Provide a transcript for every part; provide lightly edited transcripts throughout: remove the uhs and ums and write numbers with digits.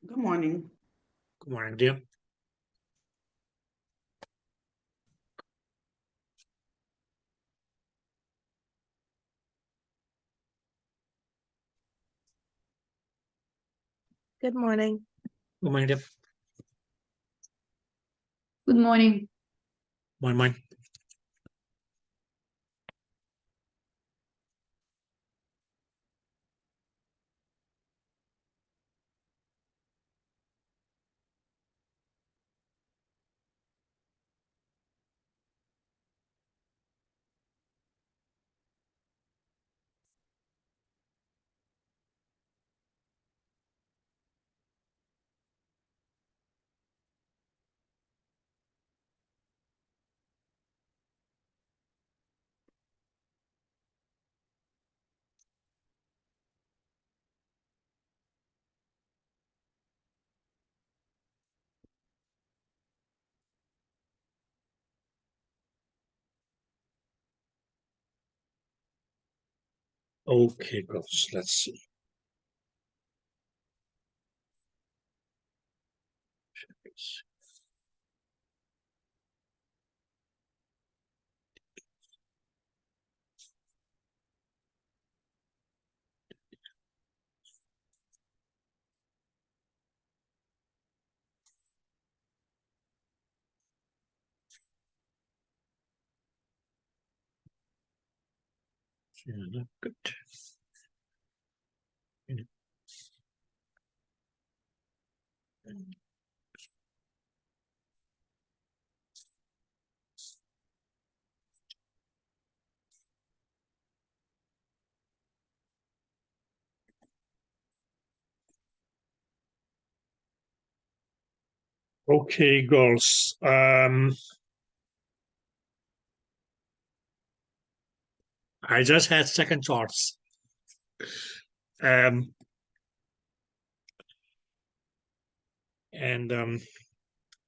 Good morning. Good morning, dear. Good morning. Good morning, dear. Good morning. Morning. Okay, girls, let's see. Yeah, good. Okay, girls. I just had second thoughts. And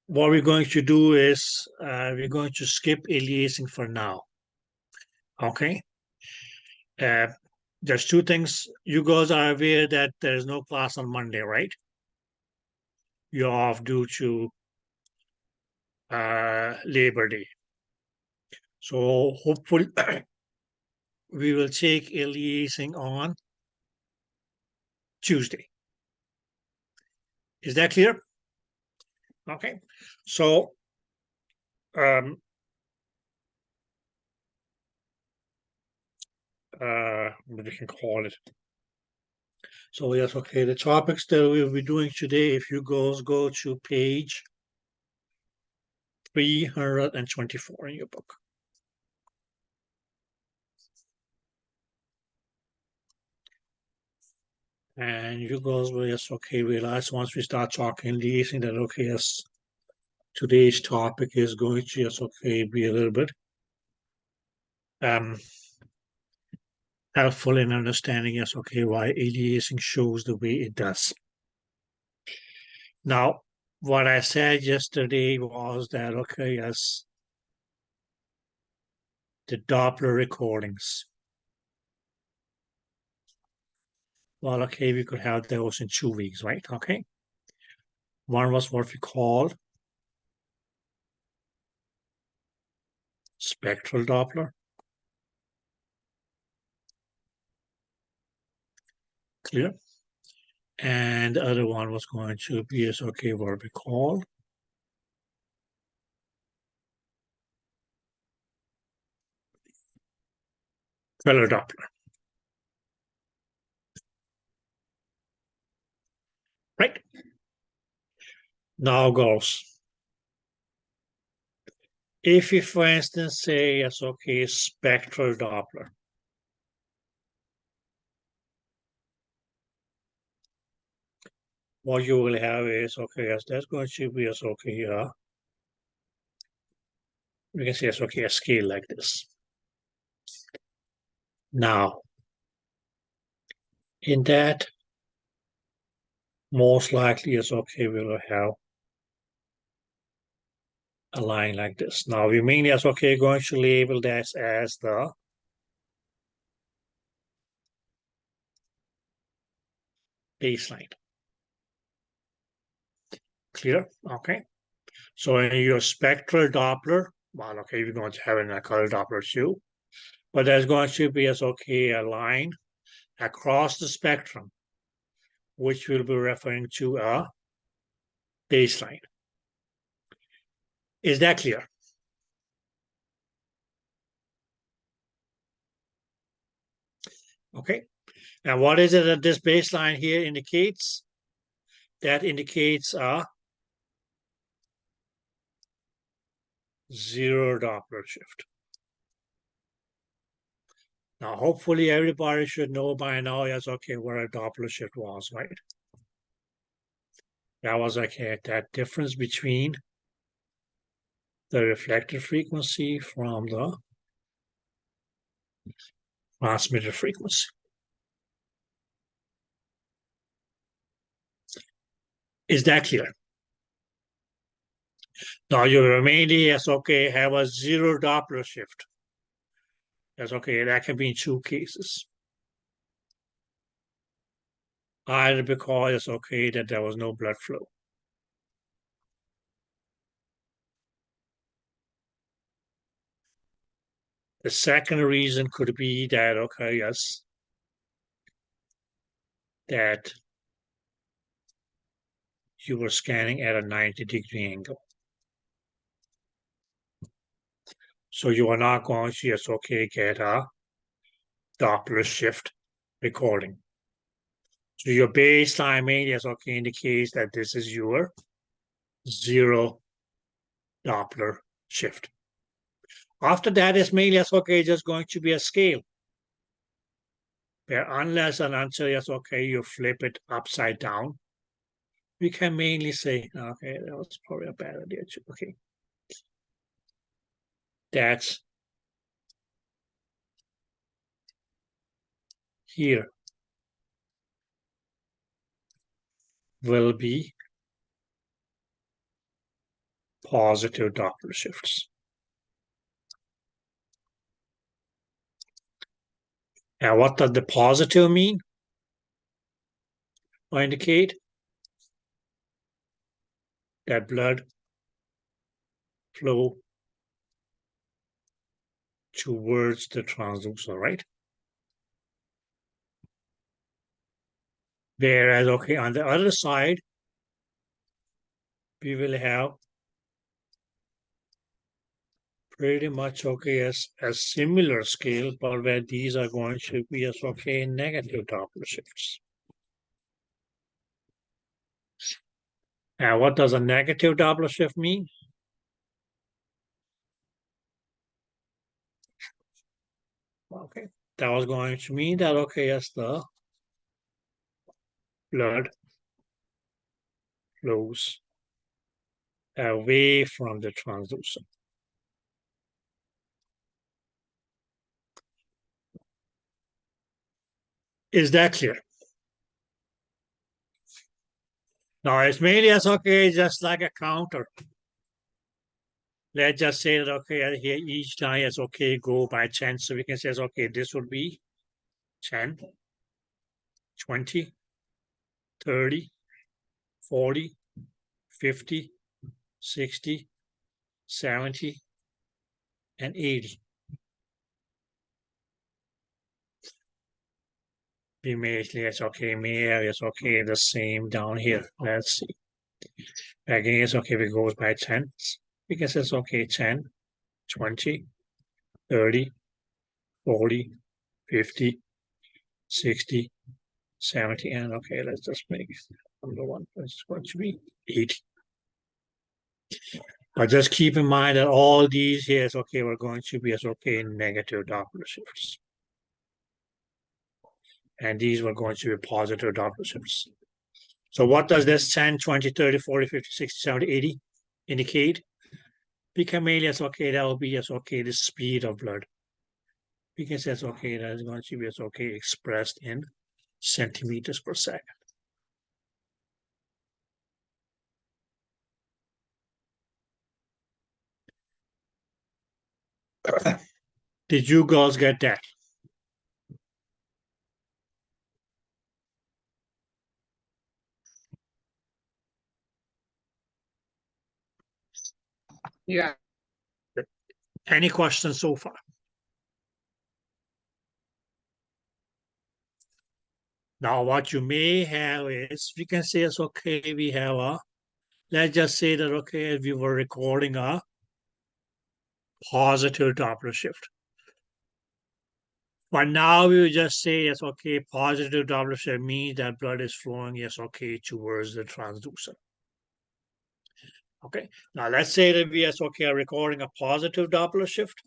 what we're going to do is we're going to skip aliasing for now. Okay. There's two things. You guys are aware that there's no class on Monday, right? You're off due to Labor Day. So hopefully we will take aliasing on Tuesday. Is that clear? Okay. So what we can call it. So yes, okay, the topics that we'll be doing today, if you girls go to page 324 in your book. And you girls will, yes, okay, realize once we start talking liaising that, okay, yes, today's topic is going to, yes, okay, be a little bit helpful in understanding, yes, okay, why aliasing shows the way it does. Now, what I said yesterday was that, okay, yes, the Doppler recordings. Well, okay, we could have those in 2 weeks, right? Okay. One was what we called spectral Doppler. Clear? And the other one was going to be is okay, what we call color Doppler. Right? Now goes. If you, for instance, say yes, okay, spectral Doppler. What you will have is okay, yes, that's going to be as okay here. We can say it's okay, a scale like this. Now, in that, most likely is okay, we will have a line like this. Now, we mean yes, okay, going to label this as the baseline. clear? Okay. So in your spectral Doppler, well, okay, we're going to have it in a color Doppler too, but there's going to be a line across the spectrum, which will be referring to a baseline. Is that clear? Okay. And what is it that this baseline here indicates? That indicates a zero Doppler shift. Now, hopefully everybody should know by now, yes, okay, what a Doppler shift was, right? That was okay, that difference between the reflected frequency from the transmitted frequency. Is that clear? Now you mainly, yes, okay, have a zero Doppler shift. That's okay, that can be in two cases. Either because it's okay that there was no blood flow. The second reason could be that, okay, yes, that you were scanning at a 90-degree angle. So you are not going to, yes, okay, get a Doppler shift recording. So your baseline mainly, yes, okay, indicates that this is your zero Doppler shift. After that is mainly, yes, okay, just going to be a scale. Where unless and until, yes, okay, you flip it upside down, we can mainly say, okay, that was probably a bad idea too. Okay. That's here will be positive Doppler shifts. And what does the positive mean or indicate? That blood flow towards the transducer, right? Whereas, okay, on the other side, we will have pretty much, okay, as a similar scale, but where these are going to be as, okay, negative Doppler shifts. And what does a negative Doppler shift mean? Okay, that was going to mean that, okay, as the blood flows away from the transducer. Is that clear? Now, it's mainly as, okay, just like a counter. Let's just say that, okay, here each time is, okay, go by 10. So we can say, okay, this would be 10, 20, 30, 40, 50, 60, 70, and 80. We may, it's okay, it's okay, the same down here. Let's see. Again, it's okay if it goes by 10. We can say it's okay, 10, 20, 30, 40, 50, 60, 70, and okay, let's just make number one. It's going to be 80. But just keep in mind that all these here is okay, we're going to be as okay negative Doppler shifts. And these were going to be positive Doppler shifts. So what does this 10, 20, 30, 40, 50, 60, 70, 80 indicate? We can mainly as okay, that will be as okay, the speed of blood. We can say it's okay, that is going to be as okay expressed in centimeters per second. Did you girls get that? Yeah. Any questions so far? Now, what you may have is, we can say it's okay, we have let's just say that, okay, we were recording a positive Doppler shift. But now we will just say, yes, okay, positive Doppler shift means that blood is flowing, yes, okay, towards the transducer. Okay, now let's say that we, yes, okay, are recording a positive Doppler shift.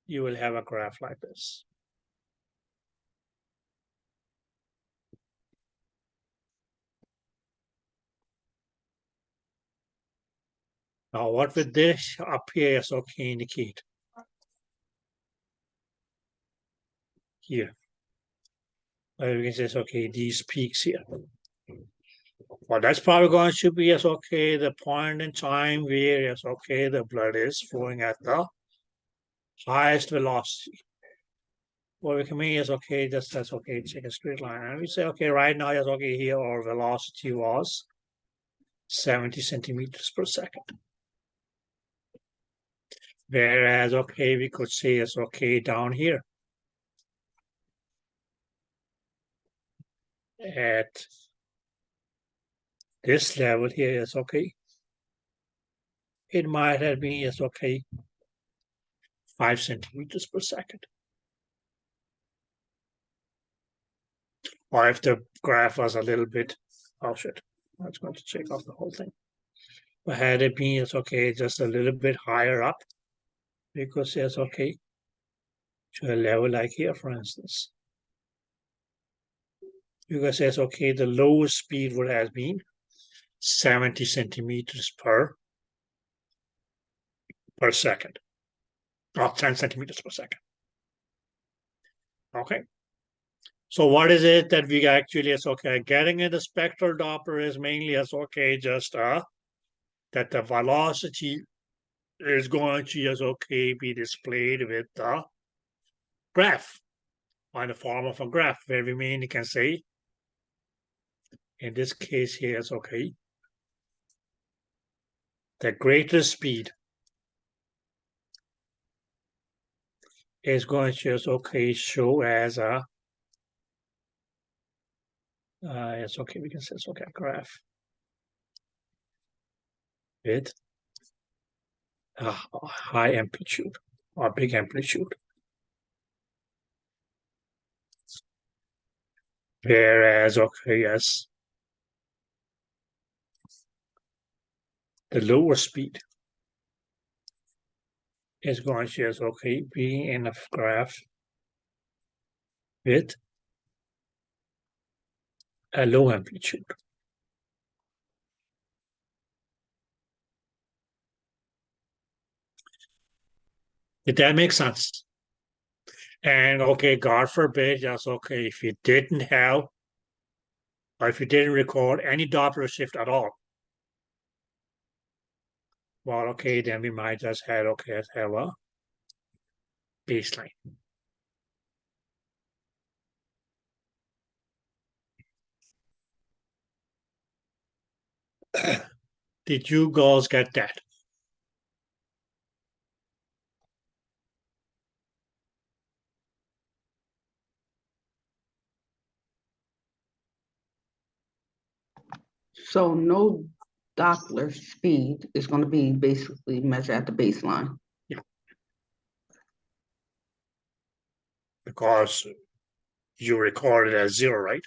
You will have a graph like this. Now, what would this up here, yes, okay, indicate? Here. We can say, okay, these peaks here. Well, that's probably going to be, yes, okay, the point in time where, yes, okay, the blood is flowing at the highest velocity. What we can mean is, okay, that's okay, take a straight line. And we say, okay, right now, yes, okay, here our velocity was 70 centimeters per second. Whereas, okay, we could say, yes, okay, down here at this level here, yes, okay, it might have been, yes, okay, 5 centimeters per second. Or if the graph was a little bit, oh shit, I was going to check off the whole thing. But had it been, it's okay, just a little bit higher up, because it's okay, to a level like here, for instance. Because it's okay, the lowest speed would have been 70 centimeters per second, or 10 centimeters per second. Okay. So what is it that we actually is okay getting in the spectral Doppler is mainly as okay just that the velocity is going to just okay be displayed with the graph or in the form of a graph where we mainly can say in this case here is okay the greatest speed is going to just okay show as a it's okay we can say it's okay graph with a high amplitude or big amplitude. Whereas, okay, yes, the lower speed is going to just, okay, be in a graph with a low amplitude. Did that make sense? And okay, God forbid, just okay, if you didn't have, or if you didn't record any Doppler shift at all, well, okay, then we might just have, okay, have a baseline. Did you girls get that? So no Doppler speed is going to be basically measured at the baseline. Yeah. Because you recorded as 0, right?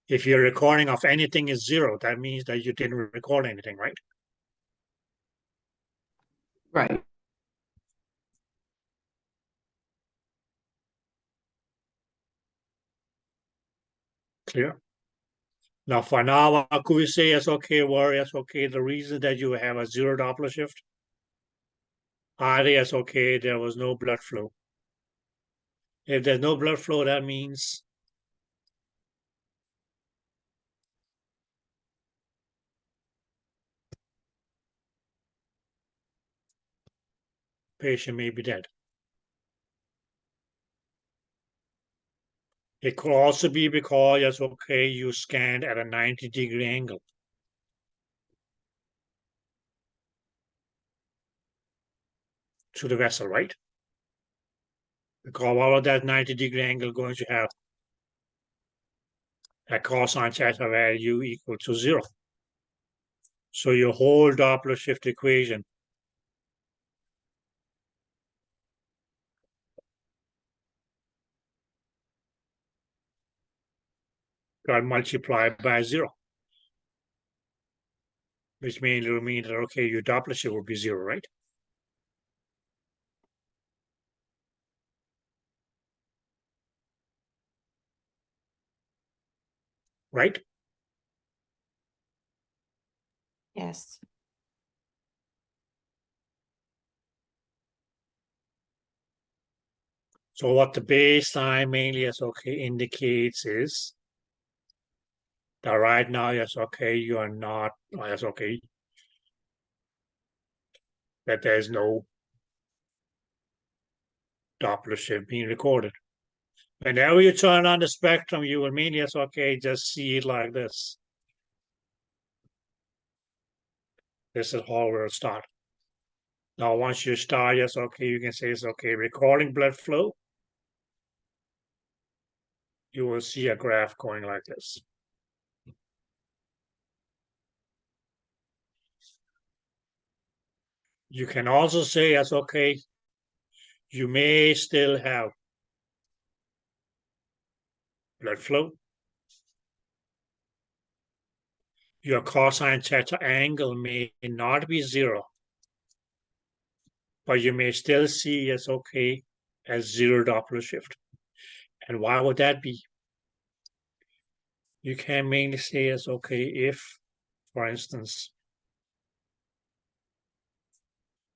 If your recording of anything is 0, that means that you didn't record anything, right? Right. Clear? Now, for now, what could we say is okay, well, yes, okay, the reason that you have a 0 Doppler shift, yes, okay, there was no blood flow. If there's no blood flow, that means patient may be dead. It could also be because, yes, okay, you scanned at a 90-degree angle. To the vessel, right? Because all of that 90-degree angle going to have a cosine theta value equal to 0. So your whole Doppler shift equation got multiplied by 0, which mainly will mean that, okay, your Doppler shift will be 0, right? Right? Yes. So what the baseline mainly is, okay, indicates is that right now, yes, okay, you are not, yes, okay, that there's no Doppler shift being recorded. Whenever you turn on the spectrum, you will mean, yes, okay, just see it like this. This is how we'll start. Now, once you start, yes, okay, you can say it's okay, recording blood flow. You will see a graph going like this. You can also say, yes, okay, you may still have blood flow. Your cosine theta angle may not be 0, but you may still see, yes, okay, a 0 Doppler shift. And why would that be? You can mainly say, yes, okay, if, for instance,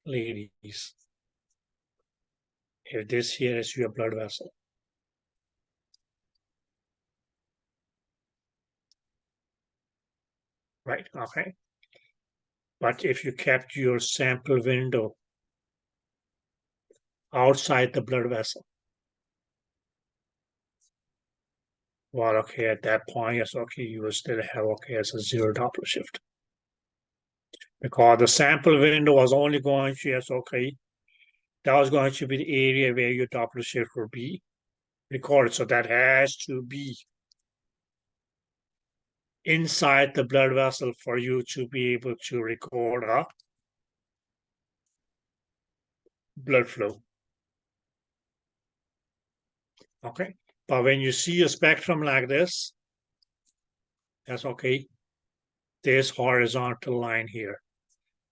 ladies, if this here is your blood vessel, right? Okay. But if you kept your sample window outside the blood vessel, well, okay, at that point, yes, okay, you will still have, okay, as a 0 Doppler shift. Because the sample window was only going to, yes, okay, that was going to be the area where your Doppler shift will be recorded. So that has to be inside the blood vessel for you to be able to record a blood flow. Okay, but when you see a spectrum like this, that's okay. This horizontal line here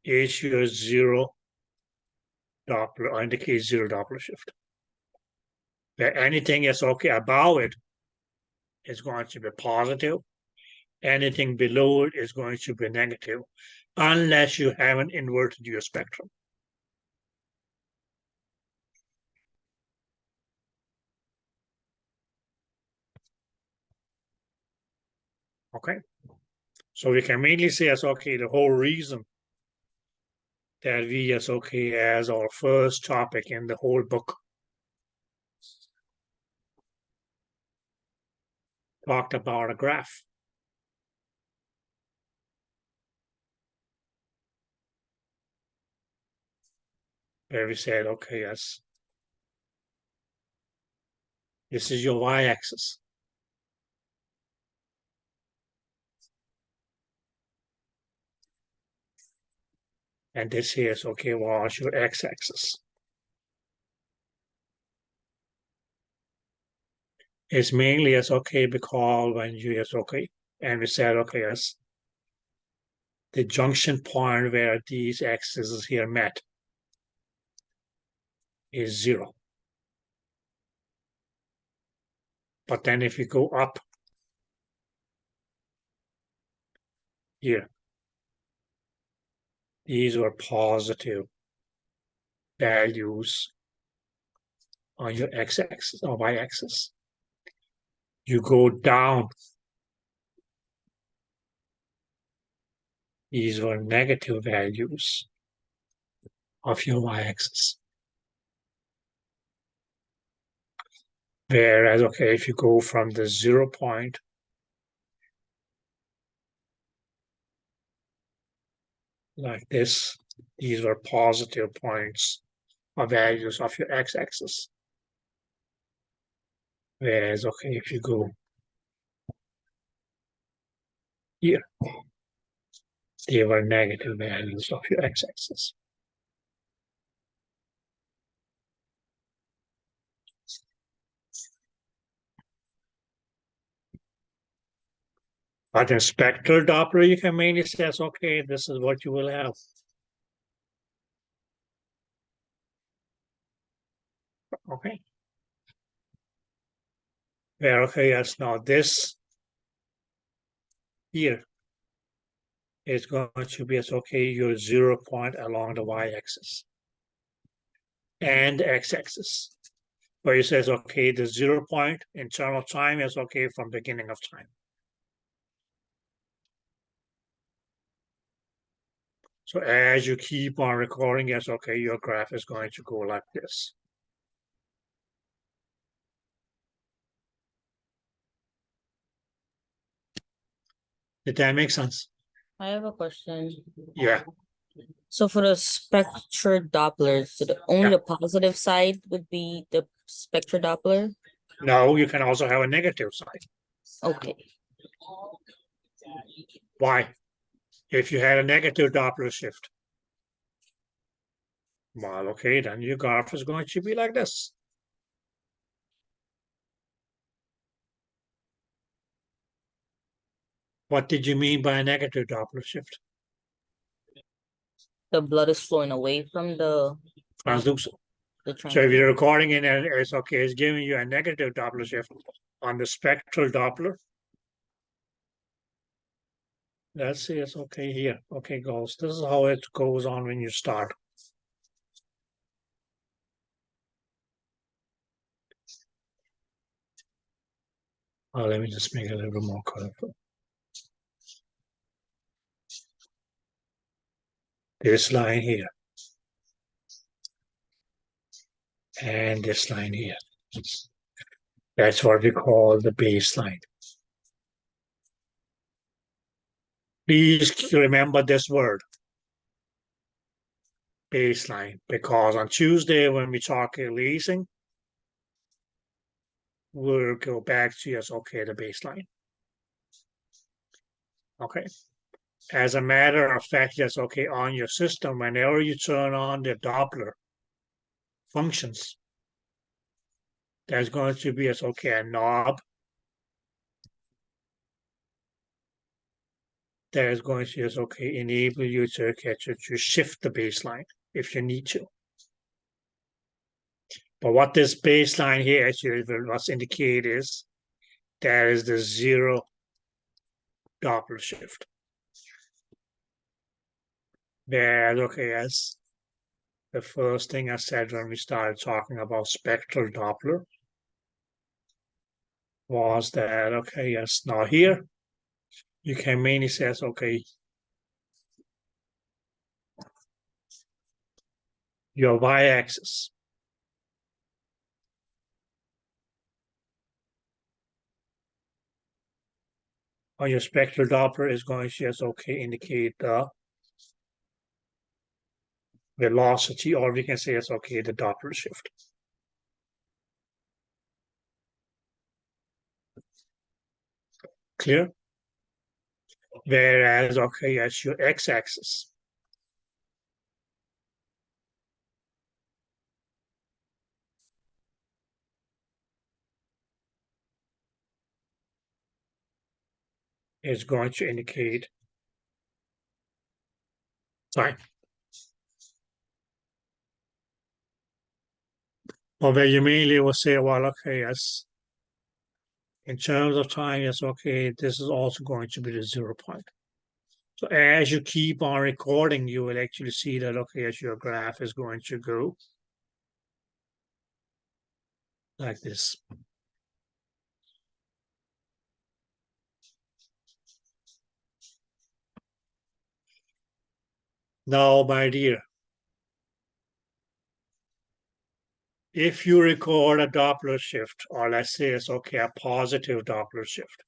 is your 0 Doppler, or indicates 0 Doppler shift. Where anything is okay above it is going to be positive. Anything below it is going to be negative, unless you haven't inverted your spectrum. Okay, so we can mainly say as okay, the whole reason that we as okay as our first topic in the whole book talked about a graph. Where we said, okay, yes, this is your y-axis. And this here is okay, was your x-axis. It's mainly as okay because when you is okay, and we said, okay, yes, the junction point where these axes here met is 0. But then if you go up here, these were positive values on your x-axis or y-axis. You go down, these were negative values of your y-axis. Whereas, okay, if you go from the 0 point like this, these are positive points or values of your x-axis. Whereas, okay, if you go here, they were negative values of your x-axis. But in spectral Doppler, you can mainly say, okay, this is what you will have. Okay. Where, okay, yes, now this here is going to be as okay, your 0 point along the y-axis and x-axis. Where you says, okay, the 0 point internal time is okay from beginning of time. So as you keep on recording, yes, okay, your graph is going to go like this. Did that make sense? I have a question. Yeah. So for the spectral Doppler, so only the positive side would be the spectral Doppler? No, you can also have a negative side. Okay. Why? If you had a negative Doppler shift, well, okay, then your graph is going to be like this. What did you mean by a negative Doppler shift? The blood is flowing away from the Translucent. the So if you're translucent. recording in it, it's okay, it's giving you a negative Doppler shift on the spectral Doppler. Let's see, it's okay here. Okay, goes. This is how it goes on when you start. Let me just make it a little bit more colorful. This line here. And this line here. That's what we call the baseline. Please remember this word, baseline, because on Tuesday when we talk leasing, we'll go back to, yes, okay, the baseline. Okay. As a matter of fact, yes, okay, on your system, whenever you turn on the Doppler functions, there's going to be, yes, okay, a knob that is going to, yes, okay, enable you to shift the baseline if you need to. But what this baseline here actually must indicate is that is the 0 Doppler shift. Whereas, okay, as the first thing I said when we started talking about spectral Doppler was that, okay, yes, now here you can mainly say, okay, your y-axis on your spectral Doppler is going to just, okay, indicate the velocity, or we can say it's okay, the Doppler shift. Clear? Whereas, okay, yes, your x-axis is going to indicate time. Or where you mainly will say, well, okay, yes, in terms of time, yes, okay, this is also going to be the 0 point. So as you keep on recording, you will actually see that, okay, as your graph is going to go like this. Now, my dear, if you record a Doppler shift, or let's say it's okay, a positive Doppler shift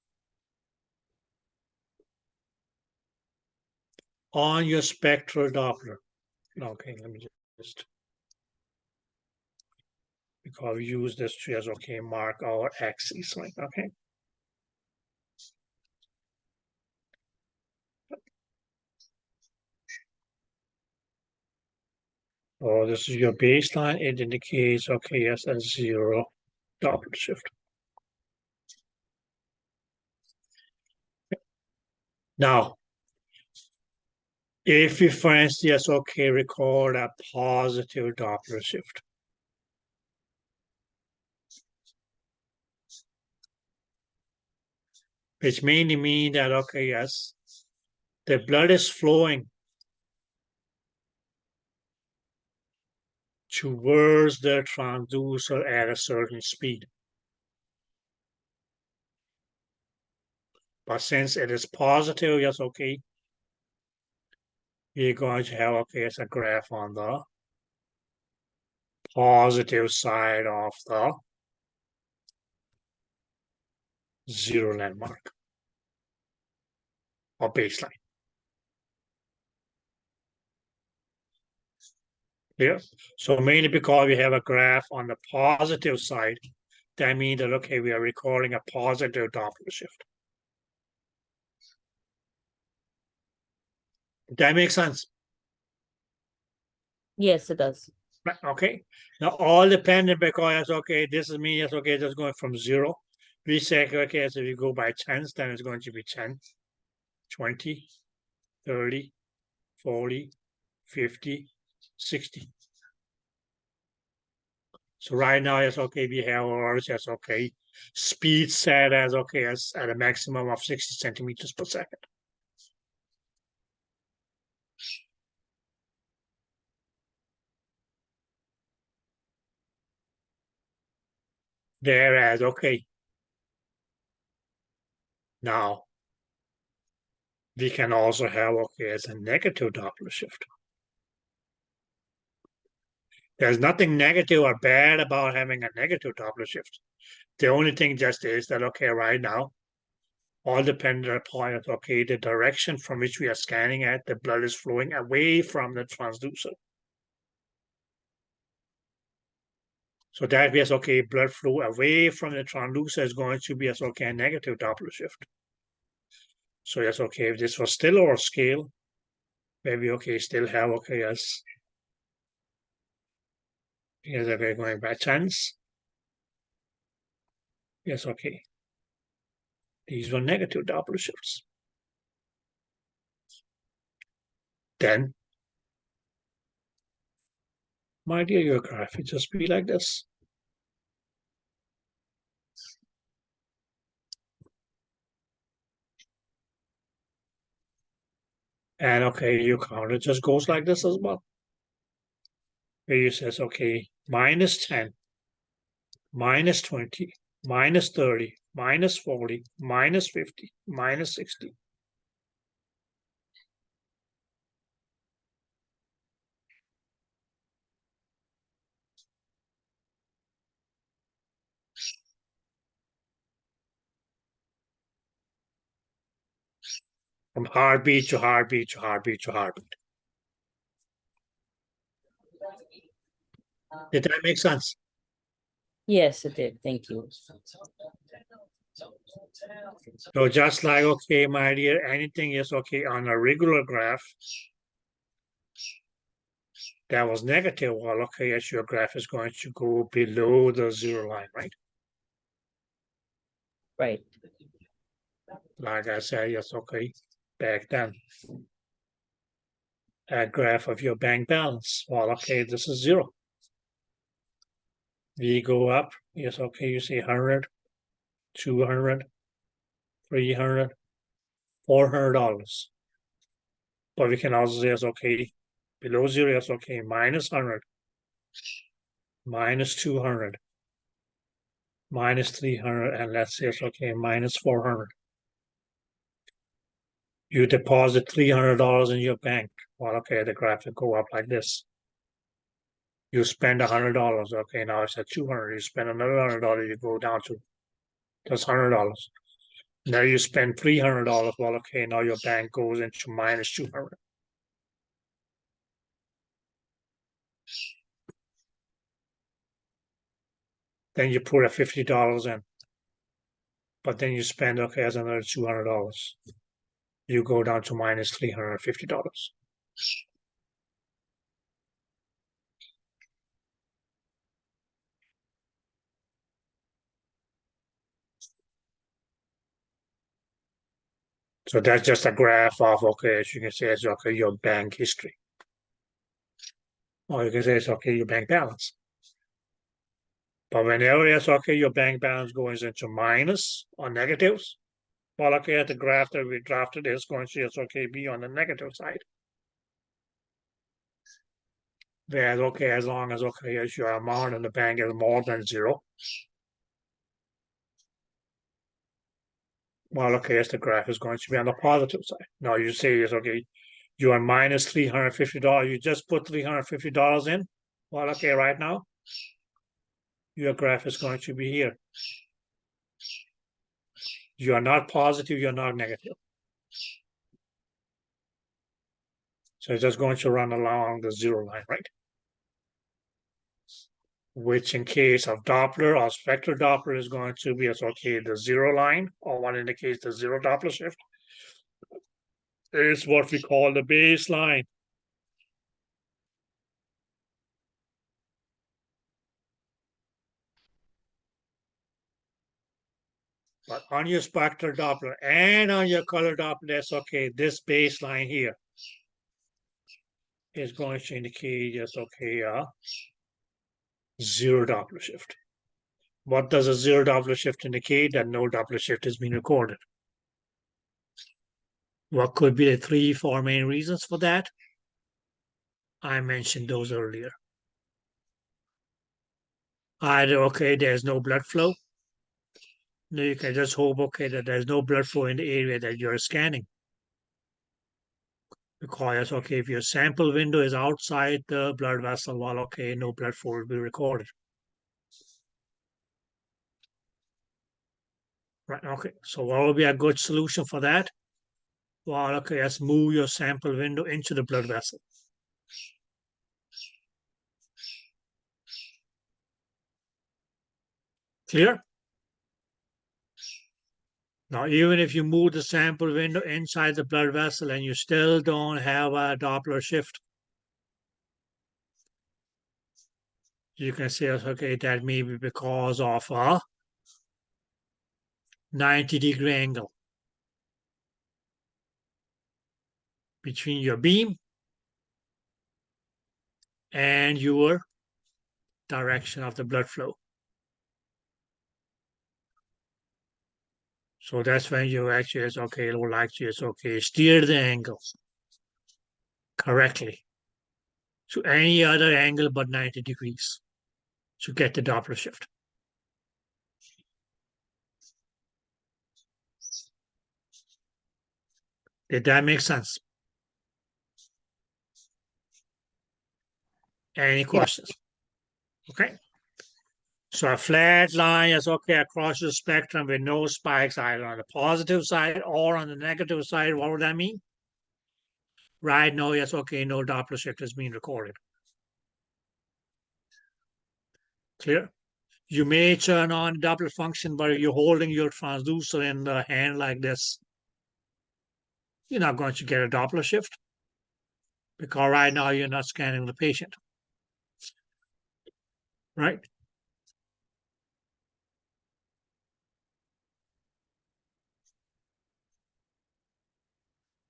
on your spectral Doppler. Okay, let me just, because we use this to as okay, mark our axis, right? Okay. So this is your baseline. It indicates, okay, yes, a 0 Doppler shift. Now, if we, for instance, okay, record a positive Doppler shift, which mainly means that, okay, yes, the blood is flowing towards the transducer at a certain speed. But since it is positive, yes, okay, we're going to have, okay, it's a graph on the positive side of the 0 landmark or baseline. Yeah. So mainly because we have a graph on the positive side, that means that, okay, we are recording a positive Doppler shift. That makes sense. Yes, it does. Right, okay. Now all dependent because, okay, this is me, yes, okay, just going from 0. We say, okay, so if you go by tens, then it's going to be 10, 20, 30, 40, 50, 60. So right now, yes, okay, we have ours, yes, okay, speed set as, okay, as at a maximum of 60 centimeters per second. Whereas, okay, now we can also have, okay, as a negative Doppler shift. There's nothing negative or bad about having a negative Doppler shift. The only thing just is that, okay, right now, all dependent upon, okay, the direction from which we are scanning at, the blood is flowing away from the transducer. So that means, okay, blood flow away from the transducer is going to be as, okay, a negative Doppler shift. So yes, okay, if this was still our scale, maybe, okay, still have, okay, yes, here's, okay, going by tens. Yes, okay. These were negative Doppler shifts. Then, my dear, your graph would just be like this. And okay, your counter just goes like this as well. Where you says, okay, minus 10, minus 20, minus 30, minus 40, minus 50, minus 60. From heartbeat to heartbeat to heartbeat to heartbeat. Did that make sense? Yes, it did. Thank you. So just like, okay, my dear, anything is okay on a regular graph that was negative, well, okay, as your graph is going to go below the 0 line, right? Right. Like I said, yes, okay, back then. A graph of your bank balance. Well, okay, this is 0. We go up, yes, okay, you say 100, 200, 300, $400. But we can also say, yes, okay, below 0, yes, okay, minus 100, minus 200, minus 300, and let's say it's okay, minus 400. You deposit $300 in your bank. Well, okay, the graph will go up like this. You spend $100. Okay, now it's at 200. You spend another $100. You go down to just $100. Now you spend $300. Well, okay, now your bank goes into minus 200. Then you put a $50 in, but then you spend, okay, as another $200. You go down to minus $350. So that's just a graph of, okay, as you can say, it's okay, your bank history. Or you can say it's okay, your bank balance. But whenever it's okay, your bank balance goes into minus or negatives, well, okay, at the graph that we drafted is going to it's okay be on the negative side. Whereas, okay, as long as, okay, as your amount in the bank is more than zero, well, okay, as the graph is going to be on the positive side. Now you say it's okay, you are minus $350. You just put $350 in. Well, okay, right now, your graph is going to be here. You are not positive, you're not negative. So it's just going to run along the zero line, right? Which in case of Doppler or spectral Doppler is going to be as okay, the zero line, or what indicates the zero Doppler shift, is what we call the baseline. But on your spectral Doppler and on your color Doppler, that's okay, this baseline here is going to indicate just okay, zero Doppler shift. What does a zero Doppler shift indicate? That no Doppler shift has been recorded. What could be the 3, 4 main reasons for that? I mentioned those earlier. Either, okay, there's no blood flow. No, you can just hope, okay, that there's no blood flow in the area that you're scanning. Because, okay, if your sample window is outside the blood vessel, well, okay, no blood flow will be recorded. Right, okay, so what would be a good solution for that? Well, okay, let's move your sample window into the blood vessel. Clear? Now, even if you move the sample window inside the blood vessel and you still don't have a Doppler shift, you can say, okay, that may be because of a 90-degree angle between your beam and your direction of the blood flow. So that's when you actually, it's okay, or actually, it's okay, steer the angle correctly to any other angle but 90 degrees to get the Doppler shift. Did that make sense? Any questions? Okay. So a flat line is okay across the spectrum with no spikes either on the positive side or on the negative side. What would that mean? Right now, yes, okay, no Doppler shift is being recorded. Clear? You may turn on Doppler function, but you're holding your transducer in the hand like this. You're not going to get a Doppler shift because right now you're not scanning the patient. Right?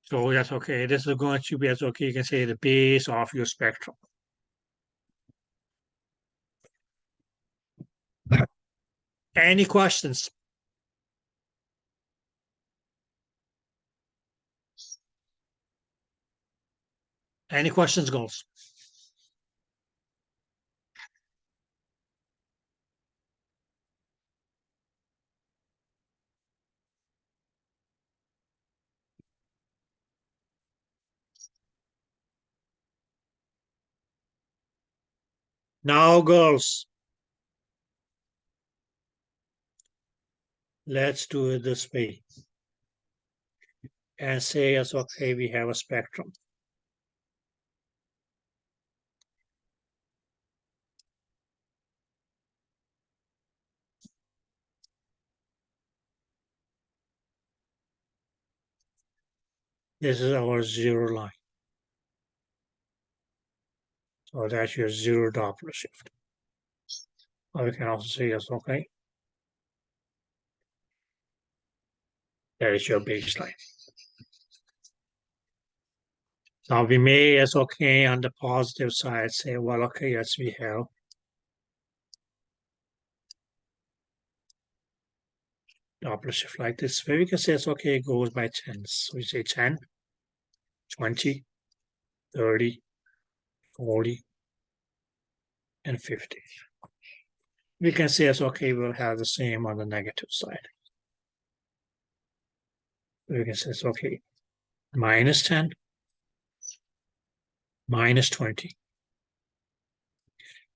So that's okay. This is going to be as okay. You can say the base of your spectrum. Any questions? Any questions, goals? Now, girls, let's do it this way and say, yes, okay, we have a spectrum. This is our zero line. So that's your zero Doppler shift. Or we can also say, yes, okay. That is your baseline. Now we may, yes, okay, on the positive side say, well, okay, yes, we have Doppler shift like this, where we can say, it's okay, it goes by tens. So we say 10, 20, 30, 40, and 50. We can say, it's okay, we'll have the same on the negative side. We can say, it's okay, minus 10, minus 20,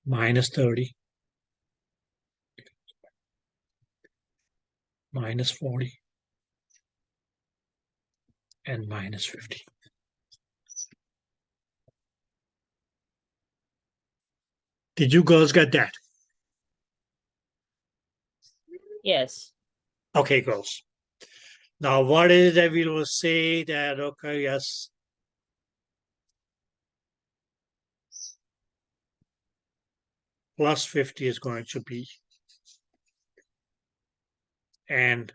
minus 30, minus 40, and minus 50. Did you girls get that? Yes. Okay, girls. Now, what is it that we will say that, okay, yes, plus 50 is going to be, and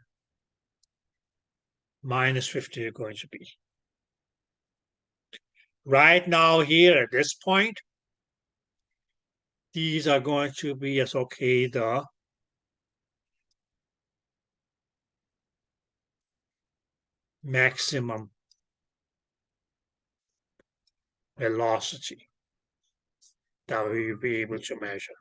minus 50 is going to be. Right now here at this point, these are going to be, yes, okay, the maximum velocity that we will be able to measure.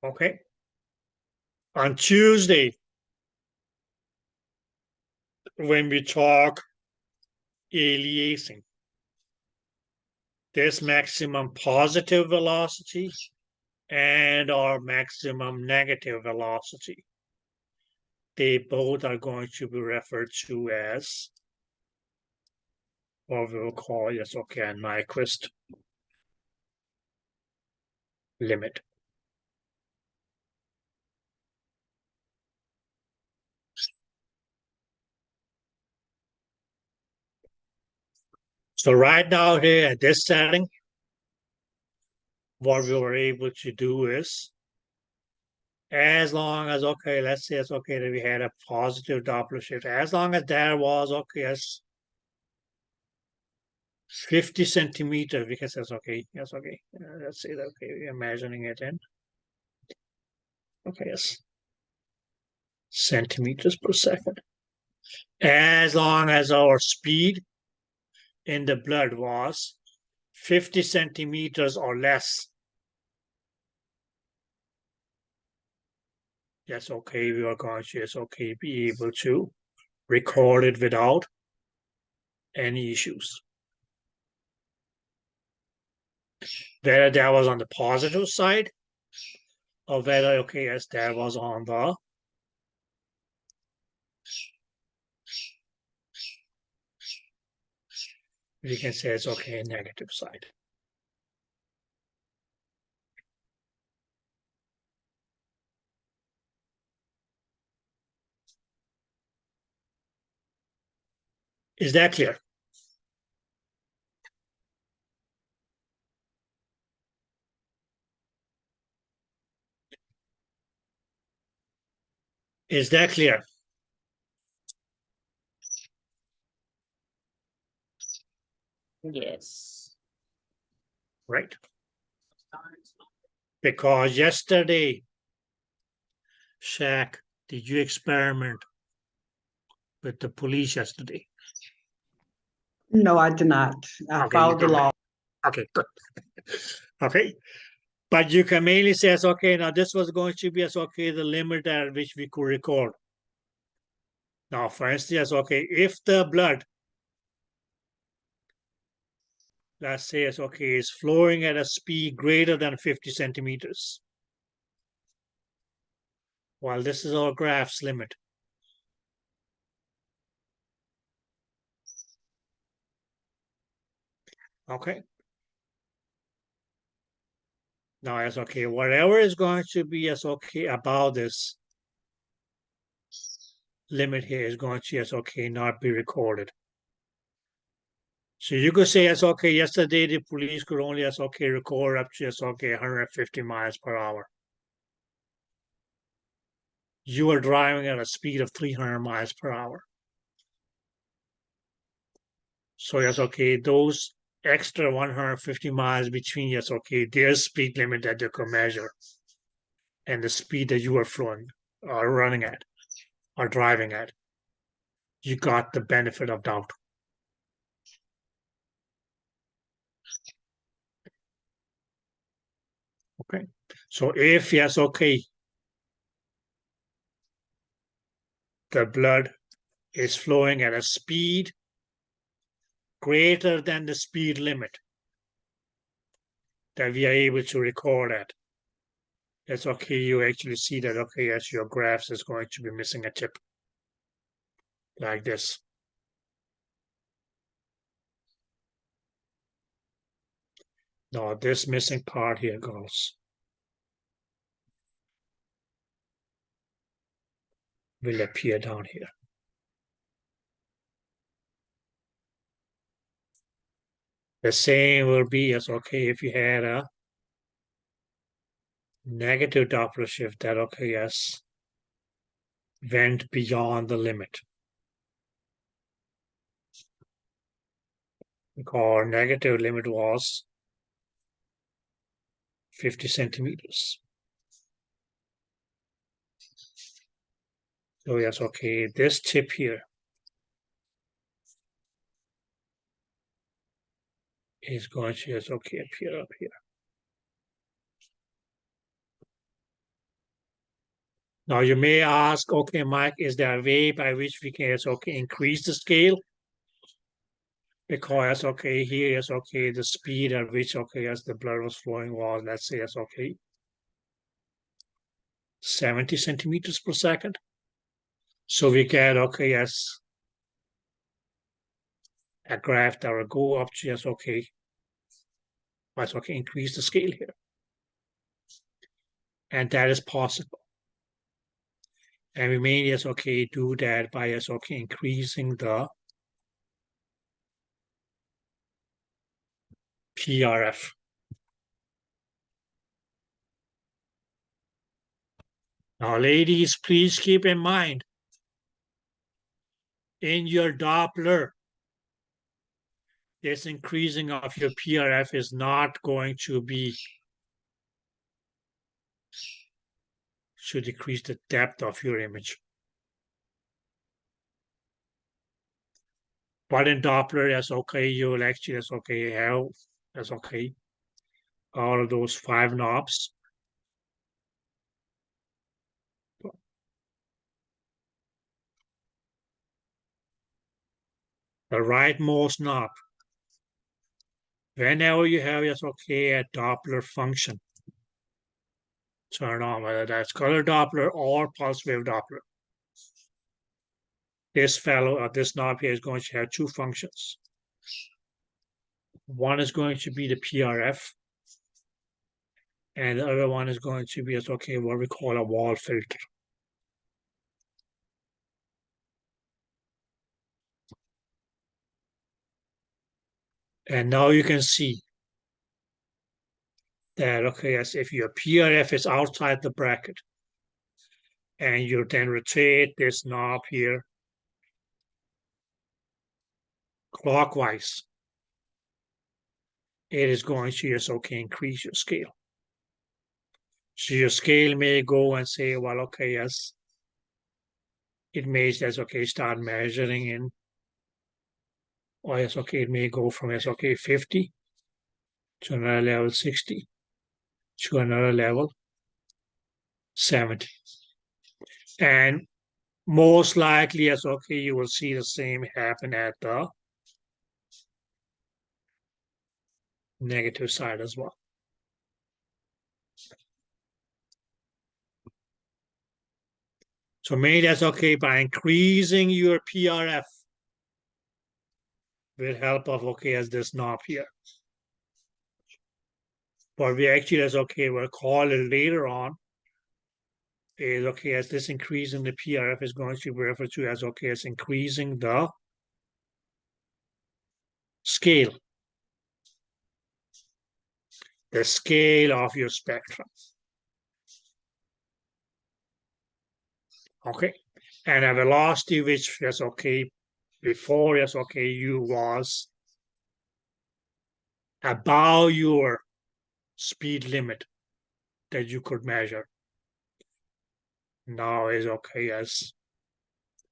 Okay. On Tuesday, when we talk aliasing, this maximum positive velocity and our maximum negative velocity, they both are going to be referred to as, or we'll call, yes, okay, a Nyquist limit. So right now here at this setting, what we were able to do is, as long as, okay, let's say it's okay that we had a positive Doppler shift, as long as there was, okay, yes, 50 centimeters, we can say, okay, yes, okay, let's say that, okay, we're imagining it in, okay, yes, centimeters per second. As long as our speed in the blood was 50 centimeters or less, yes, okay, we are going to, yes, okay, be able to record it without any issues. Whether that was on the positive side, or whether, okay, yes, that was on the we can say it's okay, negative side. Is that clear? Is that clear? Yes. Right. Because yesterday, Shaq, did you experiment with the police yesterday? No, I did not. I Okay, followed the you did. law. Okay, good. Okay. But you can mainly say, okay, now this was going to be as okay, the limit at which we could record. Now, for instance, okay, if the blood, let's say it's okay, is flowing at a speed greater than 50 centimeters. Well, this is our graph's limit. Okay. Now, it's okay, whatever is going to be as okay about this limit here is going to, as okay, not be recorded. So you could say, as okay, yesterday the police could only, as okay, record up to, as okay, 150 miles per hour. You were driving at a speed of 300 miles per hour. So yes, okay, those extra 150 miles between, yes, okay, their speed limit that they can measure and the speed that you are flowing or running at or driving at, you got the benefit of doubt. Okay, so if, yes, okay, the blood is flowing at a speed greater than the speed limit that we are able to record at, it's okay, you actually see that, okay, yes, your graphs is going to be missing a tip like this. Now this missing part here goes. Will appear down here. The same will be as okay if you had a negative Doppler shift that okay, yes, went beyond the limit. Our negative limit was 50 centimeters. So yes, okay, this tip here is going to, yes, okay, appear up here. Now you may ask, okay, Mike, is there a way by which we can, yes, okay, increase the scale? Because, okay, here is, okay, the speed at which, okay, as the blood was flowing was, let's say, yes, okay, 70 centimeters per second. So we get, okay, yes, a graph that will go up to, yes, okay, let's, okay, increase the scale here. And that is possible. And we may, yes, okay, do that by, yes, okay, increasing the PRF. Now, ladies, please keep in mind, in your Doppler, this increasing of your PRF is not going to be to decrease the depth of your image. But in Doppler, that's okay, you will actually, that's okay, have, that's okay, all of those 5 knobs. The rightmost knob. Whenever you have, yes, okay, a Doppler function, turn on, whether that's color Doppler or pulse wave Doppler. This fellow, or this knob here, is going to have 2 functions. One is going to be the PRF, and the other one is going to be, yes, okay, what we call a wall filter. And now you can see that, okay, yes, if your PRF is outside the bracket, and you then rotate this knob here clockwise, it is going to, yes, okay, increase your scale. So your scale may go and say, well, okay, yes, it may, yes, okay, start measuring in, or yes, okay, it may go from, yes, okay, 50 to another level 60 to another level 70. And most likely, yes, okay, you will see the same happen at the negative side as well. So maybe that's okay by increasing your PRF with help of okay as this knob here. But we actually as okay, we'll call it later on is okay as this increase in the PRF is going to be referred to as okay as increasing the scale. The scale of your spectrum. Okay, and a velocity which is okay before is okay you was above your speed limit that you could measure. Now is okay as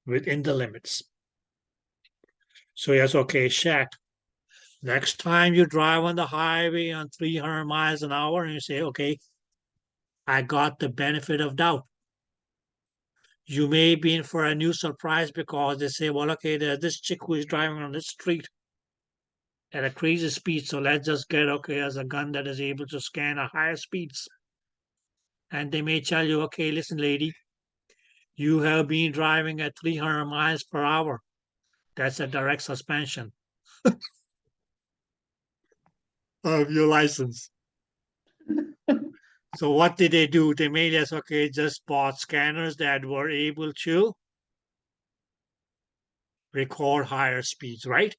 within the limits. So yes, okay, check. Next time you drive on the highway on 300 miles an hour and you say, okay, I got the benefit of doubt. You may be in for a new surprise because they say, well, okay, there's this chick who is driving on this street at a crazy speed. So let's just get, okay, as a gun that is able to scan at higher speeds. And they may tell you, okay, listen, lady, you have been driving at 300 miles per hour. That's a direct suspension of your license. So what did they do? They made us, okay, just bought scanners that were able to record higher speeds, right?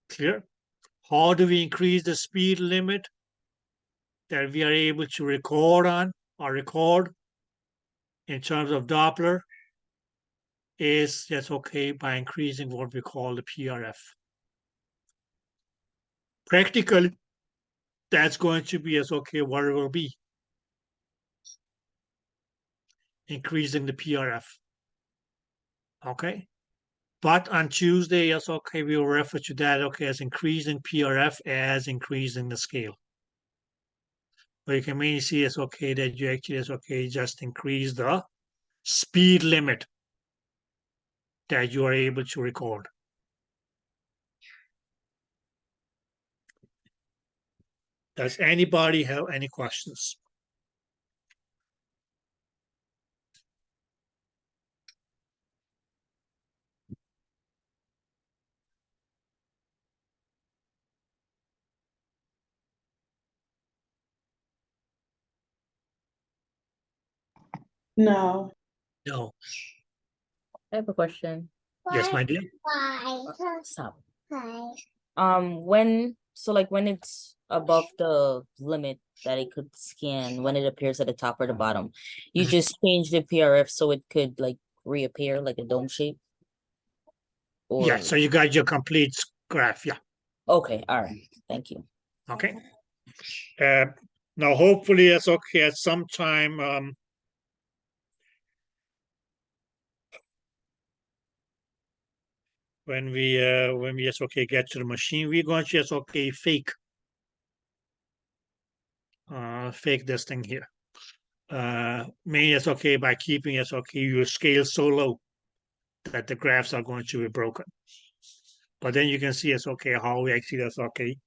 Clear? How do we increase the speed limit that we are able to record on or record in terms of Doppler? Is that's okay by increasing what we call the PRF. Practically, that's going to be as okay what it will be. Increasing the PRF. Okay. But on Tuesday, yes, okay, we will refer to that, okay, as increasing PRF as increasing the scale. But you can mainly see it's okay that you actually is okay just increase the speed limit that you are able to record. Does anybody have any questions? No. No. I have a question. Yes, my dear. Stop. When it's above the limit that it could scan, when it appears at the top or the bottom, you just change the PRF so it could like reappear like a dome shape? Or Yeah, so you got your complete graph, yeah. okay, all right. Thank you. Okay. Now hopefully it's okay at some time when we just okay get to the machine, we're going to just okay fake this thing here. Mainly it's okay by keeping it's okay your scale so low that the graphs are going to be broken. But then you can see it's okay how we actually that's okay.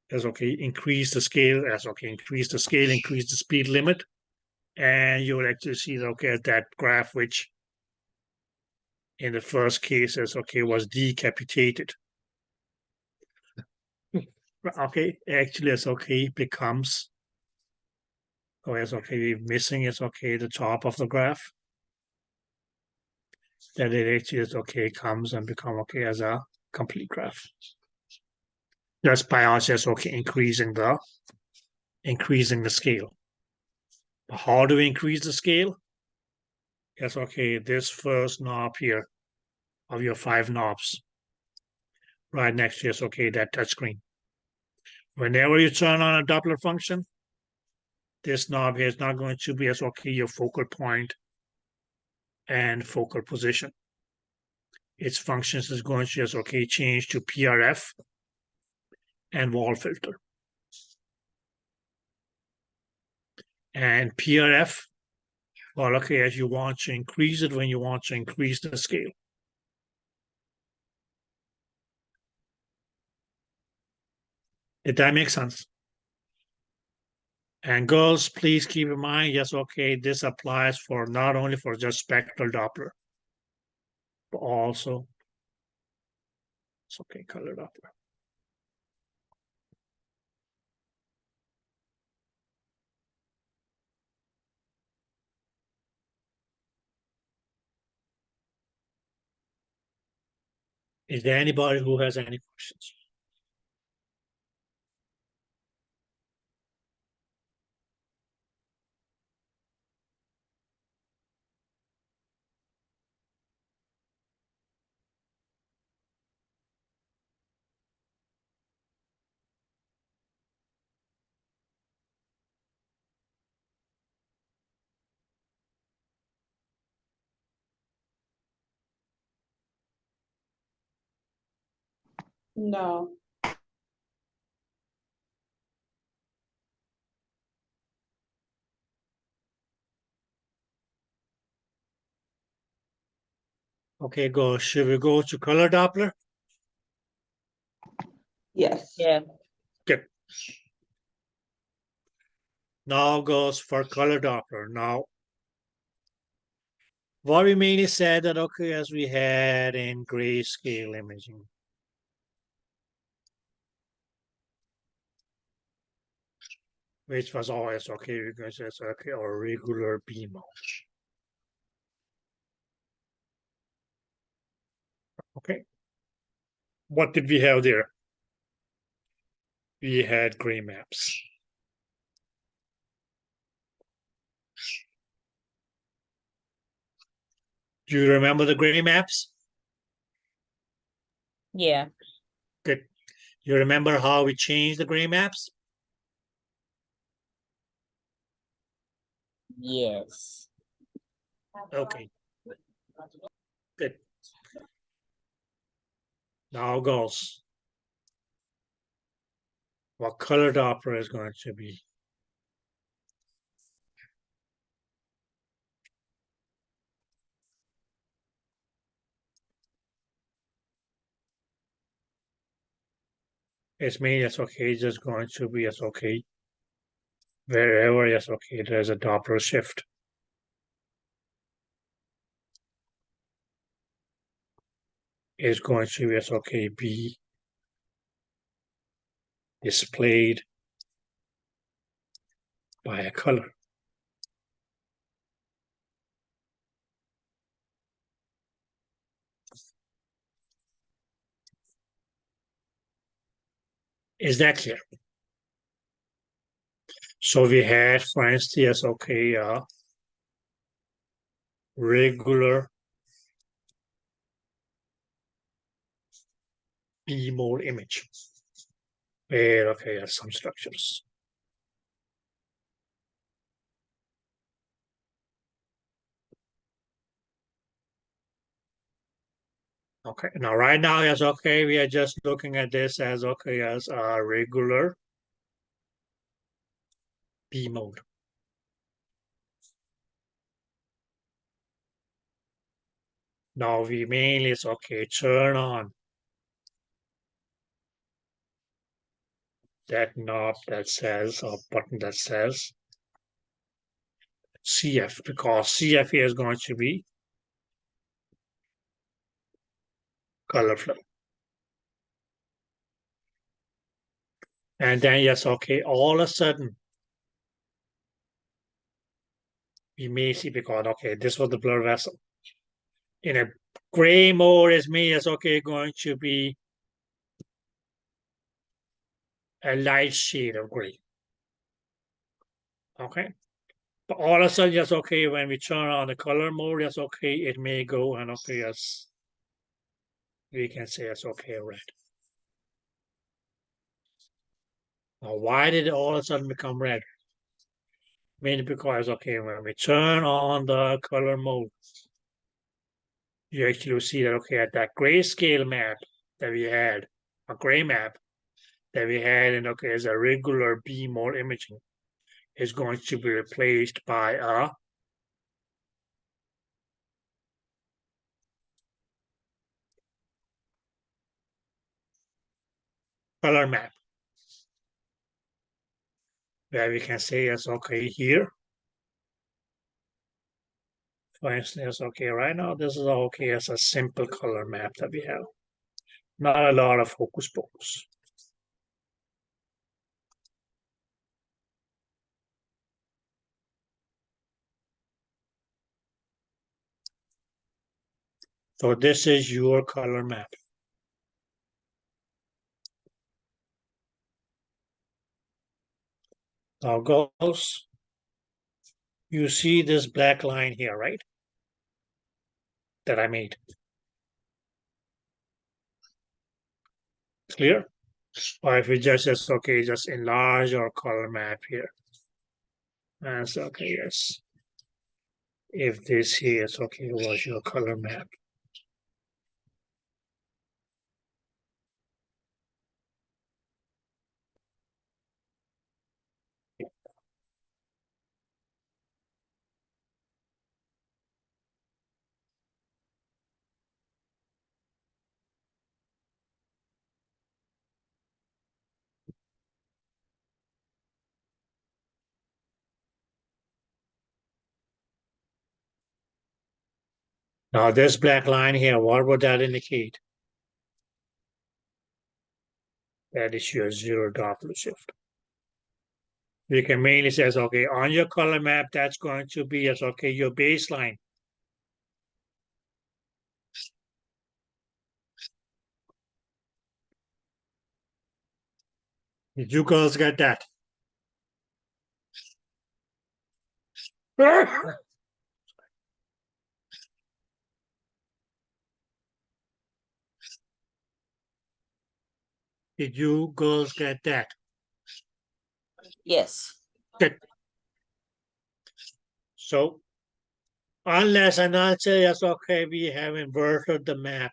That's okay, increase the scale, that's okay, increase the scale, increase the speed limit, and you will actually see okay that graph which in the first case is okay was decapitated. Okay, actually it's okay becomes it's okay missing is okay the top of the graph. That it actually is okay comes and become okay as a complete graph. Just by us just okay increasing the scale. But how do we increase the scale? Yes, okay, this first knob here of your 5 knobs right next to yes, okay, that touchscreen. Whenever you turn on a Doppler function, this knob here is not going to be as okay your focal point and focal position. Its functions is going to just okay change to PRF and wall filter. And PRF, well, okay, as you want to increase it when you want to increase the scale. Did that make sense? And girls, please keep in mind, yes, okay, this applies for not only for just spectral Doppler, but also, it's okay, color Doppler. Is there anybody who has any questions? No. Okay, go. Should we go to color Doppler? Yes. Yeah. Good. Now goes for color Doppler. Now, what we mainly said that, okay, as we had in grayscale imaging. Which was always okay because it's okay, a regular beam mode. Okay. What did we have there? We had gray maps. Do you remember the gray maps? Yeah. Good. You remember how we changed the gray maps? Yes. Okay. Good. Now goes. What color Doppler is going to be? It's mean it's okay, just going to be it's okay. Wherever it's okay, there's a Doppler shift. Is going to be it's okay, be displayed by a color. Is that clear? So we had, for instance, okay, regular B-mode image. Where, okay, some structures. Okay, now right now, yes, okay, we are just looking at this as okay as a regular B mode. Now we mainly is okay, turn on that knob that says or button that says CF, because CF here is going to be color flow. And then yes, okay, all of a sudden we may see because okay, this was the blur vessel. In a gray mode is me is okay going to be a light shade of gray. Okay. But all of a sudden, yes, okay, when we turn on the color mode, yes, okay, it may go and okay, yes, we can say it's okay, red. Now, why did it all of a sudden become red? Mainly because, okay, when we turn on the color mode, you actually see that, okay, at that grayscale map that we had, a gray map that we had, and okay, as a regular B mode imaging, is going to be replaced by a color map, where we can say it's okay here. For instance, okay, right now this is okay as a simple color map that we have. Not a lot of hocus pocus. So this is your color map. Now goes, you see this black line here, right? That I made. Clear? Or if we just says, okay, just enlarge our color map here. And so, okay, yes. If this here is okay, was your color map. Now this black line here, what would that indicate? That is your zero Doppler shift. You can mainly say, okay, on your color map, that's going to be as okay, your baseline. Did you girls get that? Did you girls get that? Yes. Good. So, unless and until yes, okay, we have inverted the map,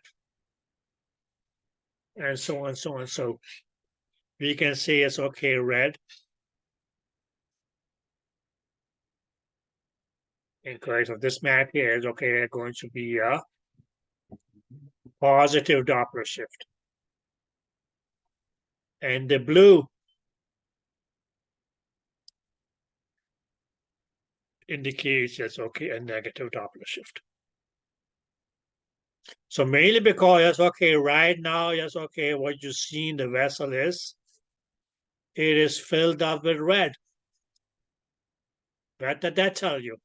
and so on, so on, so we can say it's okay, red. Incorrect. So this map here is okay, going to be a positive Doppler shift. And the blue indicates it's okay, a negative Doppler shift. So mainly because yes, okay, right now, yes, okay, what you see in the vessel is it is filled up with red. What did that tell you?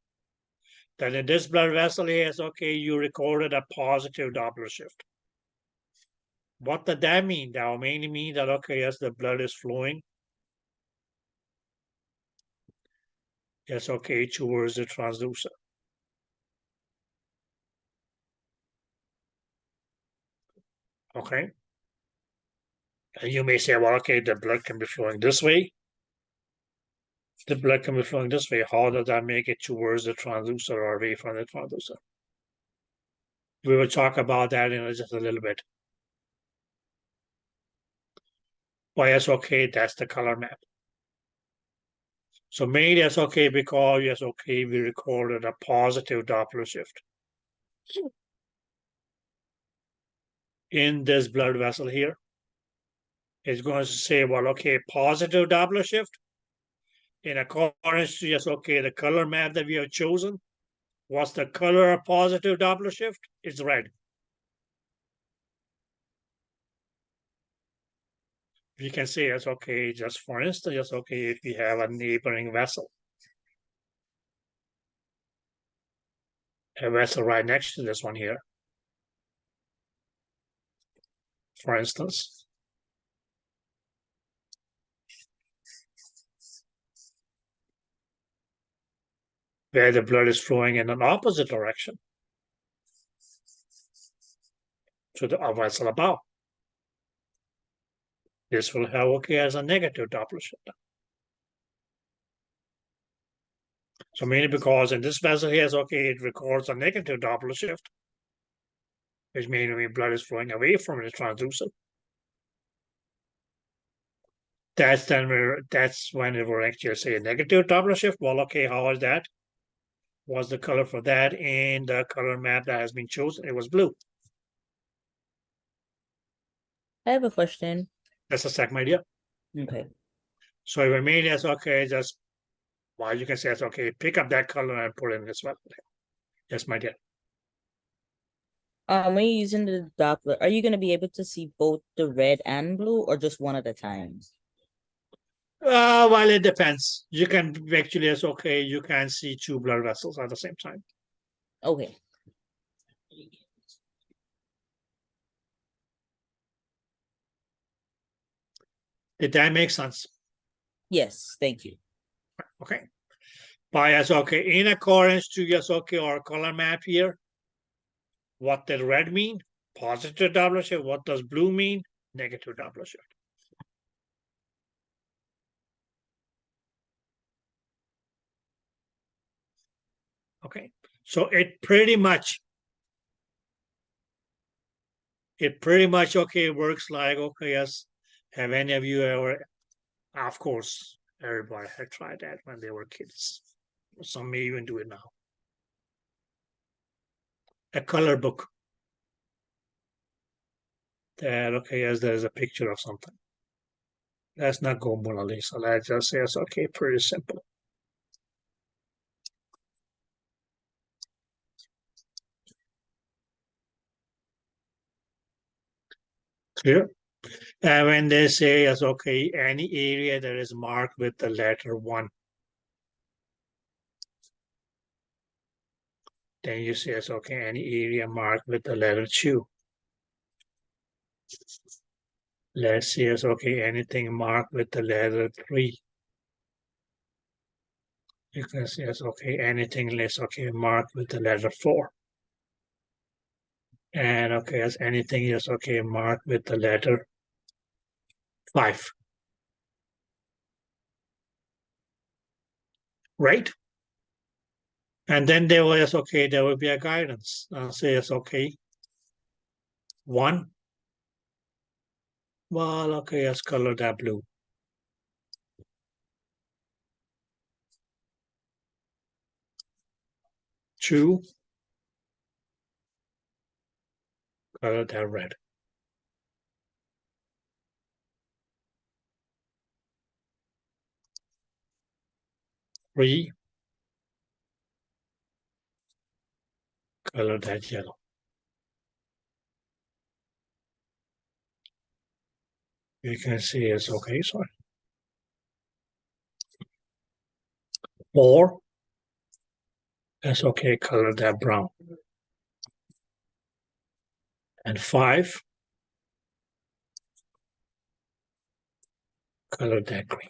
That in this blood vessel here is okay, you recorded a positive Doppler shift. What did that mean? That will mainly mean that okay, yes, the blood is flowing. Yes, okay, towards the transducer. Okay. And you may say, well, okay, the blood can be flowing this way. The blood can be flowing this way. How does that make it towards the transducer or away from the transducer? We will talk about that in just a little bit. Well, yes, okay, that's the color map. So maybe that's okay because, yes, okay, we recorded a positive Doppler shift in this blood vessel here. It's going to say, well, okay, positive Doppler shift in accordance to, yes, okay, the color map that we have chosen. What's the color of positive Doppler shift? It's red. We can say it's okay, just for instance, it's okay if we have a neighboring vessel. A vessel right next to this one here. For instance. Where the blood is flowing in an opposite direction to the vessel above. This will have okay as a negative Doppler shift. So mainly because in this vessel here, okay, it records a negative Doppler shift, which means when blood is flowing away from the transducer. that's when it will actually say a negative Doppler shift. Well, okay, how is that? What's the color for that? And the color map that has been chosen, it was blue. I have a question. That's the second idea. Okay. So if I made it, okay, just, well, you can say it's okay, pick up that color and put it in this one. That's my idea. When you're using the Doppler, are you gonna be able to see both the red and blue, or just one at a time? Well, it depends. You can actually, it's okay, you can see two blood vessels at the same time. Okay. Did that make sense? Yes, thank you. Okay. By yes, okay, in accordance to yes, okay, our color map here, what does red mean? Positive Doppler shift. What does blue mean? Negative Doppler shift. Okay, so it pretty much okay works like, okay, yes. Have any of you ever, of course, everybody had tried that when they were kids. Some may even do it now. A color book. That, okay, yes, there's a picture of something. Let's not go Mona Lisa. Let's just say it's okay, pretty simple. Clear? And when they say it's okay, any area that is marked with the letter 1, then you say it's okay, any area marked with the letter 2. Let's see, it's okay, anything marked with the letter 3. You can see it's okay, anything less okay marked with the letter 4. And okay, as anything is okay marked with the letter 5. Right? And then there was okay, there will be a guidance. I'll say it's okay. 1. Well, okay, let's color that blue. 2. Color that red. 3. Color that yellow. You can see it's okay, sorry. 4. That's okay, color that brown. And 5. Color that green.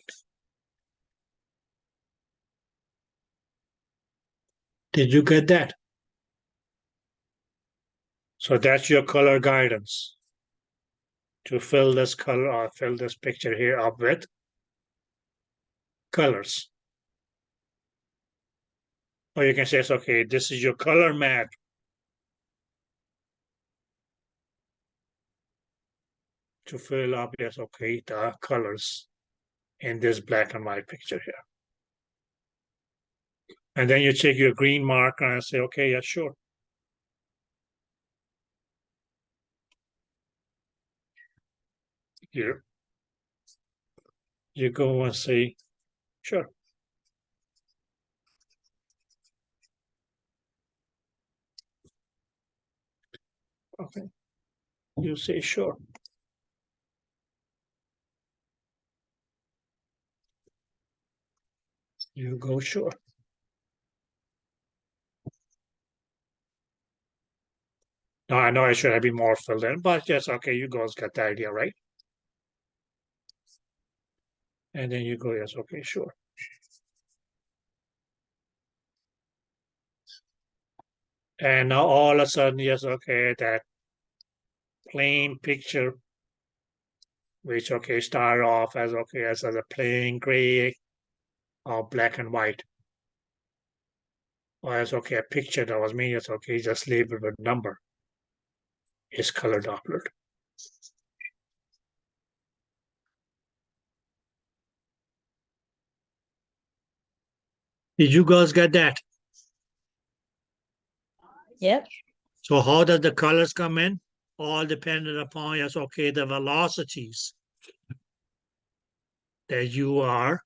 Did you get that? So that's your color guidance to fill this color or fill this picture here up with colors. Or you can say, it's okay, this is your color map to fill up, yes, okay, the colors in this black and white picture here. And then you take your green marker and say, okay, yeah, sure. Here. You go and say, sure. Okay. You say, sure. You go, sure. Now, I know I should have been more filled in, but yes, okay, you guys got the idea, right? And then you go, yes, okay, sure. And now all of a sudden, yes, okay, that plain picture, which, okay, started off as, okay, as a plain gray or black and white. Or as, okay, a picture that was made, it's okay, just labeled with number. Is color Doppler. Did you girls get that? Yep. So how does the colors come in? All dependent upon, yes, okay, the velocities that you are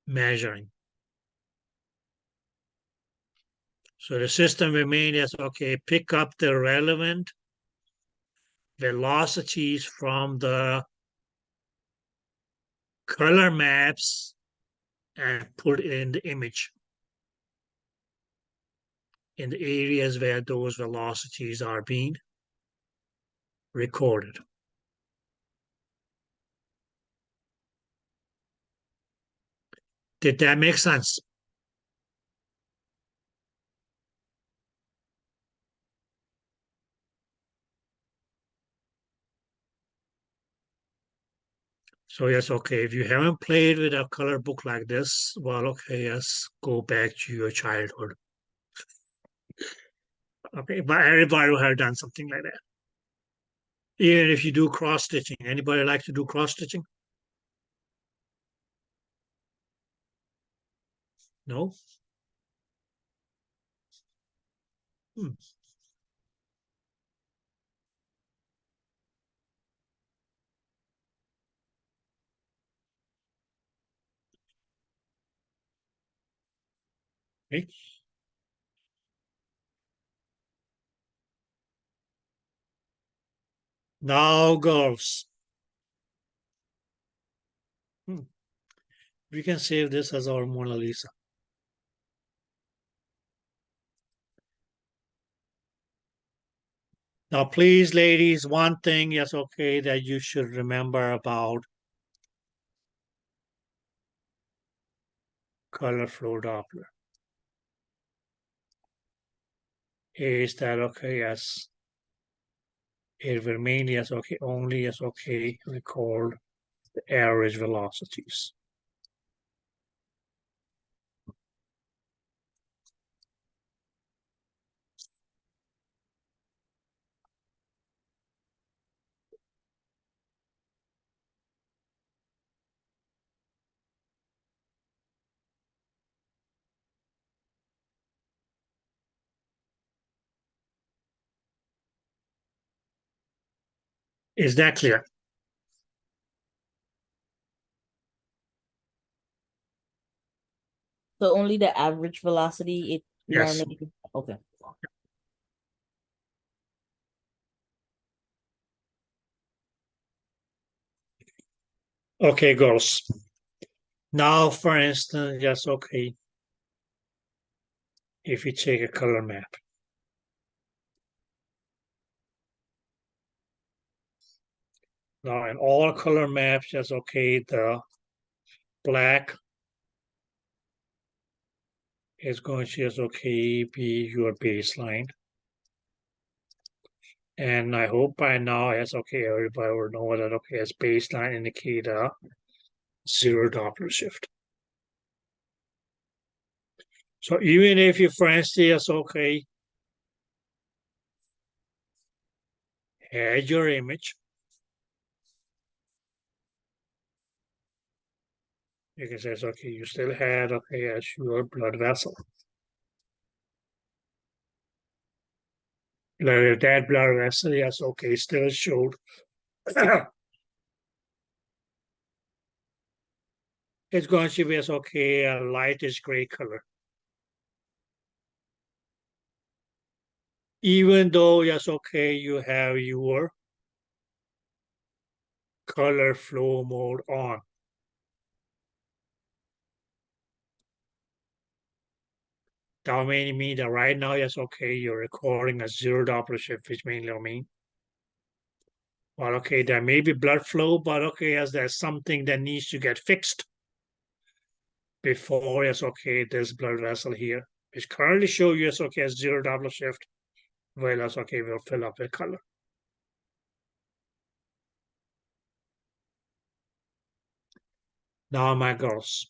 measuring. So the system remains, yes, okay, pick up the relevant velocities from the color maps and put in the image in the areas where those velocities are being recorded. Did that make sense? So yes, okay, if you haven't played with a color book like this, well, okay, yes, go back to your childhood. Okay, but everybody will have done something like that. Even if you do cross-stitching. Anybody like to do cross-stitching? No? Hmm. Okay. Now, girls. We can save this as our Mona Lisa. Now, please, ladies, one thing, yes, okay, that you should remember about color flow Doppler is that, okay, yes, it will mainly, yes, okay, only, yes, okay, record the average velocities. Is that clear? So only the average velocity it Yes. normally, okay. Okay, girls. Now, for instance, yes, okay, if you take a color map. Now, in all color maps, yes, okay, the black is going to, yes, okay, be your baseline. And I hope by now, yes, okay, everybody will know that, okay, as baseline indicate a zero Doppler shift. So even if you, for instance, yes, okay, had your image, you can say, okay, you still had, okay, as your blood vessel. Like that blood vessel, yes, okay, still showed it's going to be, yes, okay, a lightish gray color. Even though, yes, okay, you have your color flow mode on. That may mean that right now, yes, okay, you're recording a zero Doppler shift, which mainly mean, well, okay, there may be blood flow, but okay, as there's something that needs to get fixed before, yes, okay, this blood vessel here, which currently show you, yes, okay, a zero Doppler shift, well, yes, okay, we'll fill up with color. Now, my girls,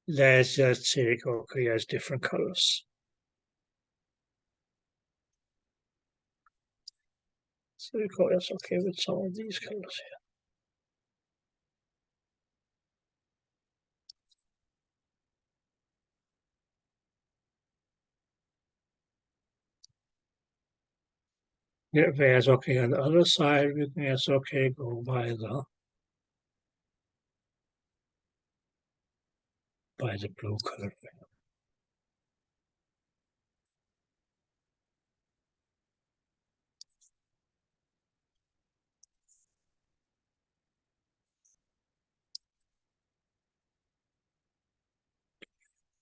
let's just take, okay, as different colors. So we go, yes, okay, with some of these colors here. Yeah, whereas okay, on the other side, we can yes, okay, go by the blue color.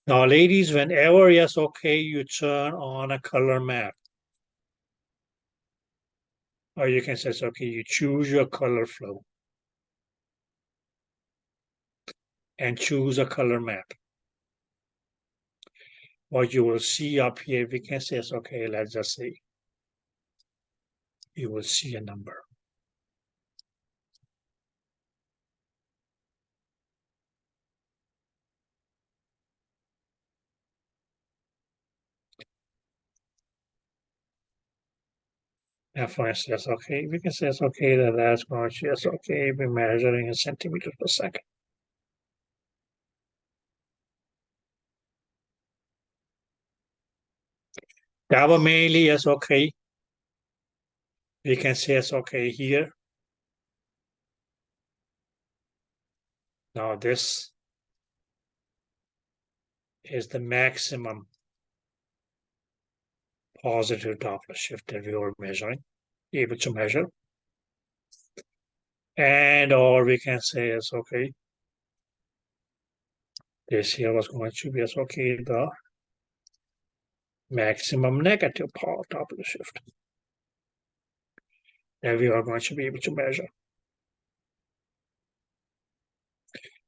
Now, ladies, whenever yes, okay, you turn on a color map, or you can say, okay, you choose your color flow and choose a color map. What you will see up here, we can say, okay, let's just say you will see a number. And for instance, okay, we can say, okay, that's going to, yes, okay, we're measuring in centimeters per second. That will mainly, yes, okay. We can say, yes, okay, here. Now this is the maximum positive Doppler shift that we were able to measure. And or we can say is okay, this here was going to be as okay, the maximum negative power Doppler shift that we are going to be able to measure.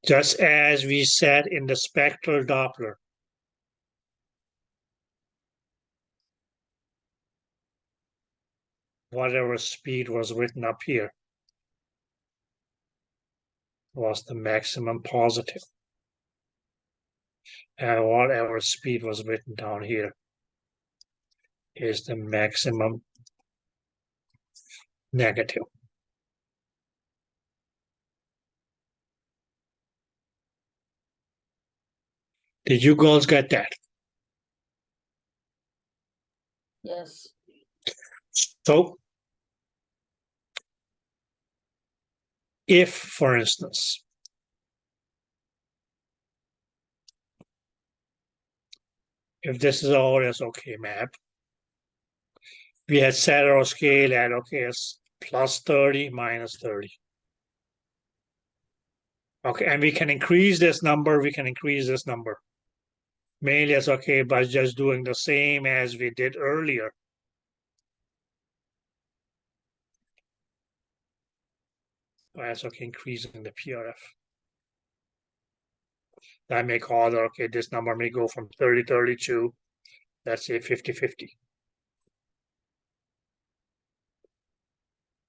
Just as we said in the spectral Doppler, whatever speed was written up here was the maximum positive. And whatever speed was written down here is the maximum negative. Did you girls get that? Yes. So, if, for instance, if this is our okay map, we had set our scale at okay as plus 30 minus 30. Okay, and we can increase this number, we can increase this number. Mainly as okay by just doing the same as we did earlier. As okay, increasing the PRF. That may cause okay, this number may go from 30-30 to let's say 50-50.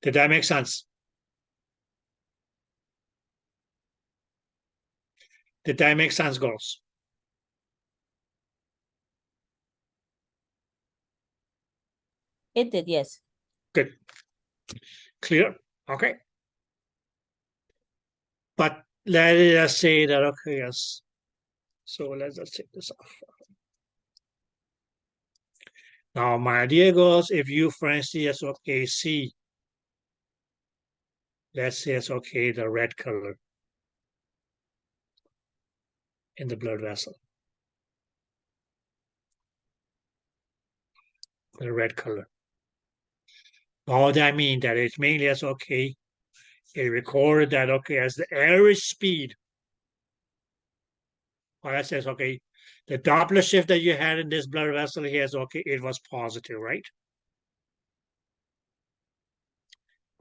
Did that make sense? Did that make sense, girls? It did, yes. Good. Clear? Okay. But let us say that, okay, yes. So let's just take this off. Now, my dear girls, if you, for instance, yes, okay, see, let's say it's okay, the red color in the blood vessel. The red color. All that means that it's mainly as okay, it recorded that okay as the average speed. Well, that says okay, the Doppler shift that you had in this blood vessel here is okay, it was positive, right?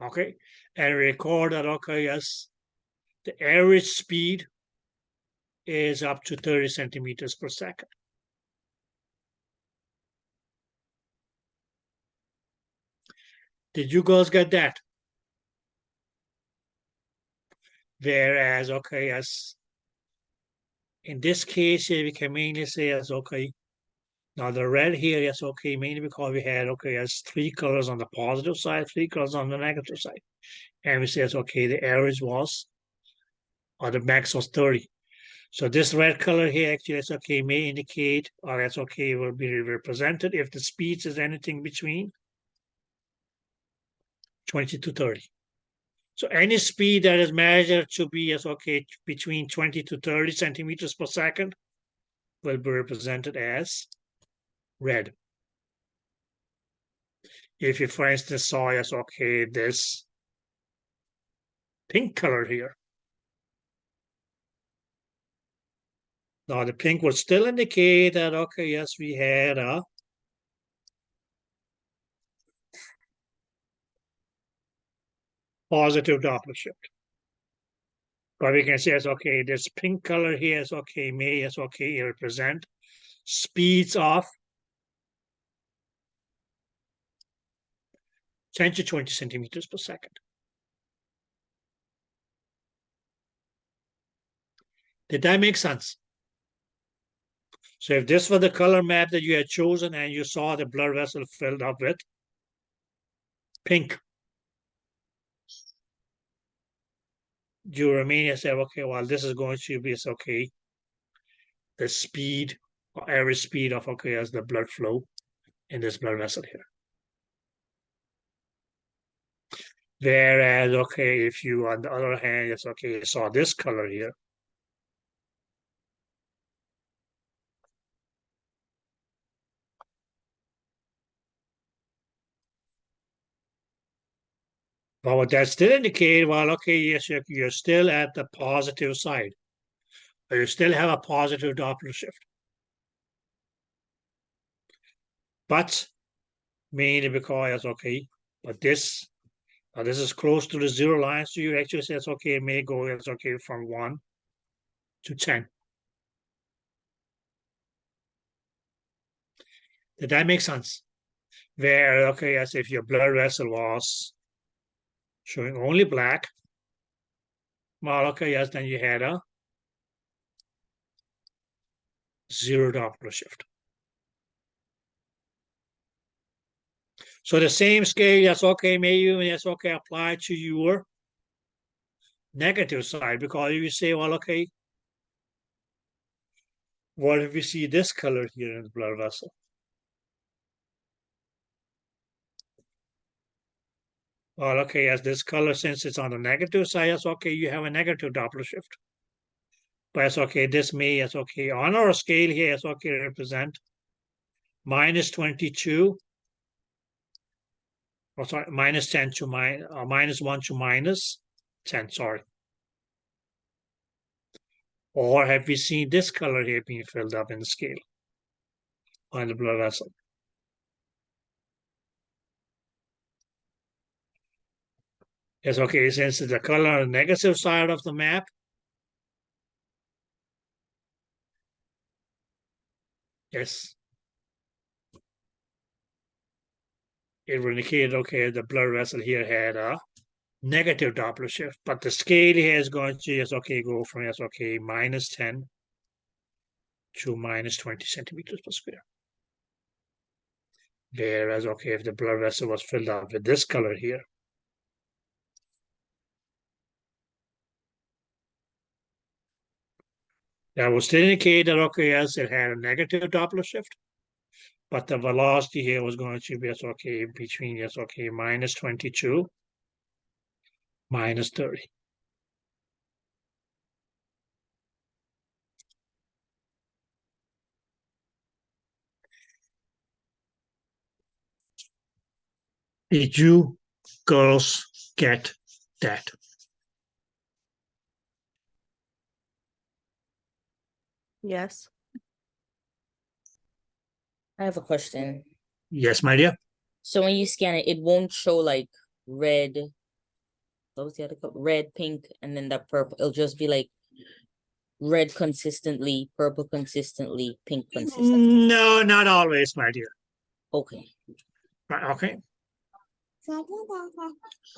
Okay, and record that okay, yes, the average speed is up to 30 centimeters per second. Did you girls get that? Whereas, okay, as in this case here, we can mainly say as okay. Now the red here is okay, mainly because we had okay as 3 colors on the positive side, 3 colors on the negative side. And we say okay, the average was, or the max was 30. So this red color here actually is okay, may indicate, or that's okay, will be represented if the speeds is anything between 20 to 30. So any speed that is measured to be as okay between 20 to 30 centimeters per second will be represented as red. If you, for instance, saw as okay this pink color here, now the pink would still indicate that okay, yes, we had a positive Doppler shift. But we can say as okay, this pink color here is okay, may as okay represent speeds of 10 to 20 centimeters per second. Did that make sense? So if this was the color map that you had chosen and you saw the blood vessel filled up with pink, you remain and say, okay, well, this is going to be okay, the speed or average speed of okay as the blood flow in this blood vessel here. Whereas, okay, if you, on the other hand, it's okay, you saw this color here. But what that still indicate, well, okay, yes, you're still at the positive side. Or you still have a positive Doppler shift. But mainly because, okay, but this is close to the zero line, so you actually say it's okay, it may go, it's okay, from 1 to 10. Did that make sense? Where, okay, as if your blood vessel was showing only black, well, okay, yes, then you had a zero Doppler shift. So the same scale, yes, okay, maybe yes, okay, apply to your negative side, because you say, well, okay, what if we see this color here in the blood vessel? Well, okay, as this color, since it's on the negative side, yes, okay, you have a negative Doppler shift. But it's okay, this may, it's okay, on our scale here, it's okay, represent minus 22, or sorry, minus 10 to minus 1 to minus 10, sorry. Or have we seen this color here being filled up in the scale on the blood vessel? Yes, okay, since the color on the negative side of the map, yes, it will indicate, okay, the blood vessel here had a negative Doppler shift, but the scale here is going to, yes, okay, go from, yes, okay, minus 10 to minus 20 centimeters per square. Whereas, okay, if the blood vessel was filled up with this color here, that will still indicate that, okay, yes, it had a negative Doppler shift, but the velocity here was going to be, yes, okay, between, yes, okay, minus 22, minus 30. Did you girls get that? Yes. I have a question. Yes, my dear. So when you scan it, it won't show like red. What was the other color? Red, pink, and then that purple. It'll just be like red consistently, purple consistently, pink consistently. No, not always, my dear. Okay. Right, okay.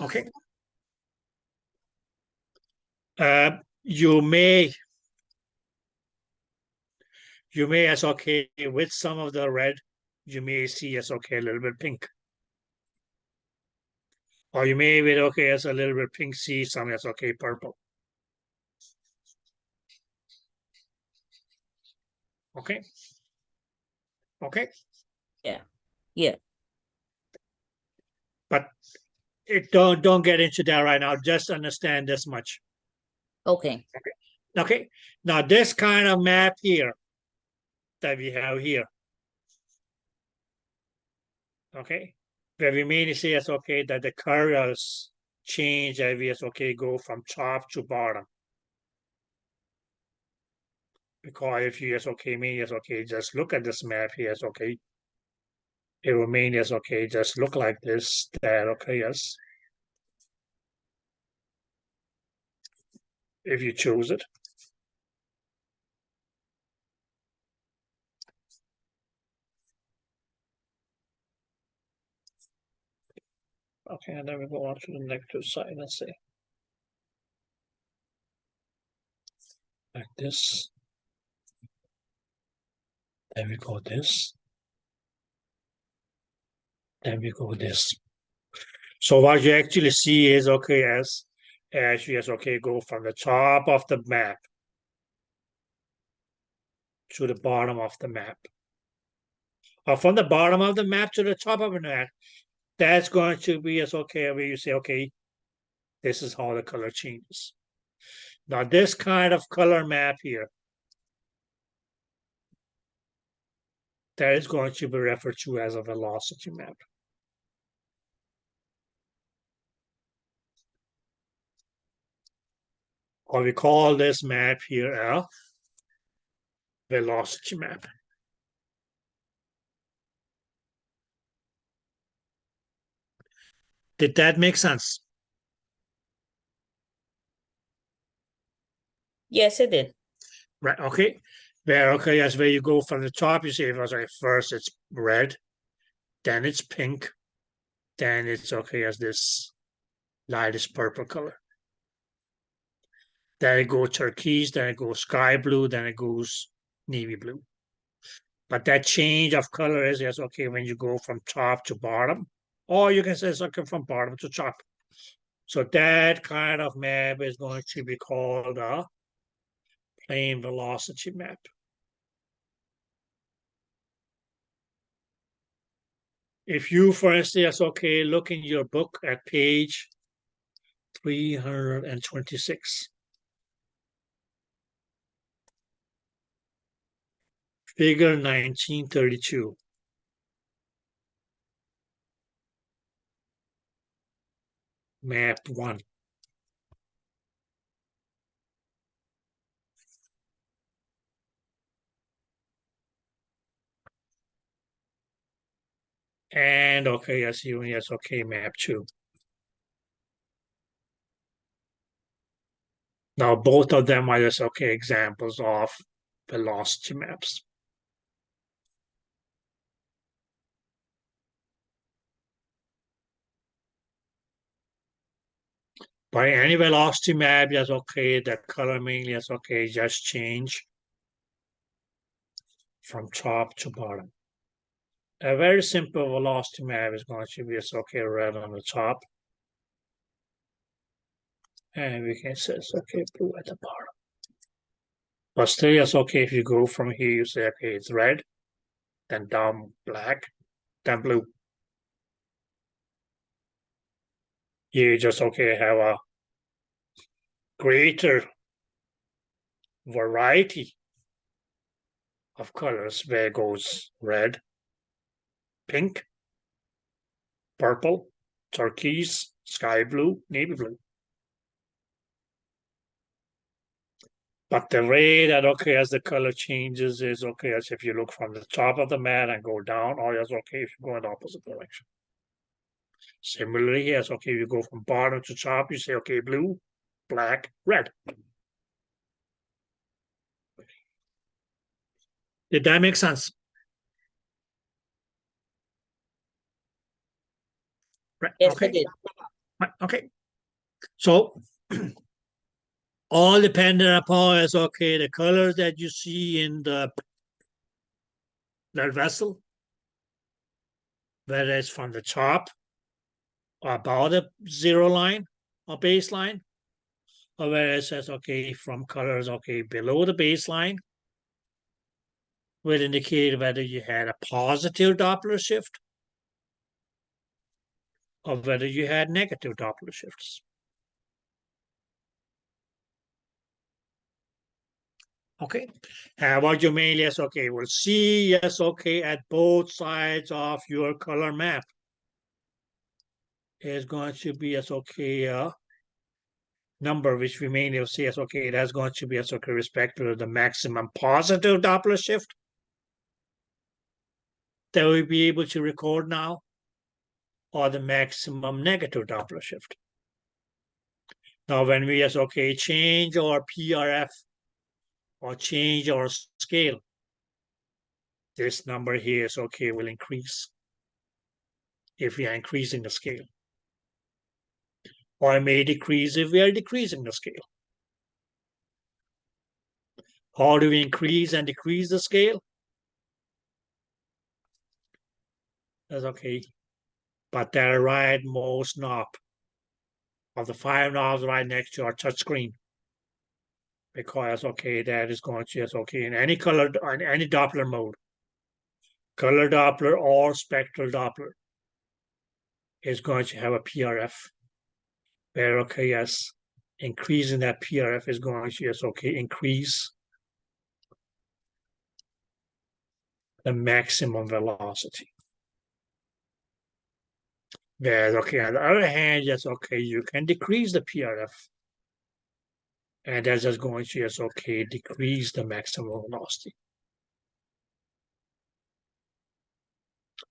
Okay. You may as okay with some of the red, you may see as okay a little bit pink. Or you may with okay as a little bit pink see some as okay purple. Okay. Okay. Yeah. Yeah. But don't get into that right now. Just understand this much. Okay. Okay. Now this kind of map here that we have here. Okay. Where we mainly say it's okay that the colors change as we okay go from top to bottom. Because if you okay mean yes okay just look at this map here, it's okay. It will mean yes okay just look like this, that okay, yes. If you choose it. Okay, and then we go on to the negative side, let's see. Like this. Then we go this. Then we go this. So what you actually see is okay as you okay go from the top of the map to the bottom of the map. Or from the bottom of the map to the top of the map, that's going to be as okay where you say, okay, this is how the color changes. Now this kind of color map here, that is going to be referred to as a velocity map. Or we call this map here a velocity map. Did that make sense? Yes, it did. Right, okay. Where okay, that's where you go from the top, you see okay, first it's red, then it's pink, then it's okay as this lightest purple color. Then it goes turquoise, then it goes sky blue, then it goes navy blue. But that change of color is yes, okay, when you go from top to bottom, or you can say it's okay from bottom to top. So that kind of map is going to be called a plane velocity map. If you, for instance, okay, look in your book at page 326. Figure 1932. Map 1. And okay, yes, yes, okay, map 2. Now both of them are just okay examples of velocity maps. By any velocity map, yes, okay, the color mainly is okay, just change from top to bottom. A very simple velocity map is going to be okay, red on the top. And we can say it's okay, blue at the bottom. But still, yes, okay, if you go from here, you say, okay, it's red, then down black, then blue. You just, okay, have a greater variety of colors where it goes red, pink, purple, turquoise, sky blue, navy blue. But the way that, okay, as the color changes is, okay, as if you look from the top of the mat and go down, or yes, okay, if you go in the opposite direction. Similarly, yes, okay, you go from bottom to top, you say, okay, blue, black, red. Did that make sense? Right, Yes, okay. it did. Right, okay. So, all dependent upon is, okay, the colors that you see in that vessel, whether it's from the top, or about the zero line or baseline, or whether it says, okay, from colors, okay, below the baseline, will indicate whether you had a positive Doppler shift or whether you had negative Doppler shifts. Okay, what you mainly, yes, okay, we'll see, yes, okay, at both sides of your color map is going to be, yes, okay, number which we mainly will see, yes, okay, that's going to be, yes, okay, respect to the maximum positive Doppler shift that we'll be able to record now, or the maximum negative Doppler shift. Now, when we, yes, okay, change our PRF or change our scale, this number here is okay, will increase if we are increasing the scale, or it may decrease if we are decreasing the scale. How do we increase and decrease the scale? That's okay. But that rightmost knob of the 5 knobs right next to our touch screen, because okay, that is going to, yes, okay, in any color, in any Doppler mode, color Doppler or spectral Doppler is going to have a PRF. Where okay, yes, increasing that PRF is going to, yes, okay, increase the maximum velocity. Whereas, okay, on the other hand, yes, okay, you can decrease the PRF. And that's just going to, yes, okay, decrease the maximum velocity.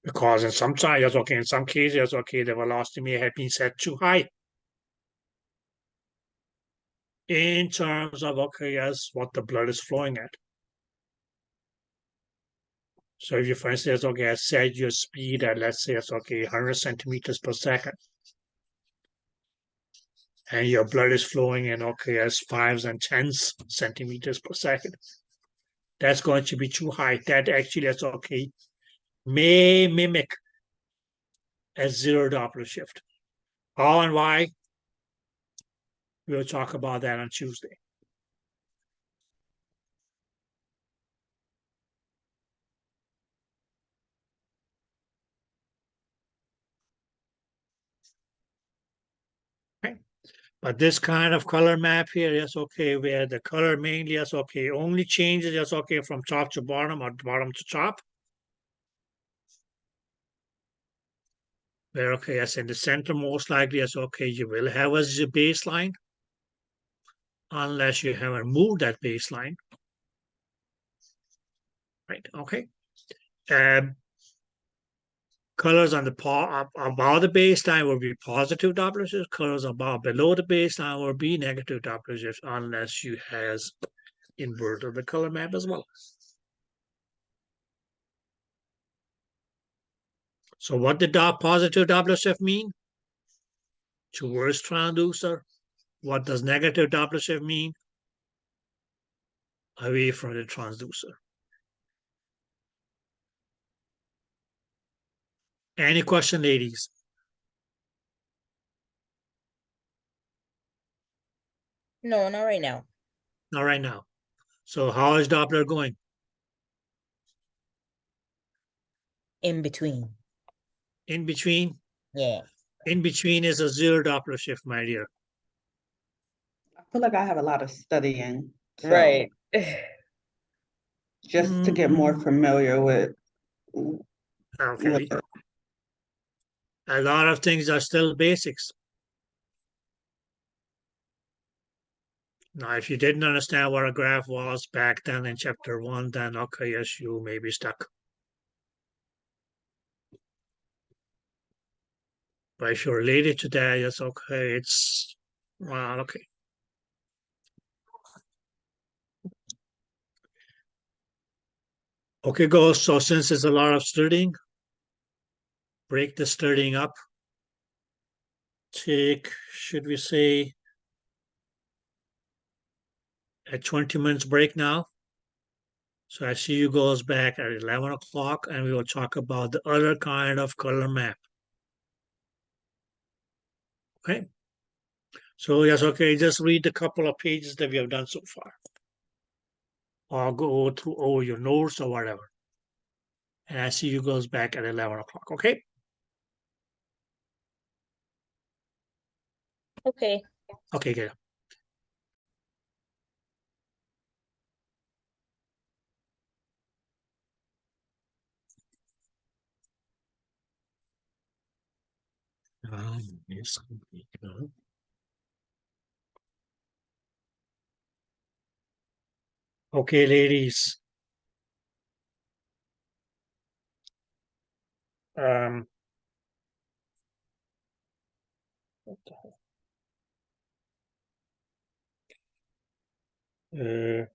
Because in some times, yes, okay, in some cases, yes, okay, the velocity may have been set too high. In terms of, okay, yes, what the blood is flowing at. So if you, for instance, okay, set your speed at, let's say, it's okay, 100 centimeters per second, and your blood is flowing in, okay, as 5s and 10s centimeters per second, that's going to be too high. That actually, that's okay, may mimic a 0 Doppler shift. How and why? We'll talk about that on Tuesday. Okay. But this kind of color map here is okay, where the color mainly is okay, only changes is okay from top to bottom or bottom to top. Where okay, as in the center, most likely is okay, you will have as a baseline, unless you haven't moved that baseline. Right, okay. Colors on the above the baseline will be positive Doppler shifts. Colors above below the baseline will be negative Doppler shifts, unless you has inverted the color map as well. So what did positive Doppler shift mean? Towards transducer. What does negative Doppler shift mean? Away from the transducer. Any question, ladies? No, not right now. Not right now. So how is Doppler going? In between. In between? Yeah. In between is a 0 Doppler shift, my dear. I feel like I have a lot of studying. So Right. just to get more familiar with Okay. A lot of things are still basics. Now, if you didn't understand what a graph was back then in chapter 1, then okay, yes, you may be stuck. But if you're related to that, yes, okay, it's, well, okay. Okay, go. So since there's a lot of studying, break the studying up. Take, should we say, a 20 minutes break now? So I see you goes back at 11 o'clock, and we will talk about the other kind of color map. Okay. So yes, okay, just read the couple of pages that we have done so far. Or go through over your notes or whatever. And I see you goes back at 11 o'clock, okay? Okay. Okay, good. Yes, good. Okay, ladies. What the hell?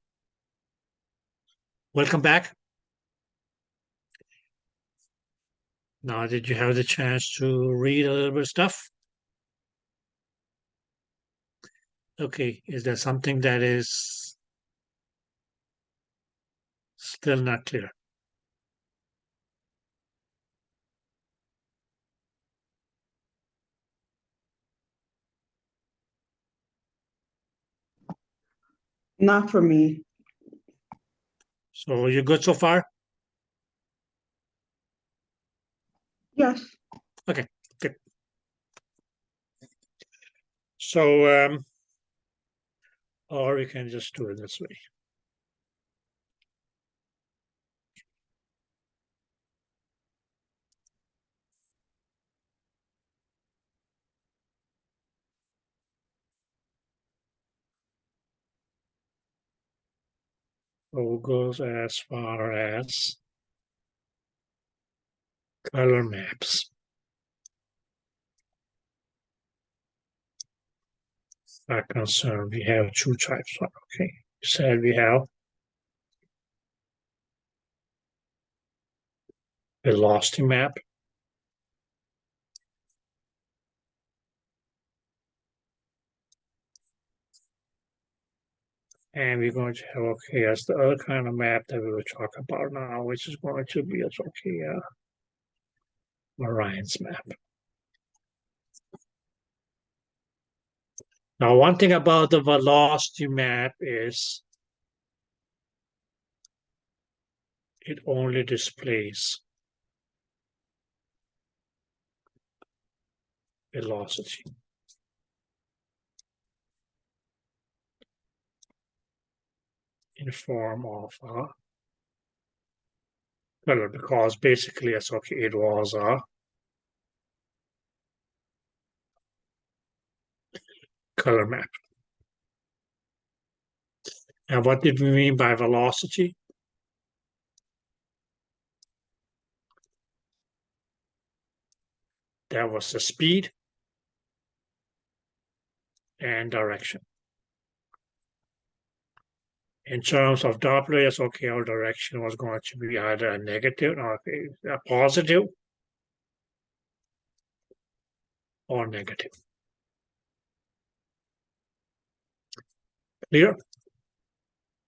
Welcome back. Now, did you have the chance to read a little bit of stuff? Okay, is there something that is still not clear? Not for me. So you're good so far? Yes. Okay, good. So, or we can just do it this way. So it goes as far as color maps are concerned. We have two types. Okay, you said we have velocity map and we're going to have, okay, as the other kind of map that we will talk about now, which is going to be as, okay, Orion's map. Now, one thing about the velocity map is it only displays velocity. In form of color, because basically it's okay, it was a color map. And what did we mean by velocity? That was the speed and direction. In terms of Doppler, yes, okay, our direction was going to be either a negative or a positive or negative. Clear?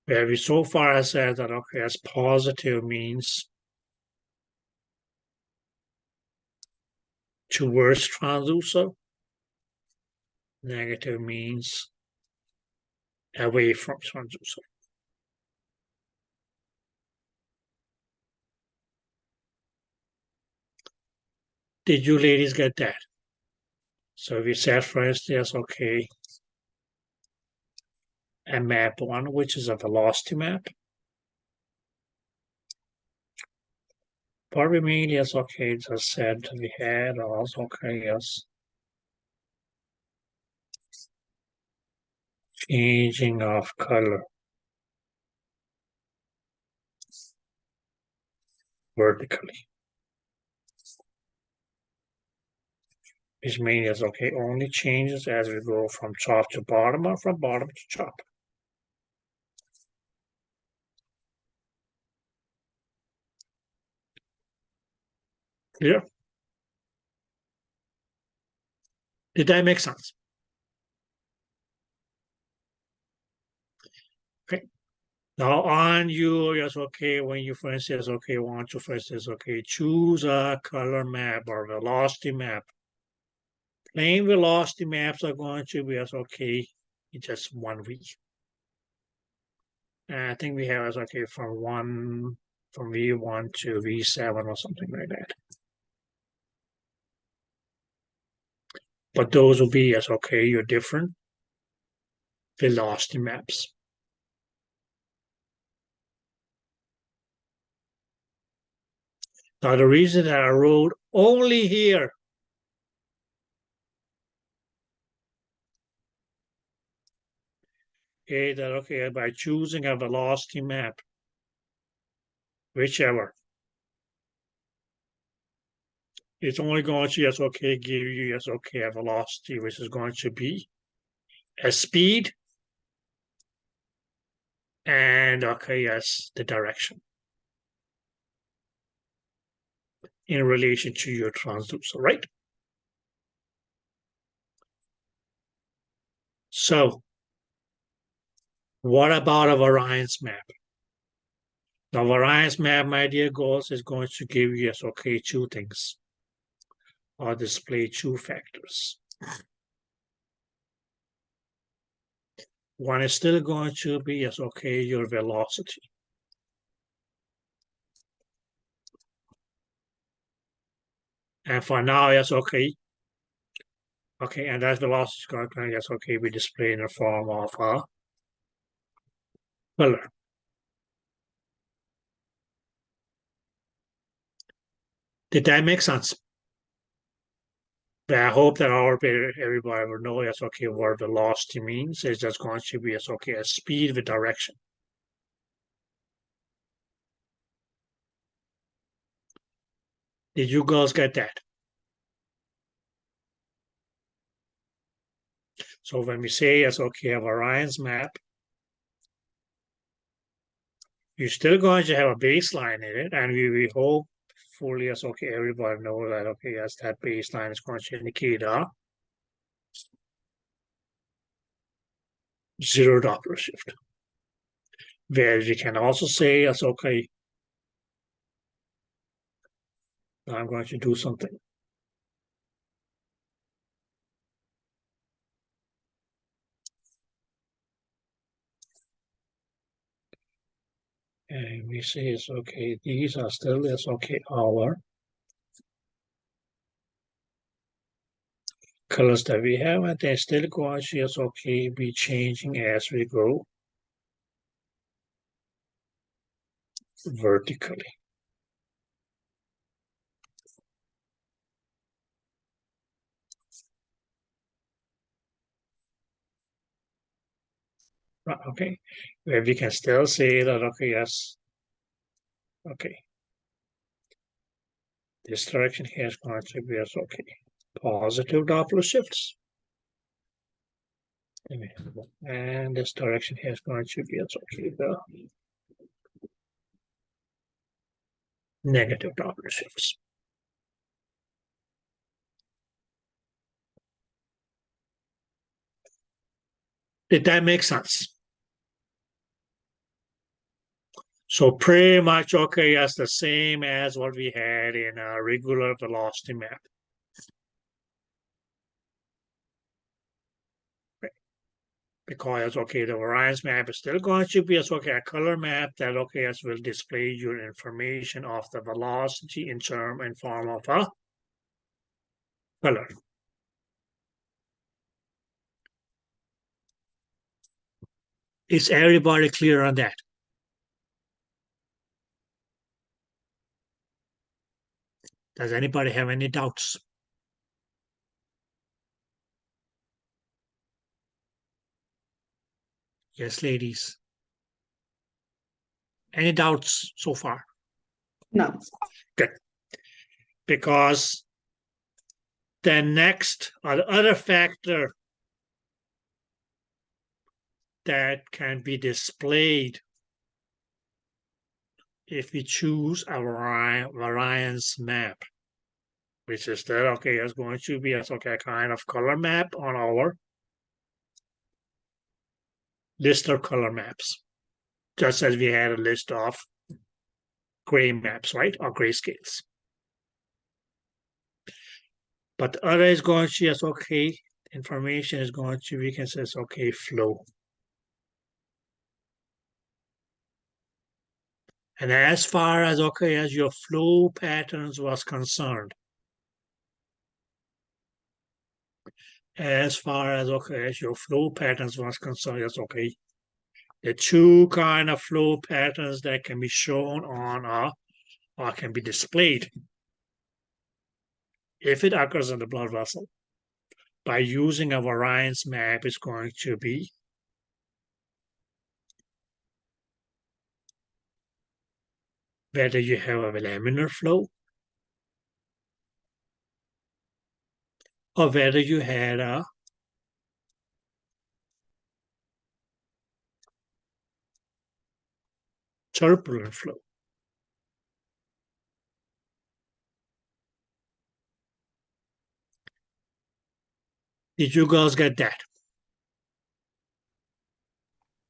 Where we so far has said that, okay, as positive means towards transducer, negative means away from transducer. Did you ladies get that? So we said, for instance, okay, a map one, which is a velocity map. But we mean, yes, okay, just said we had also, okay, yes, changing of color vertically. Which means, okay, only changes as we go from top to bottom or from bottom to top. Clear? Did that make sense? Okay. Now on you, yes, okay, when you for instance, okay, want to for instance, okay, choose a color map or velocity map. Plain velocity maps are going to be as okay in just 1 week. And I think we have as okay from V1 to V7 or something like that. But those will be as okay, your different velocity maps. Now the reason that I wrote only here is that okay, by choosing a velocity map, whichever, it's only going to yes okay give you yes okay a velocity which is going to be a speed and okay yes the direction in relation to your transducer, right? So what about a variance map? Now variance map, my dear girls, is going to give you yes okay two things or display two factors. One is still going to be yes okay your velocity. And for now, yes, okay. Okay, and that velocity is going to, yes, okay, be displayed in the form of a pillar. Did that make sense? But I hope that everybody will know, yes, okay, what velocity means. It's just going to be, yes, okay, a speed with direction. Did you girls get that? So when we say, yes, okay, a variance map, you're still going to have a baseline in it, and we hope fully, yes, okay, everybody know that, okay, yes, that baseline is going to indicate a zero Doppler shift. Where you can also say, yes, okay, I'm going to do something. And we say it's okay, these are still, it's okay, our colors that we have, and they're still going to, it's okay, be changing as we go vertically. Right, okay, where we can still say that, okay, yes, okay, this direction here is going to be as okay, positive Doppler shifts. And this direction here is going to be as okay, the negative Doppler shifts. Did that make sense? So pretty much, okay, that's the same as what we had in a regular velocity map. Because, okay, the variance map is still going to be as okay, a color map that, okay, as will display your information of the velocity in term and form of a color. Is everybody clear on that? Does anybody have any doubts? Yes, ladies. Any doubts so far? No. Good. Because the next or the other factor that can be displayed if we choose a variance map, which is that, okay, it's going to be as okay, a kind of color map on our list of color maps, just as we had a list of gray maps, right, or grayscales. But the other is going to, yes, okay, information is going to, we can say, it's okay, flow. And as far as, okay, as your flow patterns was concerned, as far as okay, as your flow patterns was concerned, yes, okay. The two kind of flow patterns that can be shown on or can be displayed if it occurs in the blood vessel by using a variance map is going to be whether you have a laminar flow or whether you had a turbulent flow. Did you girls get that?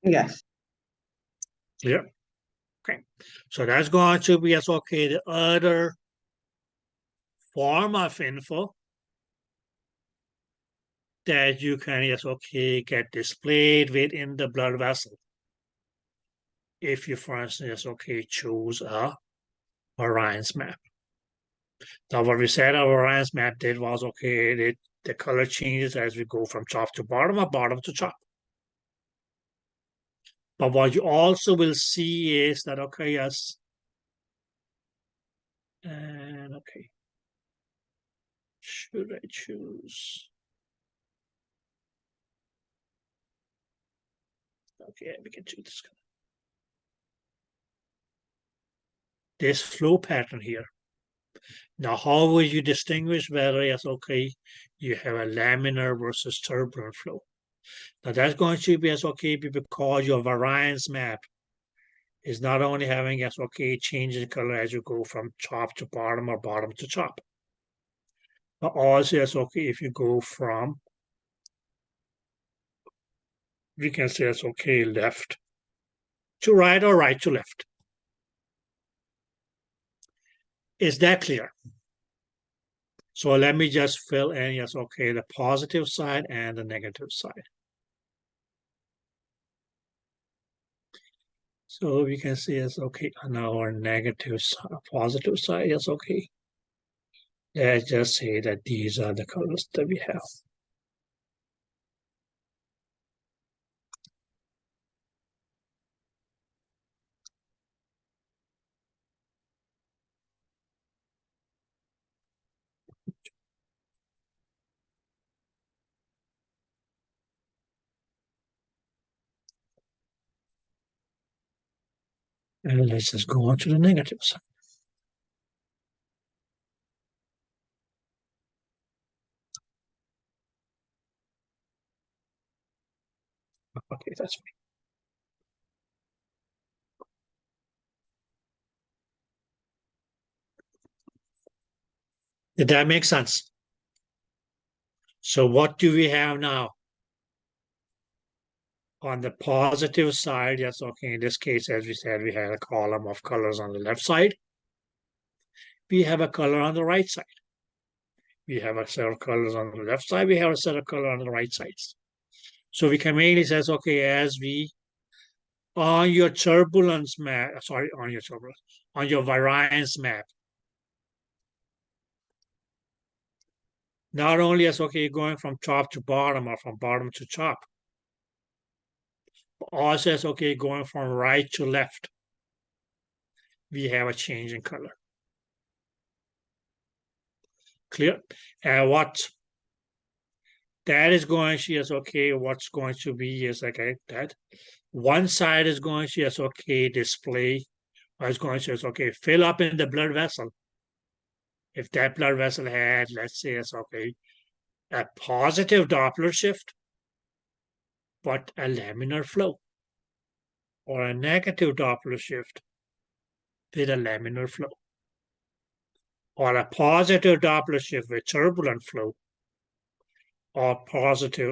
Yes, Clear? Okay. So that's going to be as okay the other form of info that you can yes okay get displayed within the blood vessel. If you, for instance, yes okay choose a variance map. Now what we said our variance map did was okay, the color changes as we go from top to bottom or bottom to top. But what you also will see is that okay, yes, and okay, should I choose? Okay, we can choose this color. This flow pattern here. Now, how will you distinguish whether yes, okay, you have a laminar versus turbulent flow? Now, that's going to be yes, okay, because your variance map is not only having yes, okay, change in color as you go from top to bottom or bottom to top, but also yes, okay, if you go from, we can say yes, okay, left to right or right to left. Is that clear? So let me just fill in, yes, okay, the positive side and the negative side. So we can see it's okay on our negative side, positive side, yes, okay. Let's just say that these are the colors that we have. And let's just go on to the negative side. Okay, that's me. Did that make sense? So what do we have now? On the positive side, yes, okay, in this case, as we said, we had a column of colors on the left side. We have a color on the right side. We have a set of colors on the left side. We have a set of color on the right sides. So we can mainly say, okay, as we on your turbulence map, on your variance map. Not only as okay going from top to bottom or from bottom to top, but also as okay going from right to left. We have a change in color. Clear? And what that is going to is okay, what's going to be is okay that one side is going to is okay display, or is going to is okay fill up in the blood vessel. If that blood vessel had, let's say, it's okay, a positive Doppler shift, but a laminar flow, or a negative Doppler shift with a laminar flow, or a positive Doppler shift with turbulent flow, or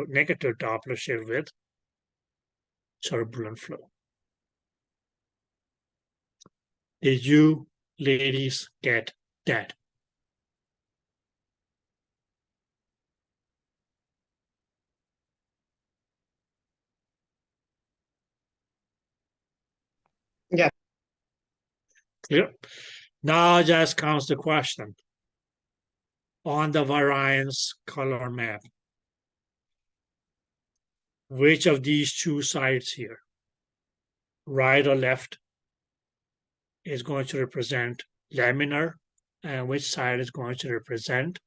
negative Doppler shift with turbulent flow. Did you ladies get that? Yeah. Clear? Now just comes the question. On the variance color map, which of these two sides here, right or left, is going to represent laminar, and which side is going to represent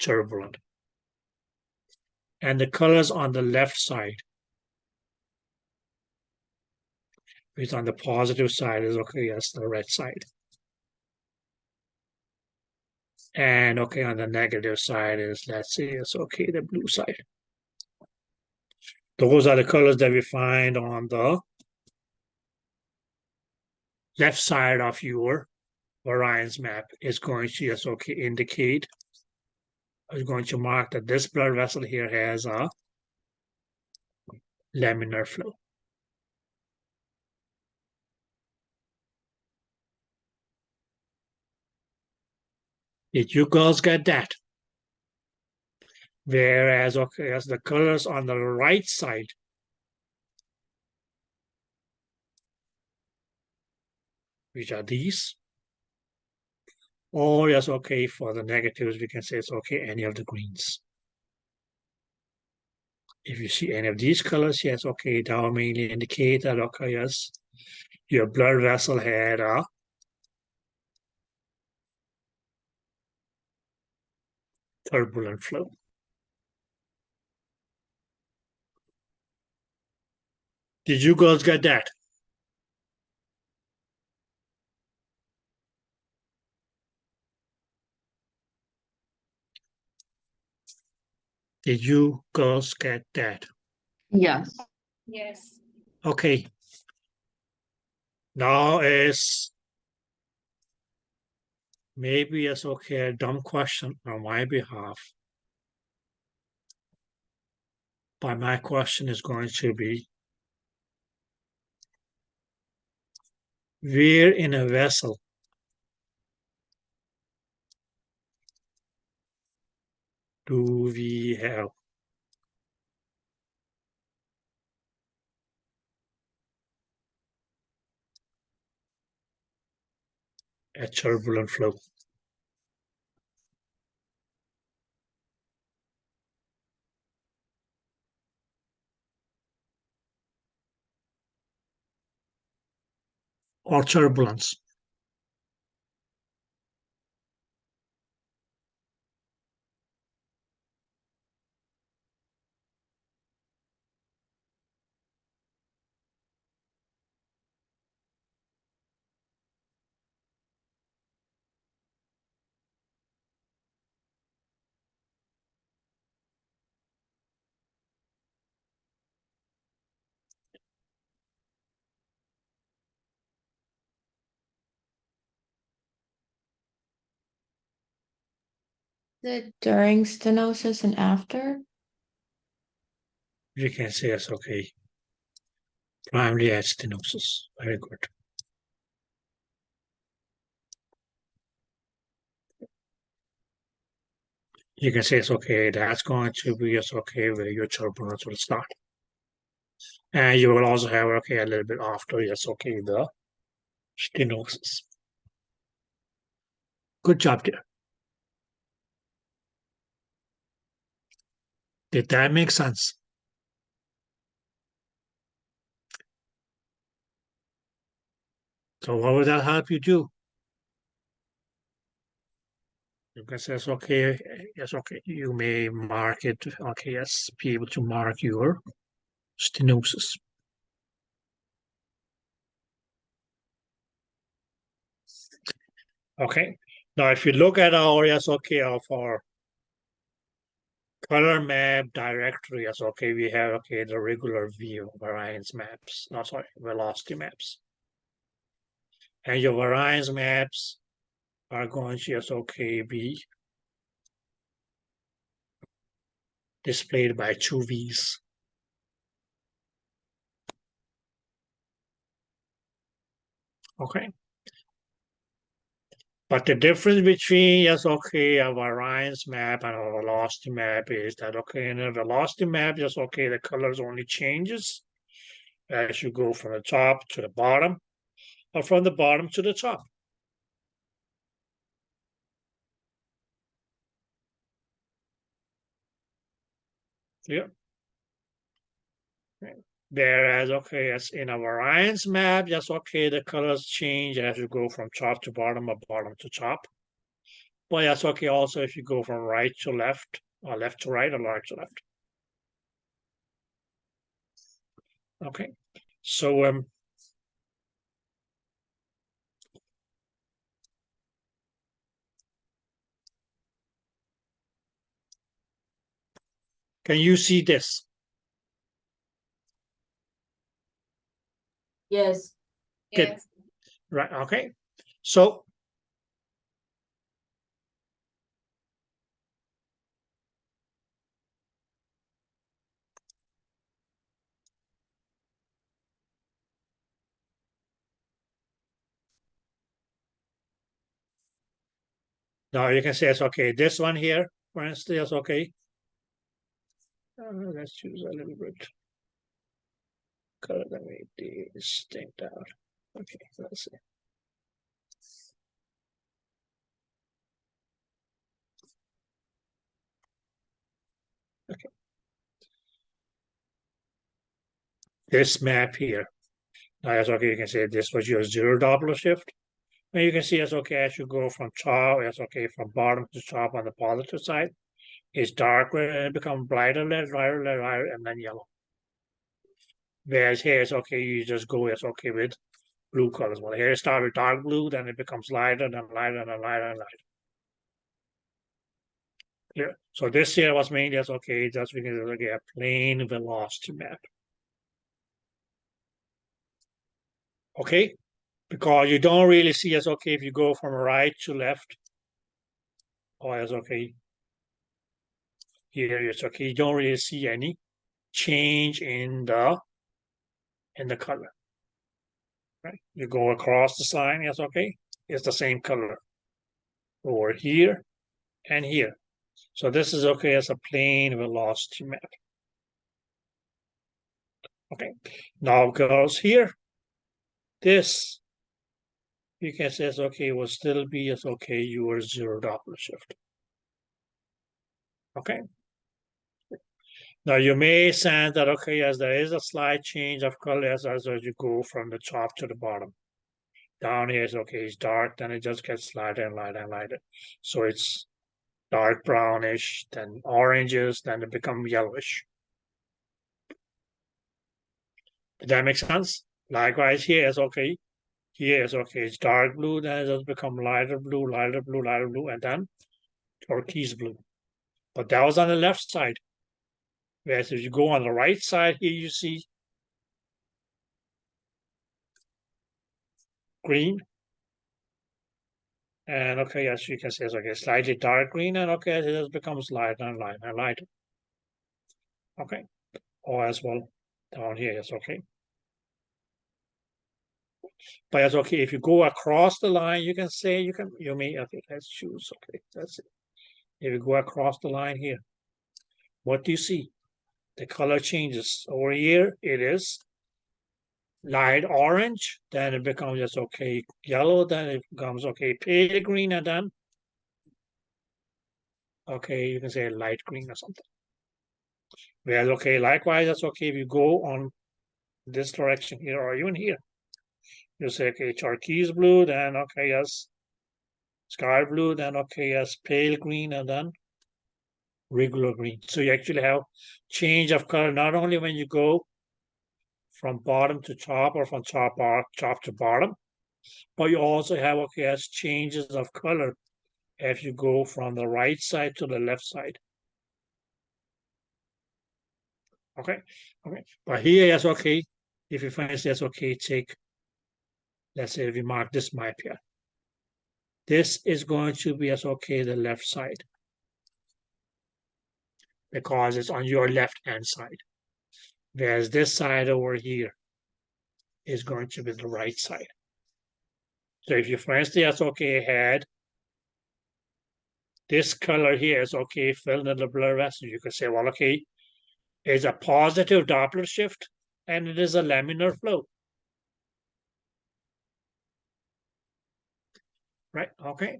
turbulent. And the colors on the left side, which on the positive side is okay, yes, the red side. And okay, on the negative side is, let's say, it's okay, the blue side. Those are the colors that we find on the left side of your Orion's map. Is going to, yes, okay, indicate, is going to mark that this blood vessel here has a laminar flow. Did you girls get that? Whereas, okay, as the colors on the right side, which are these, or yes, okay, for the negatives, we can say it's okay, any of the greens. If you see any of these colors, yes, okay, that will mainly indicate that, okay, yes, your blood vessel had a turbulent flow. Did you girls get that? Did you girls get that? Yes. Yes. Okay. Now is maybe it's okay, a dumb question on my behalf. But my question is going to be, where in a vessel do we have a turbulent flow? Or turbulence? It during stenosis and after? You can say it's okay. Primary at stenosis. Very good. You can say it's okay. That's going to be it's okay where your turbulence will start. And you will also have okay a little bit after yes okay the stenosis. Good job there. Did that make sense? So what would that help you do? You can say it's okay, yes, okay. You may mark it, okay, yes, be able to mark your stenosis. Okay, now if you look at our, yes, okay, of our color map directory, yes, okay, we have, okay, the regular view variance maps, no, sorry, velocity maps. And your variance maps are going to, yes, okay, be displayed by two V's. Okay. But the difference between, yes, okay, a variance map and a velocity map is that, okay, in a velocity map, yes, okay, the colors only changes as you go from the top to the bottom or from the bottom to the top. Yeah. Whereas, okay, as in our Ryan's map, yes, okay, the colors change as you go from top to bottom or bottom to top. But yes, okay, also if you go from right to left, or left to right, or right to left. Okay, so can you see this? Yes. Good. Right, okay. So now you can say it's okay. This one here, for instance, okay. Let's choose a little bit color that make this distinct out. Okay, let's see. Okay. This map here. Now that's okay. You can say this was your 0 Doppler shift. And you can see it's okay as you go from top, it's okay from bottom to top on the positive side. It's darker and it becomes brighter, lighter, and then yellow. Whereas here it's okay, you just go, it's okay with blue colors. Well, here it starts with dark blue, then it becomes lighter, then lighter, and lighter, and lighter. Yeah. So this here was mainly as okay, just because it's okay, a plain velocity map. Okay, because you don't really see as okay if you go from right to left, or as okay here it's okay. You don't really see any change in the color. Right? You go across the sign, yes, okay, it's the same color over here and here. So this is okay as a plain velocity map. Okay, now girls here, this you can say it's okay, will still be as okay your 0 Doppler shift. Okay. Now you may sense that okay, as there is a slight change of color as you go from the top to the bottom. Down here is okay, it's dark, then it just gets lighter and lighter and lighter. So it's dark brownish, then oranges, then it becomes yellowish. Does that make sense? Likewise, here is okay. Here is okay. It's dark blue, then it just become lighter blue, lighter blue, lighter blue, and then turquoise blue. But that was on the left side. Whereas if you go on the right side here, you see green. And okay, as you can see, it's okay, slightly dark green, and okay, it just becomes lighter and lighter and lighter. Okay, or as well down here, it's okay. But it's okay if you go across the line, you can say you may okay, let's choose. Okay, that's it. If you go across the line here, what do you see? The color changes. Over here, it is light orange, then it becomes just okay yellow, then it becomes okay pale green, and then okay, you can say light green or something. Whereas okay, likewise, that's okay if you go on this direction here or even here. You say okay, turquoise blue, then okay, yes, sky blue, then okay, yes, pale green, and then regular green. So you actually have change of color not only when you go from bottom to top or from top to bottom, but you also have okay as changes of color if you go from the right side to the left side. Okay, okay. But here yes, okay. If you find this okay, take let's say if you mark this map here. This is going to be as okay the left side because it's on your left hand side. Whereas this side over here is going to be the right side. So if you for instance okay had this color here is okay filled in the blur vessel, you could say, well, okay, it's a positive Doppler shift and it is a laminar flow. Right, okay.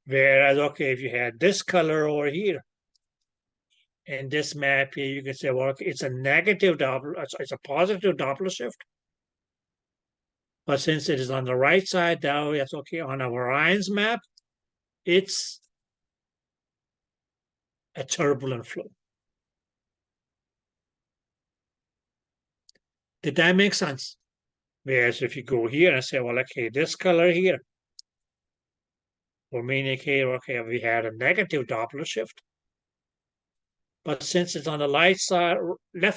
Whereas, okay, if you had this color over here, in this map here, you can say, well, okay, it's a negative Doppler, it's a positive Doppler shift. But since it is on the right side, now it's okay. On our Orion's map, it's a turbulent flow. Did that make sense? Whereas if you go here and say, well, okay, this color here will indicate, okay, we had a negative Doppler shift. But since it's on the left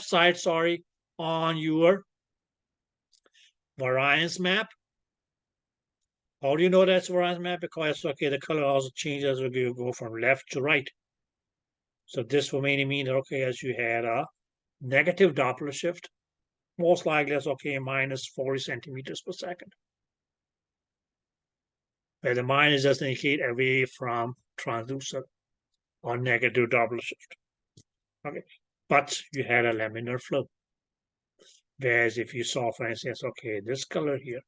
side, sorry, on your Orion's map, how do you know that's Orion's map? Because, okay, the color also changes as we go from left to right. So this will mainly mean that, okay, as you had a negative Doppler shift, most likely that's okay, minus 40 centimeters per second. Where the minus just indicate away from transducer or negative Doppler shift. Okay, but you had a laminar flow. Whereas if you saw, for instance, okay, this color here,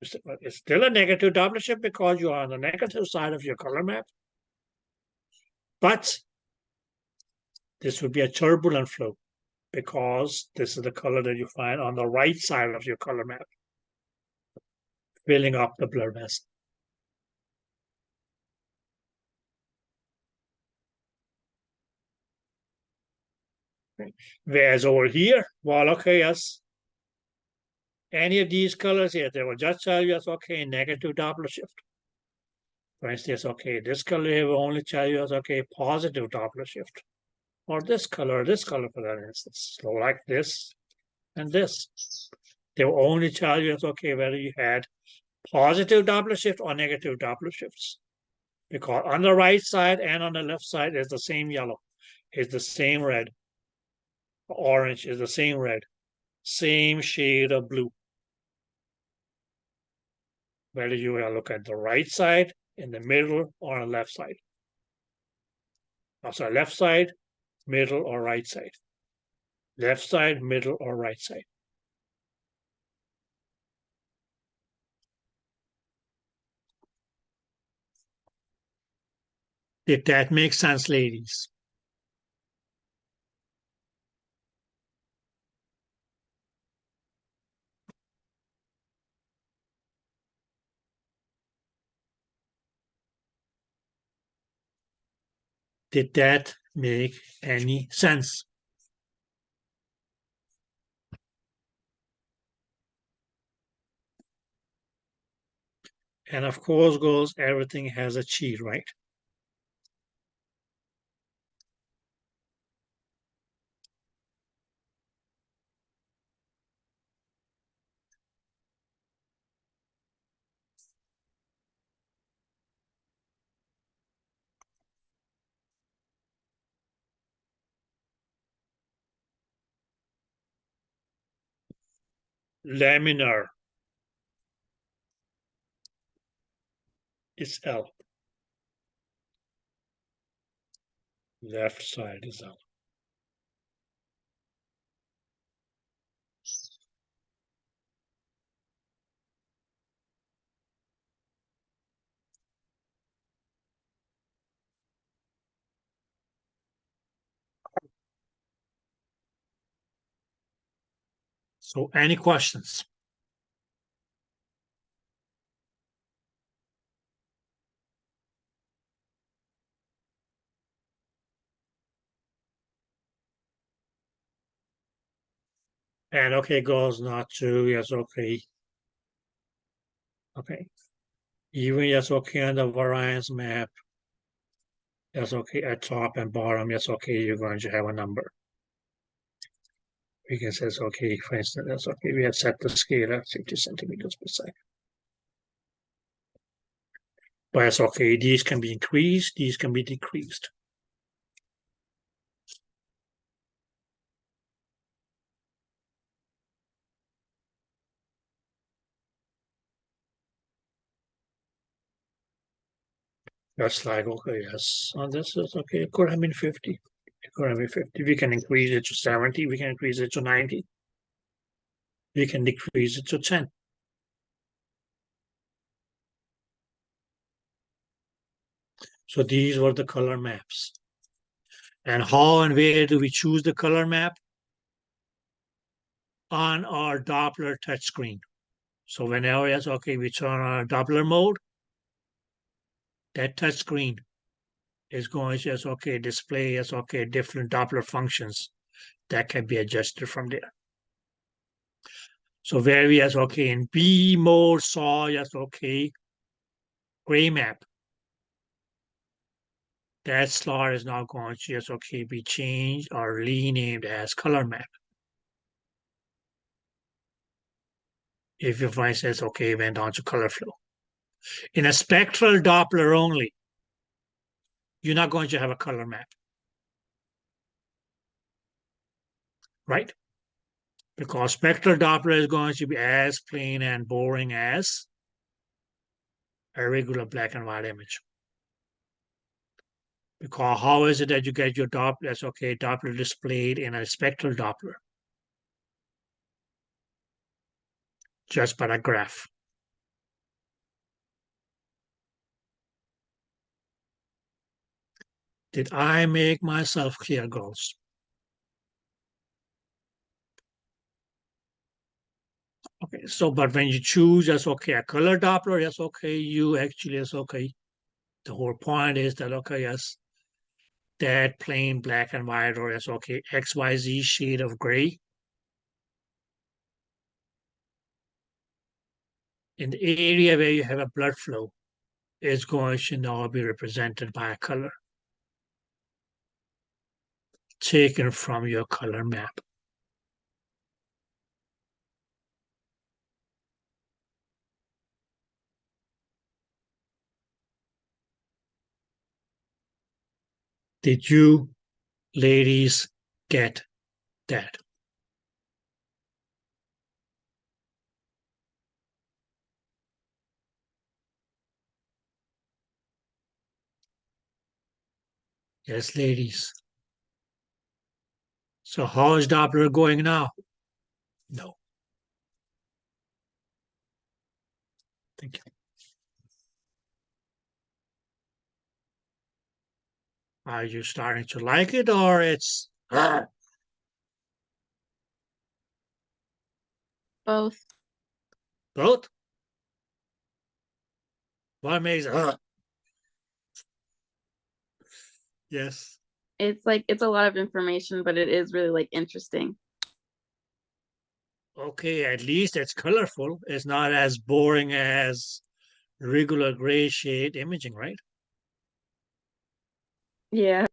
it's still a negative Doppler shift because you are on the negative side of your color map. But this would be a turbulent flow because this is the color that you find on the right side of your color map, filling up the blood vessel. Whereas over here, well, okay, yes, any of these colors here, they will just tell you, okay, negative Doppler shift. For instance, okay, this color here will only tell you, okay, positive Doppler shift. Or this color for that instance. So like this and this. They will only tell you, okay, whether you had positive Doppler shift or negative Doppler shifts. Because on the right side and on the left side is the same yellow, is the same red. Orange is the same red, same shade of blue. Whether you look at the right side, in the middle, or on the left side. Also, left side, middle, or right side. Left side, middle, or right side. Did that make sense, ladies? Did that make any sense? And of course, girls, everything has a cheat, right? Laminar is L. Left side is L. So any questions? And okay, goes not to, yes, okay. Okay. Even yes, okay, on the variance map, yes, okay, at top and bottom, yes, okay, you're going to have a number. We can say, okay, for instance, that's okay, we have set the scale at 50 centimeters per second. But it's okay, these can be increased, these can be decreased. That's like, okay, yes, on this is okay, it could have been 50. It could have been 50. We can increase it to 70, we can increase it to 90. We can decrease it to 10. So these were the color maps. And how and where do we choose the color map? On our Doppler touchscreen. So whenever, yes, okay, we turn on our Doppler mode, that touchscreen is going to, yes, okay, display, yes, okay, different Doppler functions that can be adjusted from there. So where we, yes, okay, in B mode saw, yes, okay, gray map. That slot is now going to, yes, okay, be changed or renamed as color map. If you, for instance, okay, went on to color flow. In a spectral Doppler only, you're not going to have a color map. Right? Because spectral Doppler is going to be as plain and boring as a regular black and white image. Because how is it that you get your Doppler, that's okay, Doppler displayed in a spectral Doppler? Just by a graph. Did I make myself clear, girls? Okay, so but when you choose, that's okay, a color Doppler, yes, okay, you actually, yes, okay. The whole point is that, okay, yes, that plain black and white or yes, okay, XYZ shade of gray in the area where you have a blood flow is going to now be represented by a color taken from your color map. Did you ladies get that? Yes, ladies. So how is Doppler going now? No. Thank you. Are you starting to like it or it's Both. both? What makes yes. It's like it's a lot of information, but it is really like interesting. Okay, at least it's colorful. It's not as boring as regular gray shade imaging, right? Yeah.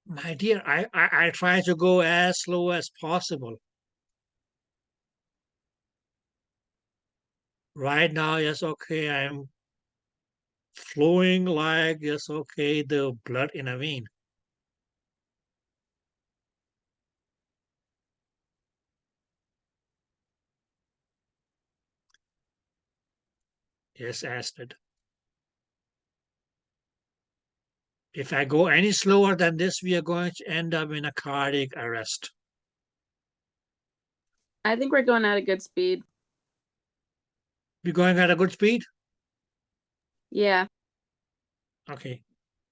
My dear, I try to go as slow as possible. Right now, yes, okay, I'm flowing like, yes, okay, the blood in a vein. Yes, Astrid. If I go any slower than this, we are going to end up in a cardiac arrest. I think we're going at a good speed. We're going at a good speed? Yeah. Okay.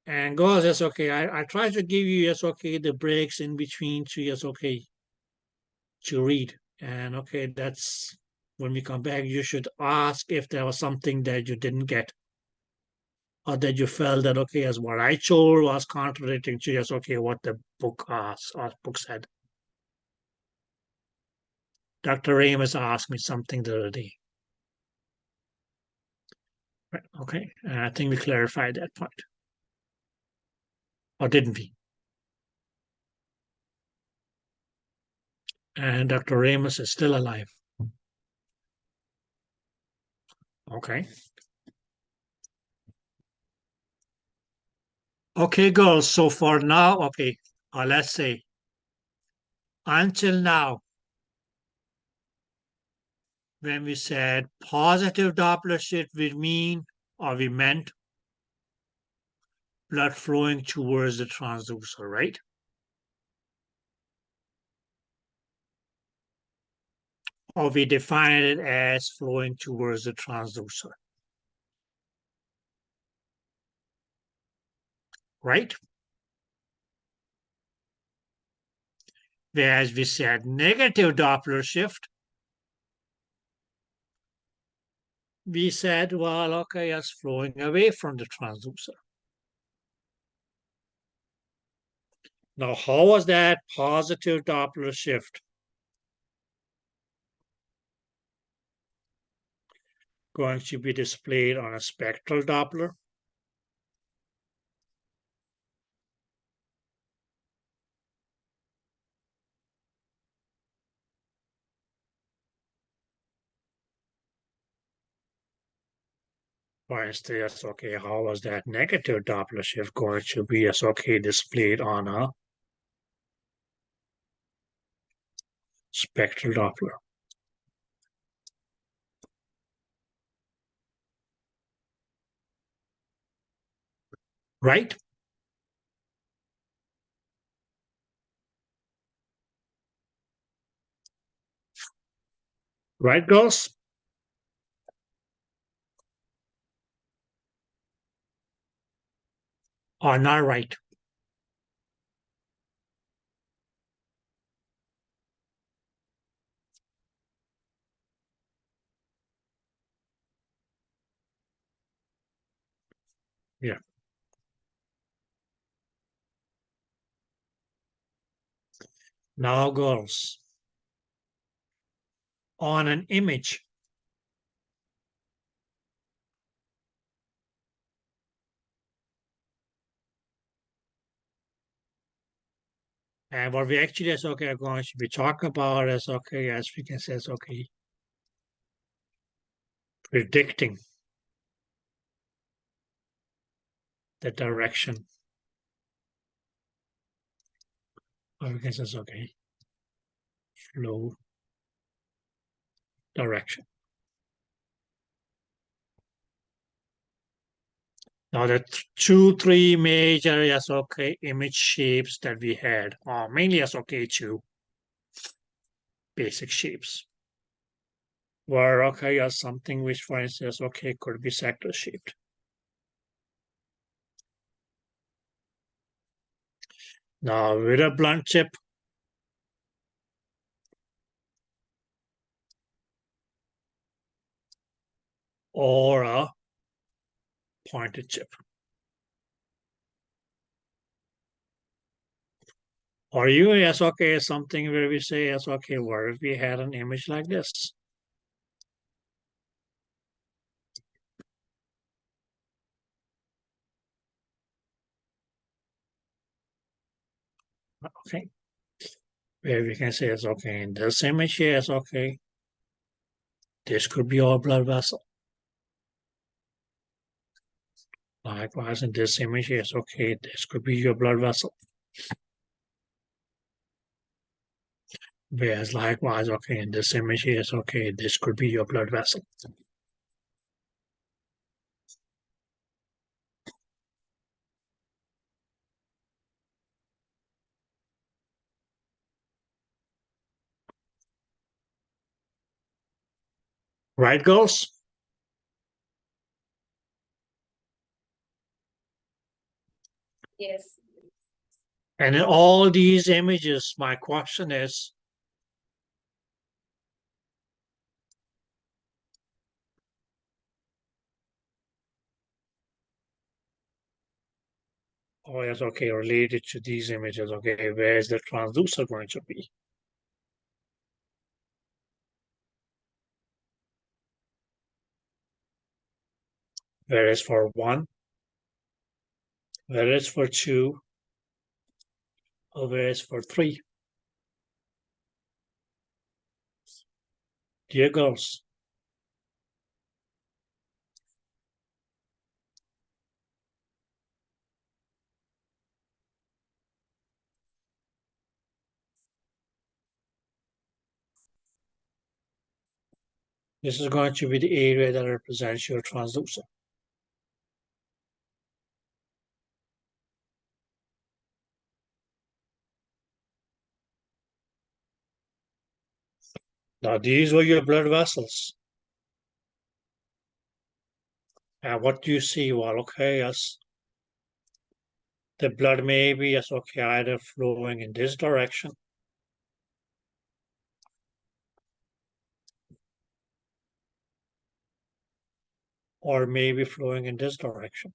And girls, yes, okay. I try to give you, yes, okay, the breaks in between to, yes, okay, to read. And okay, that's when we come back, you should ask if there was something that you didn't get. Or that you felt that, okay, as what I told was contradicting to, yes, okay, what the book said. Dr. Ramos asked me something the other day. Right, okay, and I think we clarified that point. Or didn't we? And Dr. Ramos is still alive. Okay. Okay, girls, so for now, okay, let's say until now, when we said positive Doppler shift, we meant blood flowing towards the transducer, right? Or we define it as flowing towards the transducer, right? Whereas we said negative Doppler shift, we said, well, okay, it's flowing away from the transducer. Now, how was that positive Doppler shift going to be displayed on a spectral Doppler? For instance, okay, how was that negative Doppler shift going to be okay displayed on a spectral Doppler? Right? Right, girls? Or not right? Yeah. Now, girls, on an image, and what we actually is okay are going to be talking about is okay, as we can say, is okay, predicting the direction. Or we can say, okay, flow direction. Now the three major okay image shapes that we had are mainly okay two basic shapes. Were okay as something which for instance okay could be sector shaped. Now with a blunt tip, or a pointed tip. Or even yes, okay, something where we say yes, okay, what if we had an image like this? Okay. Where we can say it's okay, in this image here is okay. This could be our blood vessel. Likewise, in this image here is okay, this could be your blood vessel. Whereas likewise, okay, in this image here is okay, this could be your blood vessel. Right, girls? Yes. And in all these images, my question is, oh yes, okay, related to these images, okay, where is the transducer going to be? Where is for 1? Where is for 2? Or where is for 3? Dear girls, this is going to be the area that represents your transducer. Now, these were your blood vessels. And what do you see? Well, okay, yes, the blood may be yes, okay, either flowing in this direction or maybe flowing in this direction.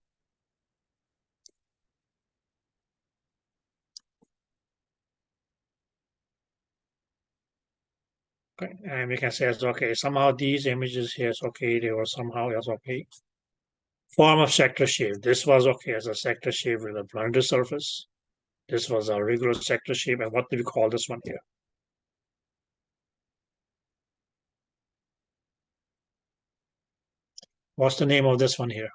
Okay, and we can say, it's okay, somehow these images here is okay, they were somehow else okay. Form of sector shape. This was okay as a sector shape with a blunted surface. This was a regular sector shape, and what do we call this one here? What's the name of this one here?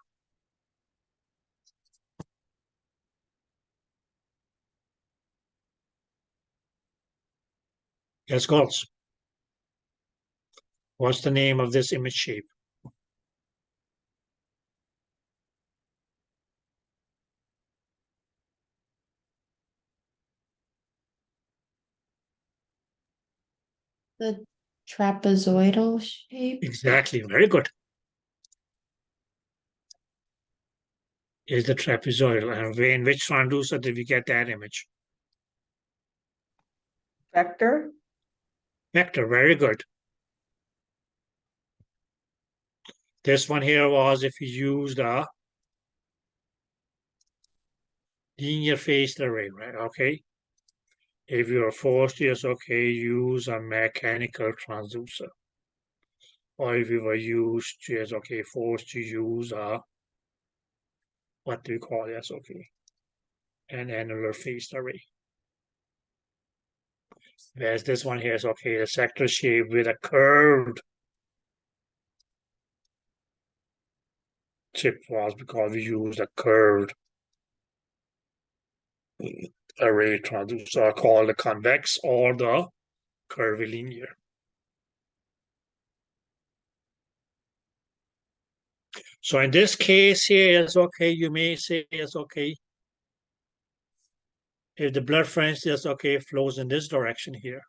Yes, girls. What's the name of this image shape? The trapezoidal shape. Exactly, very good. Is the trapezoidal, and in which transducer did we get that image? Vector, Vector, very good. This one here was if you used a linear phased array, right? Okay. If you're forced to, yes, okay, use a mechanical transducer. Or if you were used to, yes, okay, forced to use a, what do we call, yes, okay, an annular phased array. Whereas this one here is okay, a sector shape with a curved tip was because we used a curved array transducer called the convex or the curvilinear. So in this case here, it's okay, you may say it's okay. If the blood, for instance, okay, flows in this direction here.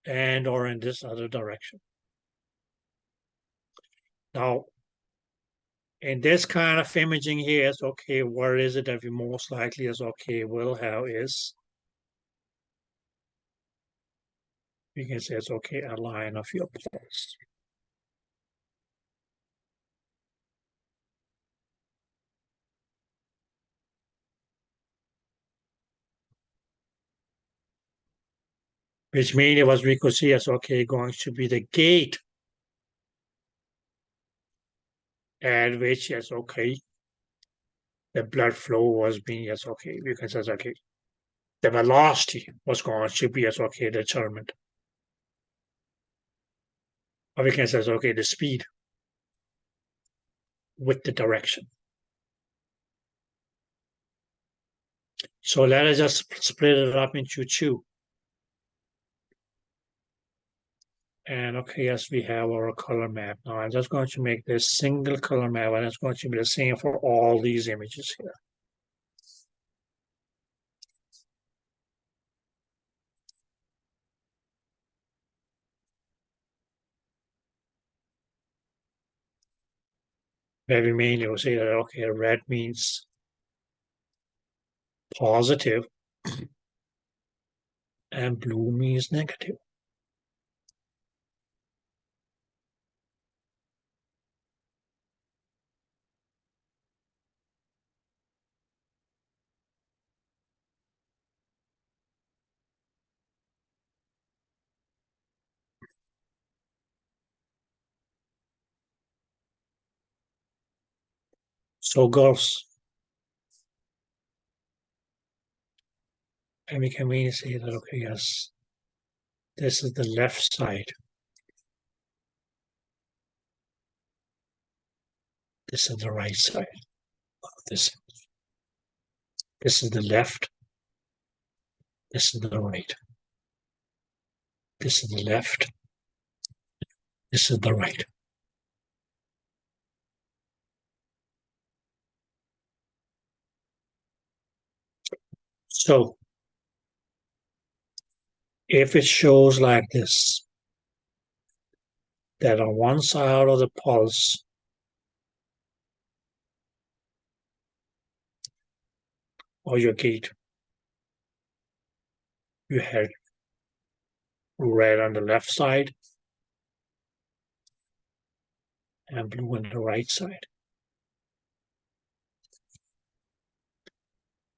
And or in this other direction. Now, in this kind of imaging here, it's okay, where is it that we most likely is okay will have is, we can say it's okay, a line of your pulse. Which means what we could see as okay, going to be the gate at which is okay, the blood flow was being as okay, we can say okay, the velocity was going to be as okay determined. Or we can say okay, the speed with the direction. So let us just split it up into two. And okay, yes, we have our color map. Now I'm just going to make this single color map, and it's going to be the same for all these images here. Where we mainly will say that okay, red means positive and blue means negative. So girls, and we can mainly say that okay, yes, this is the left side. This is the right side of this. This is the left. This is the right. This is the left. This is the right. So if it shows like this, that on one side of the pulse, or your gate, you have red on the left side, and blue on the right side.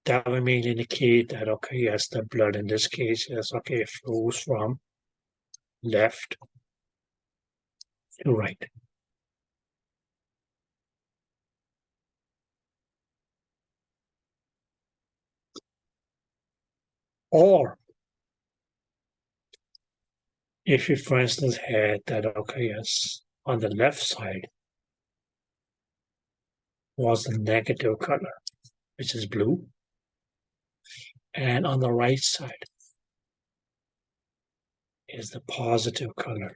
That would mean indicate that, okay, yes, the blood in this case, yes, okay, flows from left to right. Or if you, for instance, had that, okay, yes, on the left side was the negative color, which is blue, and on the right side is the positive color.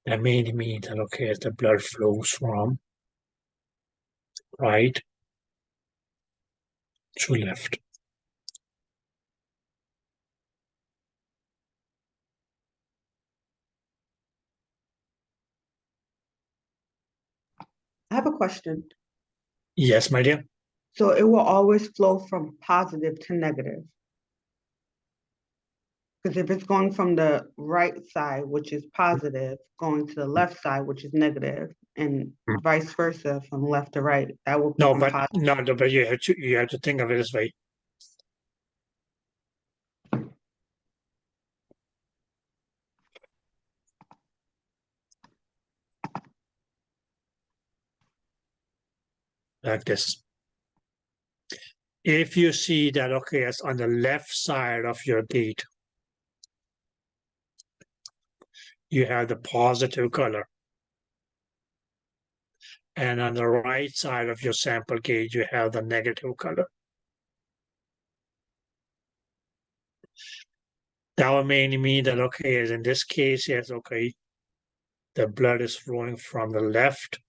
That may mean that, okay, as the blood flows from right to left. I have a question. Yes, my dear. So it will always flow from positive to negative. Because if it's going from the right side, which is positive, going to the left side, which is negative, and vice versa from left to right, that will No, become but positive. no, but you have to think of it this way. Like this. If you see that, okay, it's on the left side of your gate, you have the positive color. And on the right side of your sample gate, you have the negative color. That would mainly mean that, okay, as in this case, yes, okay, the blood is flowing from the left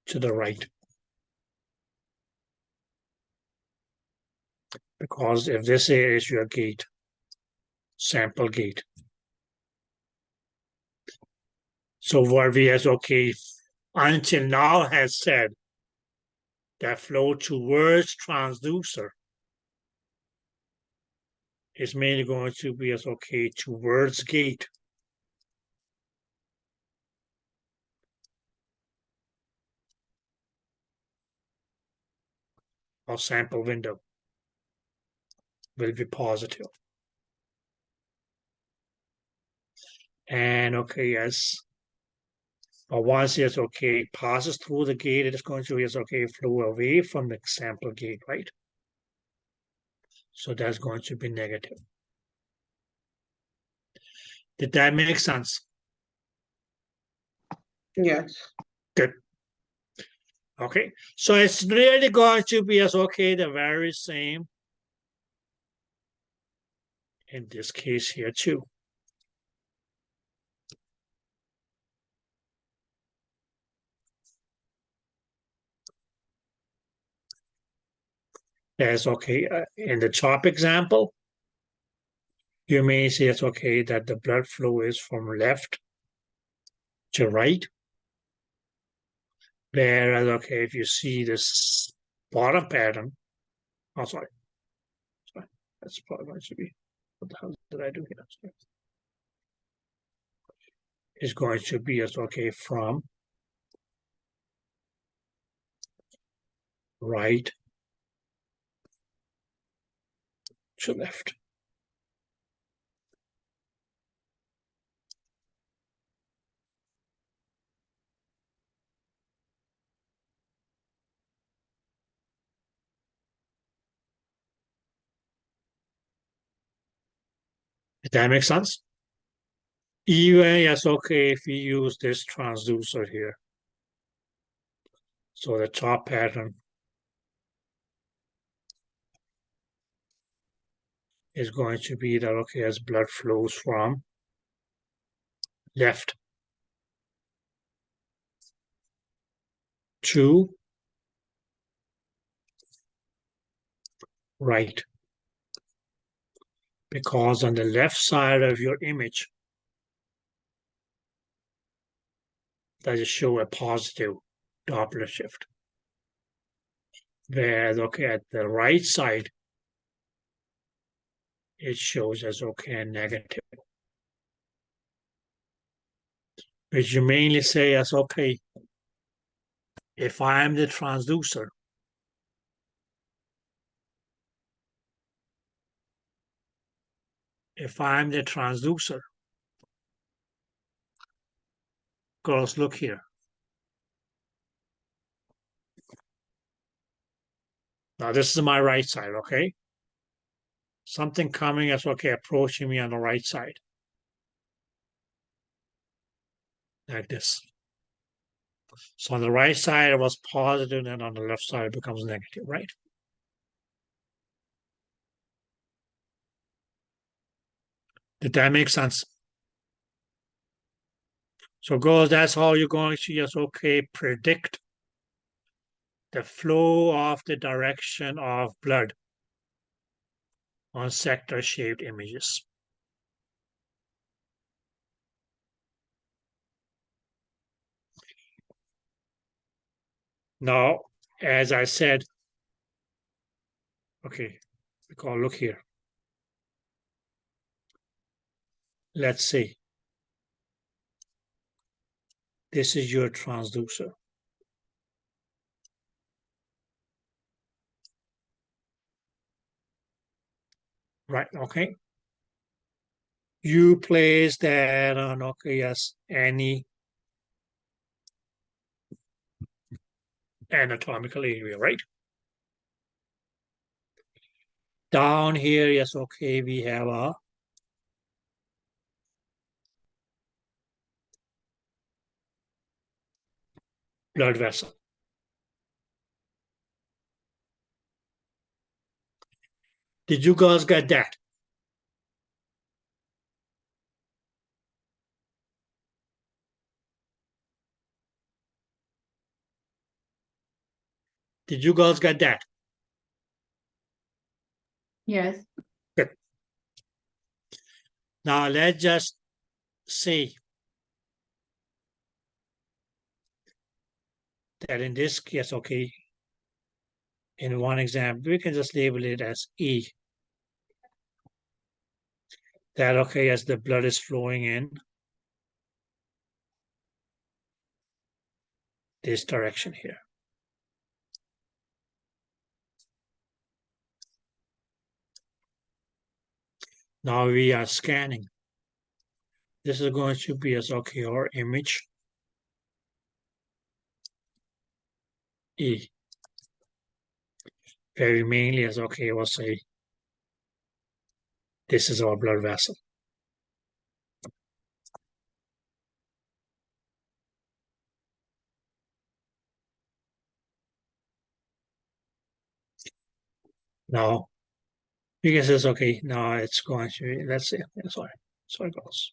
to the right. Because if this is your gate, sample gate. So what we has, okay, until now has said that flow towards transducer is mainly going to be as, okay, towards gate. Or sample window will be positive. And okay, yes. But once it's okay, passes through the gate, it is going to, yes, okay, flow away from the sample gate, right? So that's going to be negative. Did that make sense? Yes. Good. Okay, so it's really going to be as, okay, the very same in this case here too. That's okay. In the top example, you may see it's okay that the blood flow is from left to right. Whereas, okay, if you see this bottom pattern, oh, sorry, that's probably going to be, what the hell did I do here? Sorry. Is going to be as, okay, from right to left. Does that make sense? Even, yes, okay, if you use this transducer here. So the top pattern is going to be that, okay, as blood flows from left to right. Because on the left side of your image, that show a positive Doppler shift. Whereas, okay, at the right side, it shows as okay and negative. Which you mainly say as okay, if I am the transducer, girls, look here. Now this is my right side, okay? Something coming as okay, approaching me on the right side. Like this. So on the right side it was positive, and on the left side it becomes negative, right? Did that make sense? So girls, that's how you're going to just okay predict the flow of the direction of blood on sector-shaped images. Now, as I said, okay, look here. Let's see. This is your transducer. Right, okay. You place that on, okay, yes, any anatomical area, right? Down here, yes, okay, we have a blood vessel. Did you guys get that? Did you guys get that? Yes. Good. Now let's just say that in this case, okay, in one example, we can just label it as E. That, okay, as the blood is flowing in this direction here. Now we are scanning. This is going to be as okay, our image E. Very mainly as okay, we'll say this is our blood vessel. Now, because it's okay, now it's going to be, let's see, sorry guys.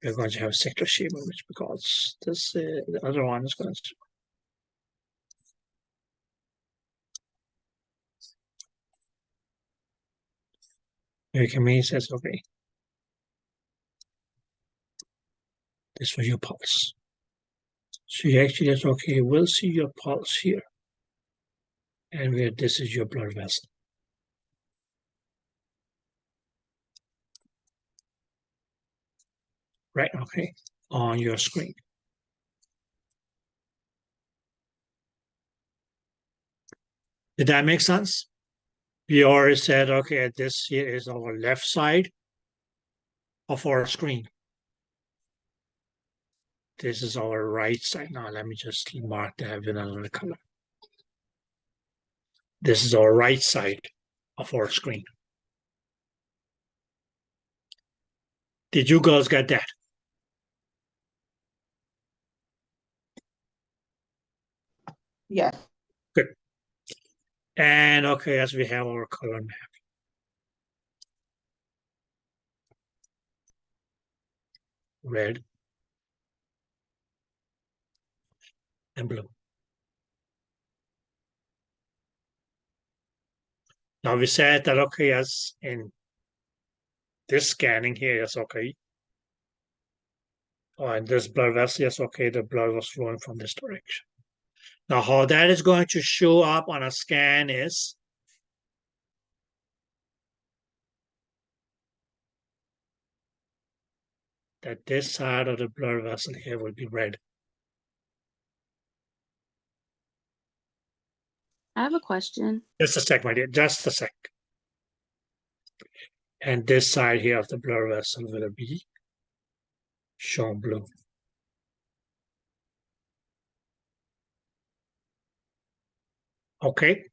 We're going to have sector shape image because this the other one is going to. You can mean says okay. This was your pulse. So you actually that's okay, we'll see your pulse here. And where this is your blood vessel. Right, okay, on your screen. Did that make sense? We already said, okay, this here is our left side of our screen. This is our right side. Now let me just mark that with another color. This is our right side of our screen. Did you girls get that? Yes. Good. And okay, as we have our color map. Red and blue. Now we said that okay, as in this scanning here is okay. Oh, and this blood vessel, yes, okay, the blood was flowing from this direction. Now how that is going to show up on a scan is that this side of the blood vessel here will be red. I have a question. Just a sec, my dear, just a sec. And this side here of the blood vessel will be shown blue. Okay.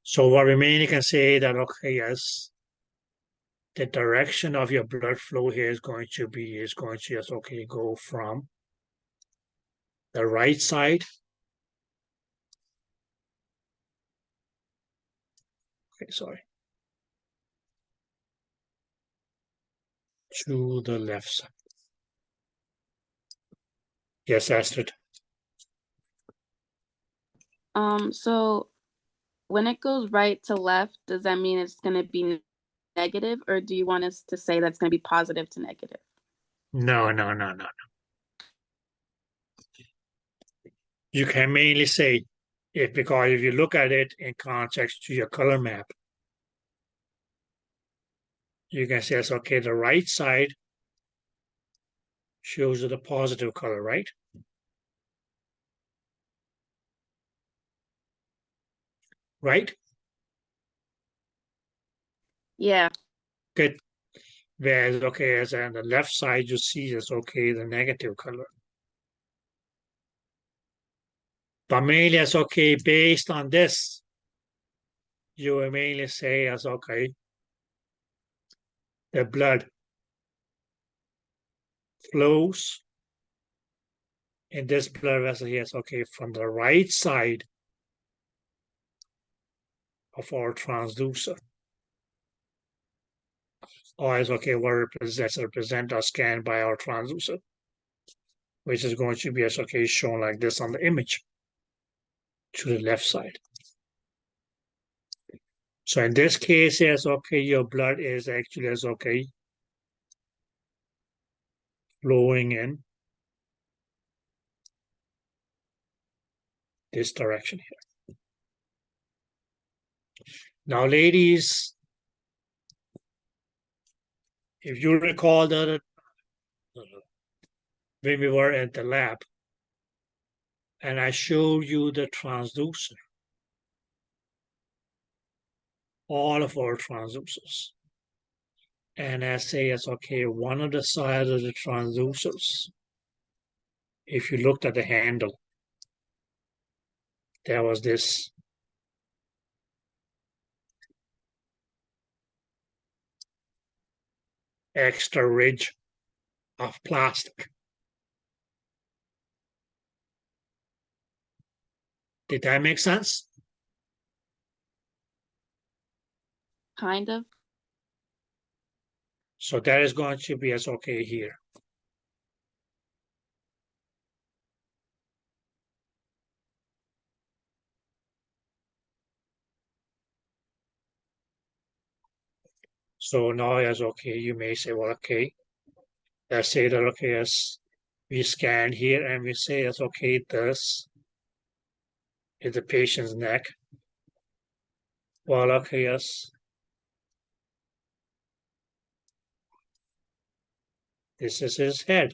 So what we mainly can say that, okay, yes, the direction of your blood flow here is going to just, okay, go from the right side. Okay, sorry. To the left side. Yes, Astrid. So when it goes right to left, does that mean it's going to be negative, or do you want us to say that's going to be positive to negative? No. You can mainly say because if you look at it in context to your color map, you can say, it's okay, the right side shows you the positive color, right? Right? Yeah. Good. Whereas, okay, as on the left side, you see is okay, the negative color. But mainly as okay, based on this, you will mainly say as okay, the blood flows in this blood vessel here is okay from the right side of our transducer. Or is okay, what represent or scanned by our transducer, which is going to be as okay shown like this on the image to the left side. So in this case, yes, okay, your blood is actually as okay flowing in this direction here. Now, ladies, if you recall that when we were at the lab and I showed you the transducer, all of our transducers, and I say it's okay, one of the sides of the transducers, if you looked at the handle, there was this extra ridge of plastic. Did that make sense? Kind of. So that is going to be as okay here. So now as okay, you may say, well, okay, let's say that okay, as we scan here and we say it's okay, this is the patient's neck. Well, okay, yes. This is his head.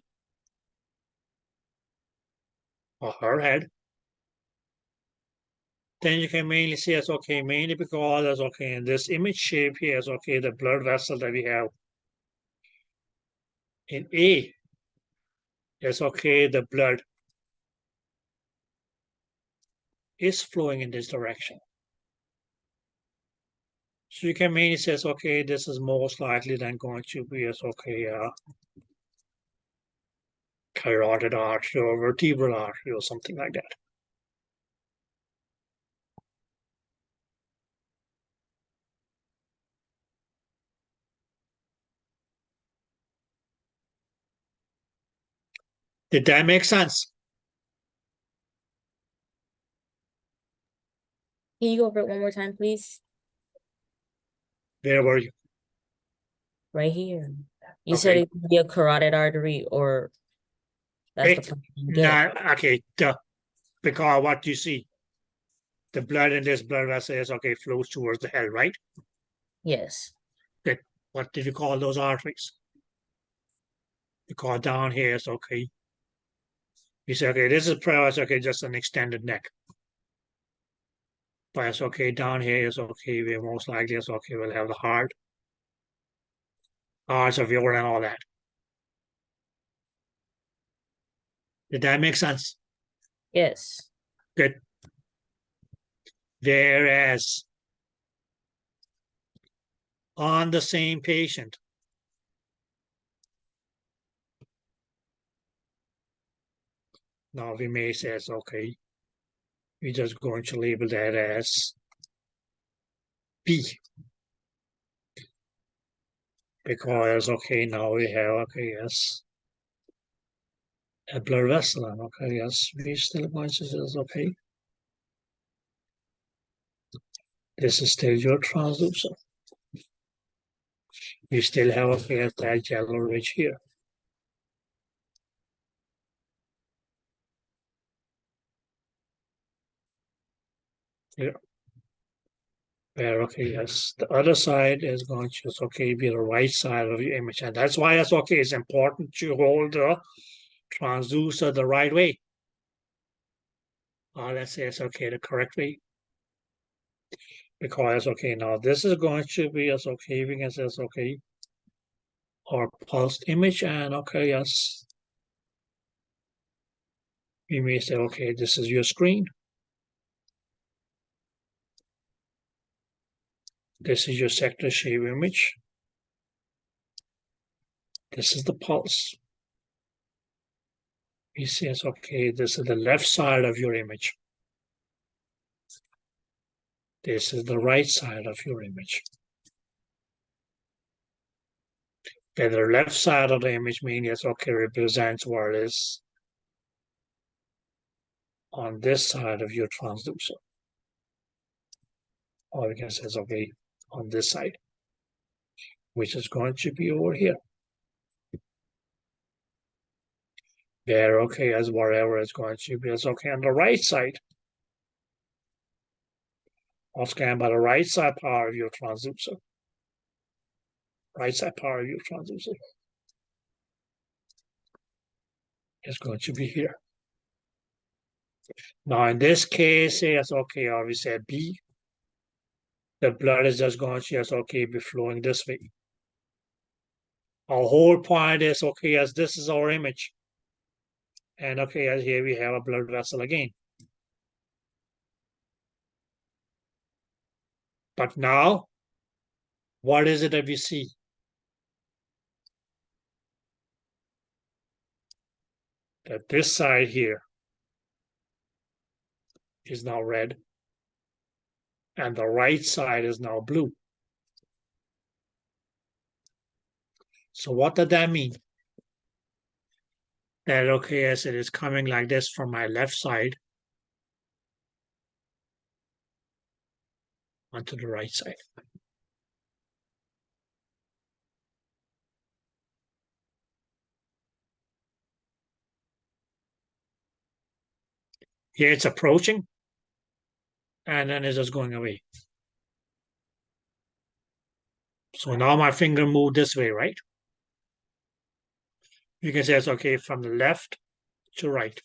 Or her head. Then you can mainly see it's okay, mainly because it's okay, in this image shape here is okay, the blood vessel that we have in A is okay, the blood is flowing in this direction. So you can mainly say, okay, this is most likely then going to be as okay, carotid artery or vertebral artery or something like that. Did that make sense? Can you go over it one more time, please? Where were you? Right here. You said Okay. it could be a carotid artery or that's the point you get. Okay, because what you see, the blood in this blood vessel is okay, flows towards the head, right? Yes. What did you call those arteries? because down here is okay. You say, okay, this is pretty much okay, just an extended neck. But it's okay, down here is okay, we most likely is okay, we'll have the heart of your and all that. Did that make sense? Yes. Good. Whereas on the same patient, now we may say it's okay. We're just going to label that as B. Because okay, now we have okay, yes. A blood vessel, okay, yes, we still going to say okay. This is still your transducer. You still have okay, that yellow ridge here. Yeah. Where okay, yes, the other side is going to okay be the right side of your image, and that's why it's okay. It's important to hold the transducer the right way. Let's say it's okay the correct way. Because okay, now this is going to be as okay, we can say it's okay, or pulsed image, and okay, yes. We may say, okay, this is your screen. This is your sector shape image. This is the pulse. We say, it's okay, this is the left side of your image. This is the right side of your image. Okay, the left side of the image means it's okay, represents where it is on this side of your transducer. Or we can say it's okay on this side, which is going to be over here. There, okay, as wherever it's going to be, it's okay on the right side. I'll scan by the right side power of your transducer. Right side power of your transducer is going to be here. Now in this case, it's okay, or we said B. The blood is just going to just okay be flowing this way. Our whole point is okay, as this is our image. And okay, as here we have a blood vessel again. But now, what is it that we see? That this side here is now red, and the right side is now blue. So what does that mean? That okay, as it is coming like this from my left side onto the right side. Here it's approaching, and then it's just going away. So now my finger moved this way, right? You can say it's okay from the left to right.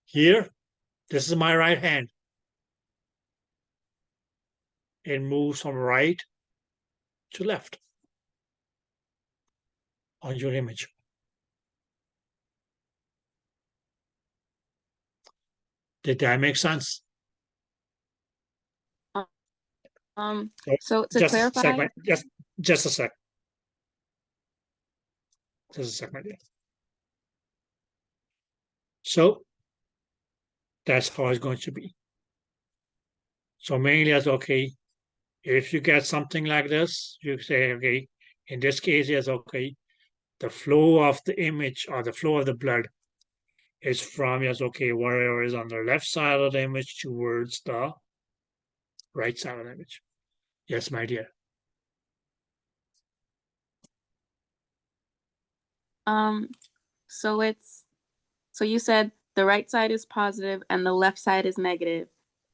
Here, this is my right hand. It moves from right to left on your image. Did that make sense? So to just clarify, a second, just a sec. Just a second. So that's how it's going to be. So mainly as okay, if you get something like this, you say, okay, in this case, yes, okay, the flow of the image or the flow of the blood is from, yes, okay, wherever is on the left side of the image towards the right side of the image. Yes, my dear. So you said the right side is positive and the left side is negative.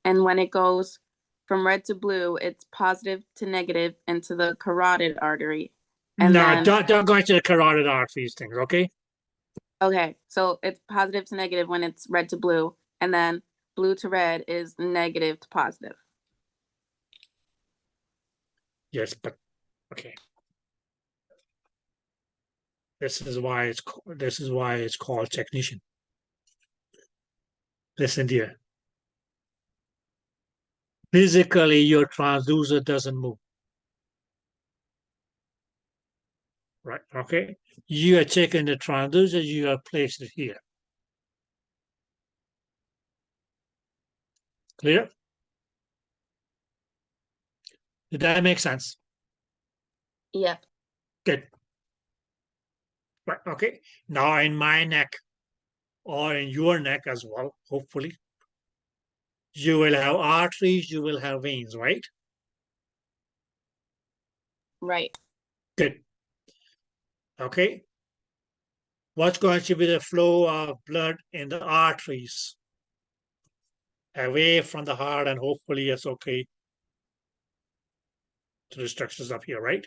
And when it goes from red to blue, it's positive to negative into the carotid artery. And No, then, don't go into the carotid arteries things, okay? okay, so it's positive to negative when it's red to blue, and then blue to red is negative to positive. Yes, but okay. This is why it's called technician. Listen dear. Physically, your transducer doesn't move. Right, okay? You are taking the transducer, you are placed it here. Clear? Did that make sense? Yeah. Good. Right, okay. Now in my neck, or in your neck as well, hopefully, you will have arteries, you will have veins, right? Right. Good. Okay. What's going to be the flow of blood in the arteries? Away from the heart, and hopefully it's okay to the structures up here, right?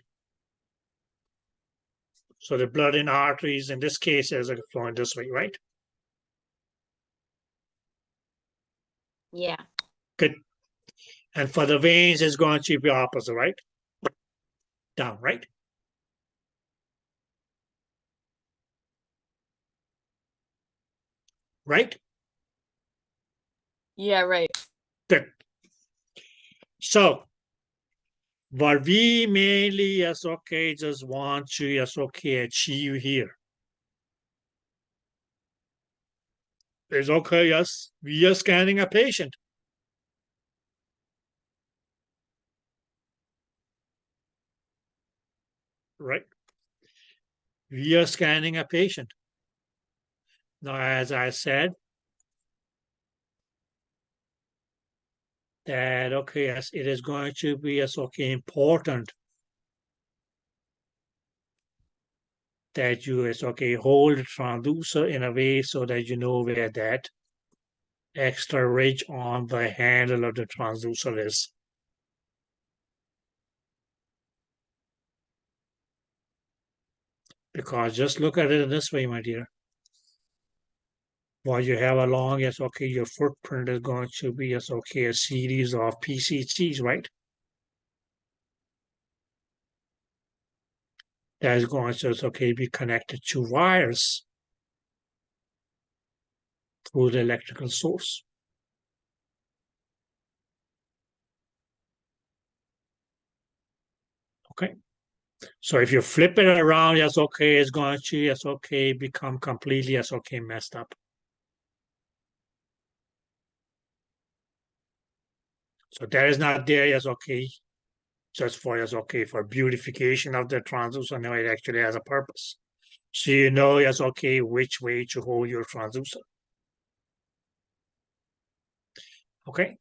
So the blood in arteries, in this case, is flowing this way, right? Yeah. Good. And for the veins, it's going to be opposite, right? Down, right? Right? Yeah, right. Good. So what we mainly just want to achieve here is yes, we are scanning a patient. Right? We are scanning a patient. Now, as I said, that yes, it is going to be important that you hold the transducer in a way so that you know where that extra ridge on the handle of the transducer is. Because just look at it in this way, my dear. While you have along your footprint is going to be a series of PCTs, right? That is going to be connected to wires through the electrical source. Okay. So if you flip it around, it's going to become completely messed up. So that is not there just for for beautification of the transducer. No, it actually has a purpose. So you know which way to hold your transducer. Okay.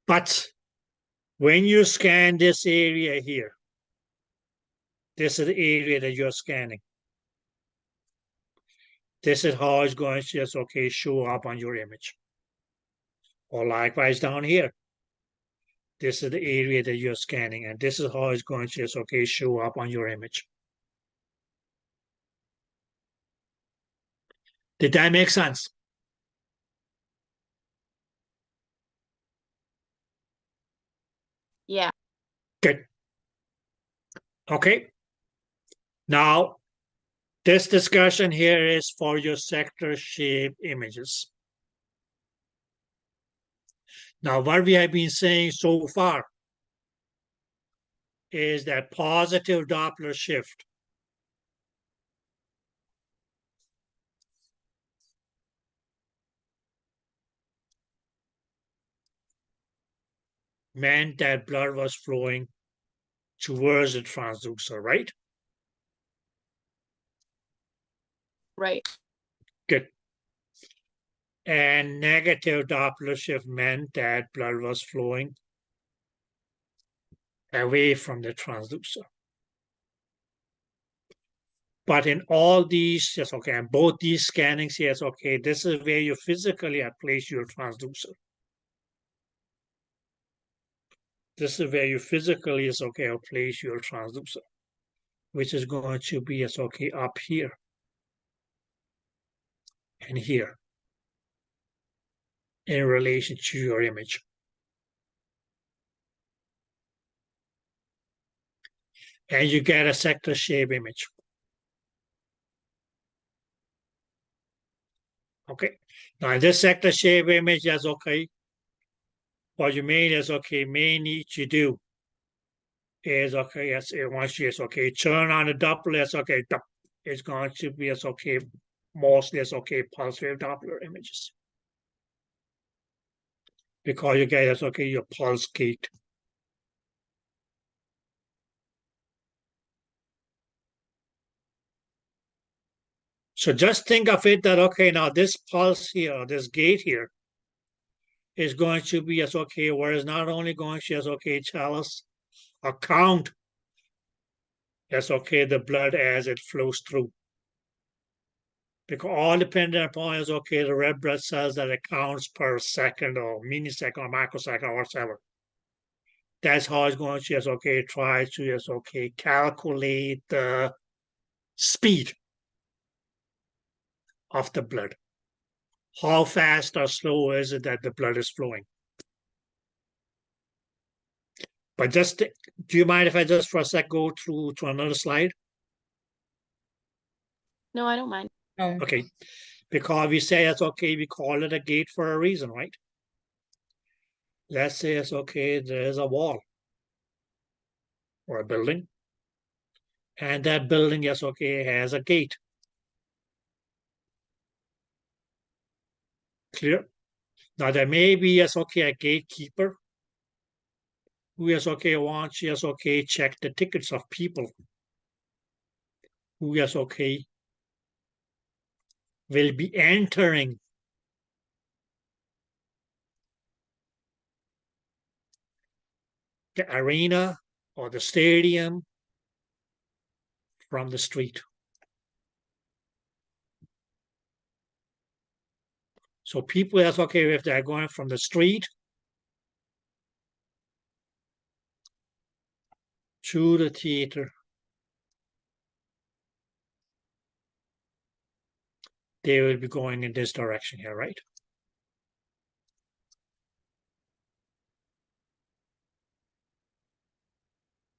But when you scan this area here, this is the area that you're scanning. This is how it's going to show up on your image. Or likewise down here. This is the area that you're scanning, and this is how it's going to show up on your image. Did that make sense? Yeah. Good. Okay. Now, this discussion here is for your sector shape images. Now, what we have been saying so far is that positive Doppler shift meant that blood was flowing towards the transducer, right? Right. Good. And negative Doppler shift meant that blood was flowing away from the transducer. But in all these, yes, okay, and both these scannings, yes, okay, this is where you physically place your transducer. This is where you physically place your transducer. which is going to be, yes, okay, up here and here in relation to your image. And you get a sector shape image. Okay, now this sector shape image is okay. What you may need to do is okay, yes, once you okay, turn on the Doppler, it's okay, it's going to be as okay, mostly as okay, pulse wave Doppler images. Because you get as okay, your pulse gate. So just think of it that okay, now this pulse here, this gate here, is going to be as okay, where it's not only going to as okay, tell us or count as okay, the blood as it flows through. Because all dependent upon is okay, the red blood cells that it counts per second or millisecond or microsecond or whatever. That's how it's going to, yes, okay, try to, yes, okay, calculate the speed of the blood. How fast or slow is it that the blood is flowing? But just, do you mind if I just for a sec go through to another slide? No, I don't mind. Okay, because we say it's okay, we call it a gate for a reason, right? Let's say it's okay, there's a wall or a building, and that building, yes, okay, has a gate. Clear? Now there may be, yes, okay, a gatekeeper who, yes, okay, wants, yes, okay, check the tickets of people who, yes, okay, will be entering the arena or the stadium from the street. So people, that's okay, if they're going from the street to the theater, they will be going in this direction here, right?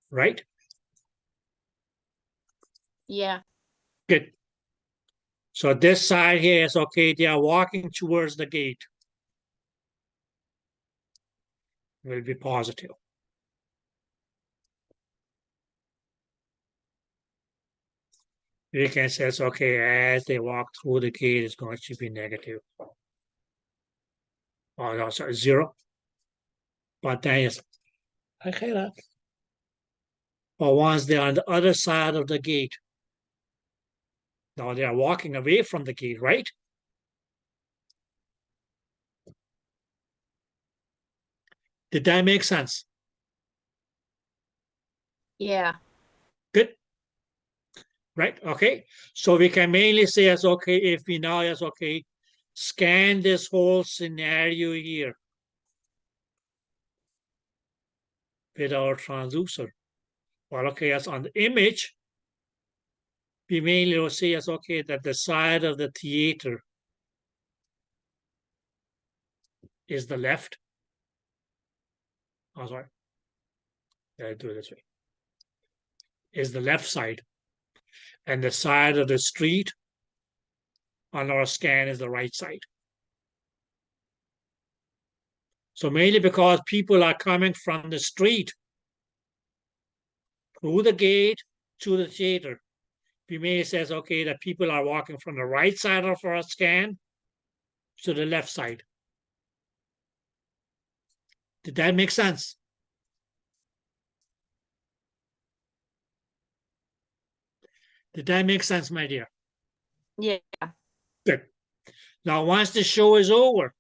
Right? Yeah. Good. So this side here is okay, they are walking towards the gate. Will be positive. You can say it's okay, as they walk through the gate, it's going to be negative. Oh, no, sorry, 0. But then it's okay. That. But once they're on the other side of the gate, now they are walking away from the gate, right? Did that make sense? Yeah. Good. Right, okay. So we can mainly say as okay, if we now as okay, scan this whole scenario here with our transducer. Well, okay, as on the image, we mainly will say as okay, that the side of the theater is the left. Oh, sorry. I do it this way. Is the left side. And the side of the street on our scan is the right side. So mainly because people are coming from the street through the gate to the theater. We may say, okay, that people are walking from the right side of our scan to the left side. Did that make sense? Did that make sense, my dear? Yeah. Good. Now, once the show is over,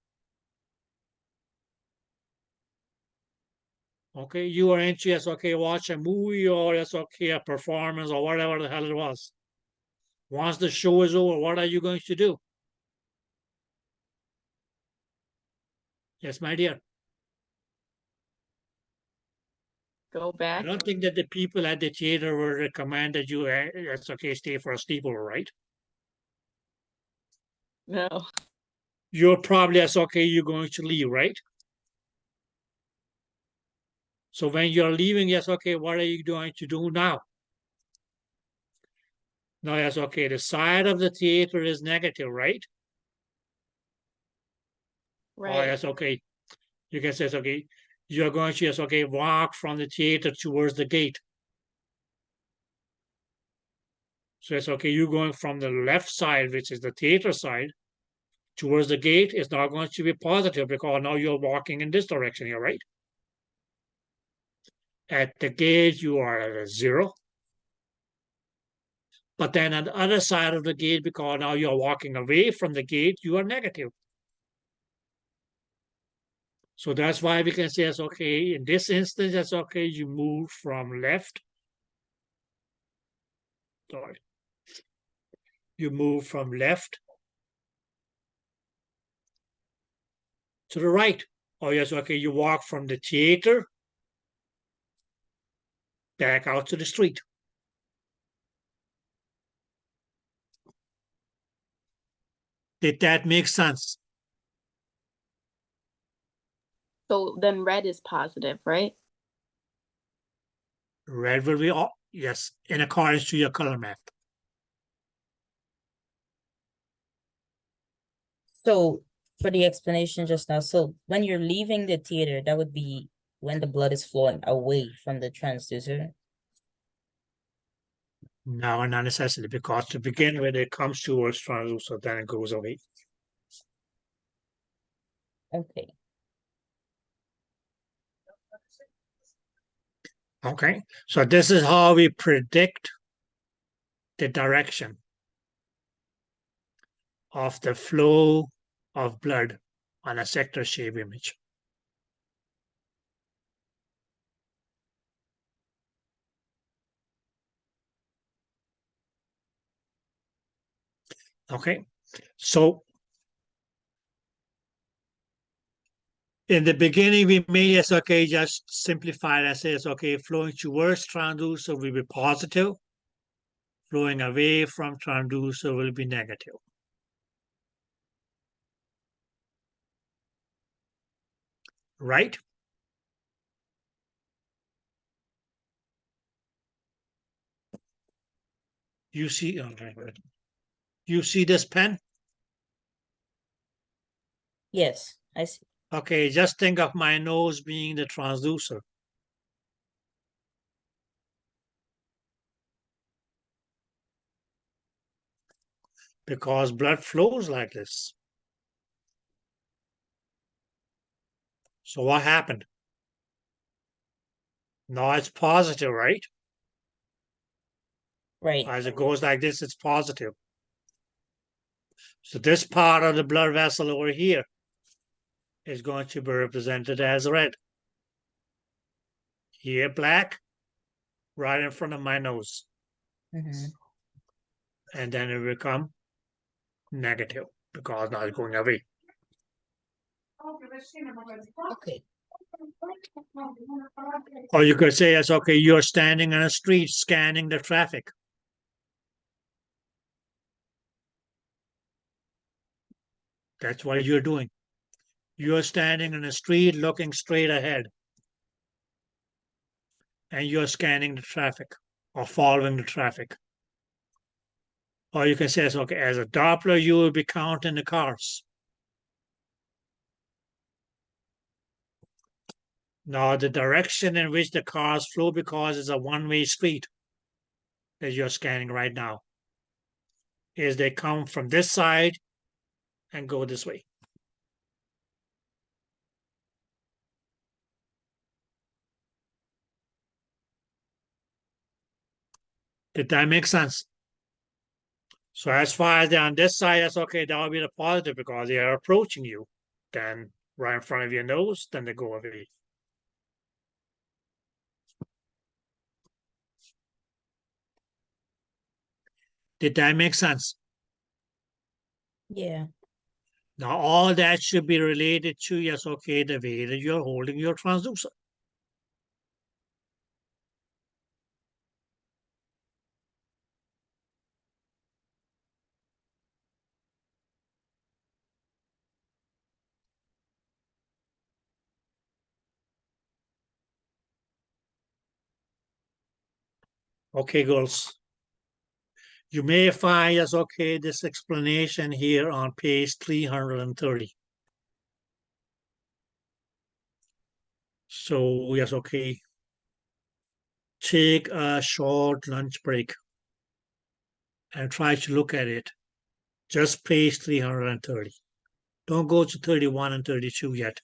okay, you are anxious, okay, watch a movie or it's okay, a performance or whatever the hell it was. Once the show is over, what are you going to do? Yes, my dear. Go I back. don't think that the people at the theater will recommend that you, it's okay, stay for a sleepover, right? No. You're probably, it's okay, you're going to leave, right? So when you're leaving, yes, okay, what are you going to do now? Now, yes, okay, the side of the theater is negative, right? Oh, Right. yes, okay. You can say, it's okay, you're going to, yes, okay, walk from the theater towards the gate. So it's okay, you're going from the left side, which is the theater side, towards the gate. It's not going to be positive because now you're walking in this direction here, right? At the gate, you are at a 0. But then on the other side of the gate, because now you're walking away from the gate, you are negative. So that's why we can say it's okay. In this instance, it's okay. You move from left. Sorry. You move from left to the right. Or yes, okay, you walk from the theater back out to the street. Did that make sense? So then red is positive, right? Red will be all, yes, in accordance to your color map. So for the explanation just now, so when you're leaving the theater, that would be when the blood is flowing away from the transducer. No, not necessarily, because to begin with, it comes towards transducer, then it goes away. Okay. Okay, so this is how we predict the direction of the flow of blood on a sector shape image. Okay, so in the beginning, we may, yes, okay, just simplify that, say, okay, flowing towards transducer will be positive, flowing away from transducer will be negative. Right? You see, you see this pen? Yes, I see. Okay, just think of my nose being the transducer. Because blood flows like this. So what happened? Now it's positive, right? Right. As it goes like this, it's positive. So this part of the blood vessel over here is going to be represented as red. Here, black, right in front of my nose. Mm-hmm. And then it will become negative because now it's going away. Okay. Or you could say, it's okay, you're standing on a street scanning the traffic. That's what you're doing. You're standing in the street looking straight ahead. And you're scanning the traffic or following the traffic. Or you can say, okay, as a Doppler, you will be counting the cars. Now, the direction in which the cars flow, because it's a one-way street that you're scanning right now, is they come from this side and go this way. Did that make sense? So as far as they're on this side, that's okay, that will be the positive because they are approaching you. Then right in front of your nose, then they go away. Did that make sense? Yeah. Now all that should be related to, yes, okay, the way that you're holding your transducer. Okay, girls. You may find, yes, okay, this explanation here on page 330. So, yes, okay. Take a short lunch break and try to look at it. Just page 330. Don't go to 31 and 32 yet.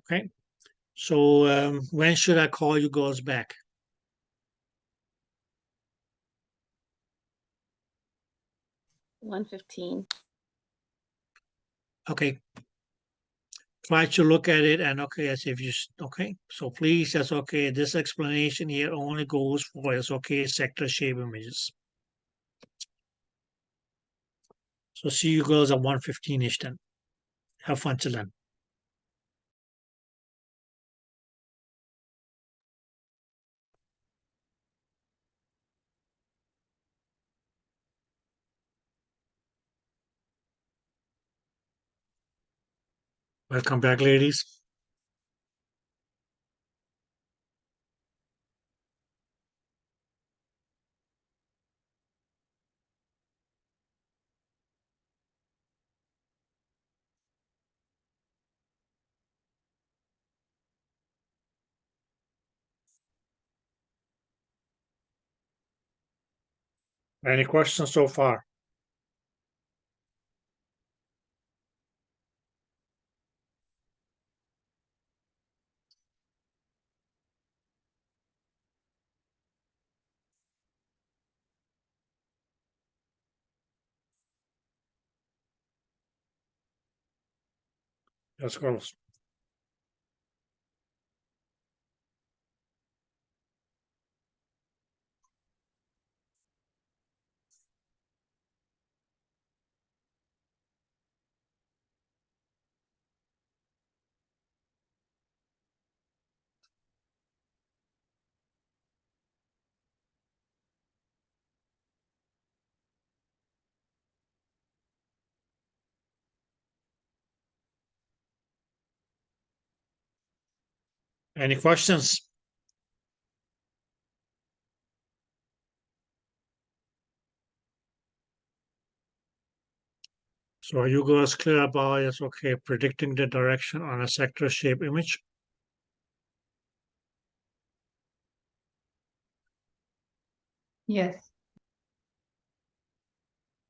Okay. So when should I call you girls back? $115. Okay. Try to look at it and okay, as if you okay. So please, that's okay. This explanation here only goes for it's okay sector shape images. So see you girls at 1:15ish then. Have fun till then. Welcome back, ladies. Any questions so far? Yes, girls. Any questions? So are you guys clear about it's okay predicting the direction on a sector shape image? Yes.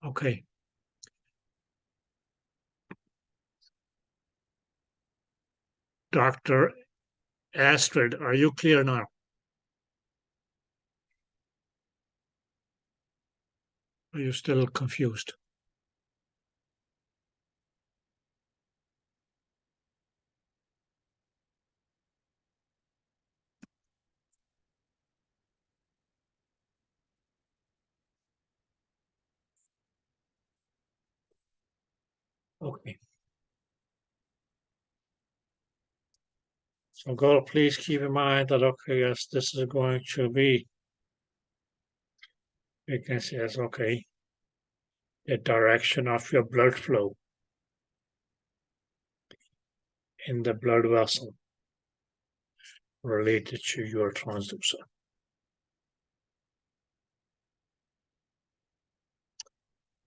Okay. Dr. Astrid, are you clear now? Are you still confused? Okay. So girl, please keep in mind that, okay, yes, this is going to be, you can see as, okay, the direction of your blood flow in the blood vessel related to your transducer.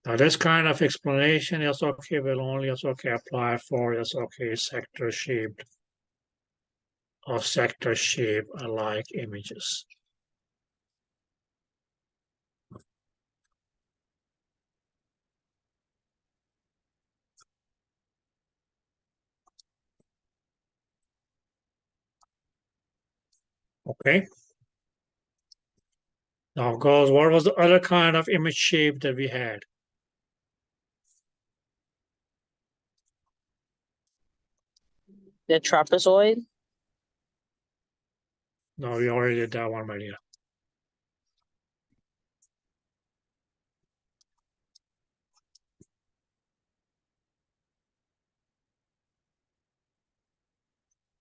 Now this kind of explanation is okay, will only is okay apply for is okay sector shaped or sector shape alike images. Okay. Now goes, what was the other kind of image shape that we had? The trapezoid. No, we already did that one, my dear.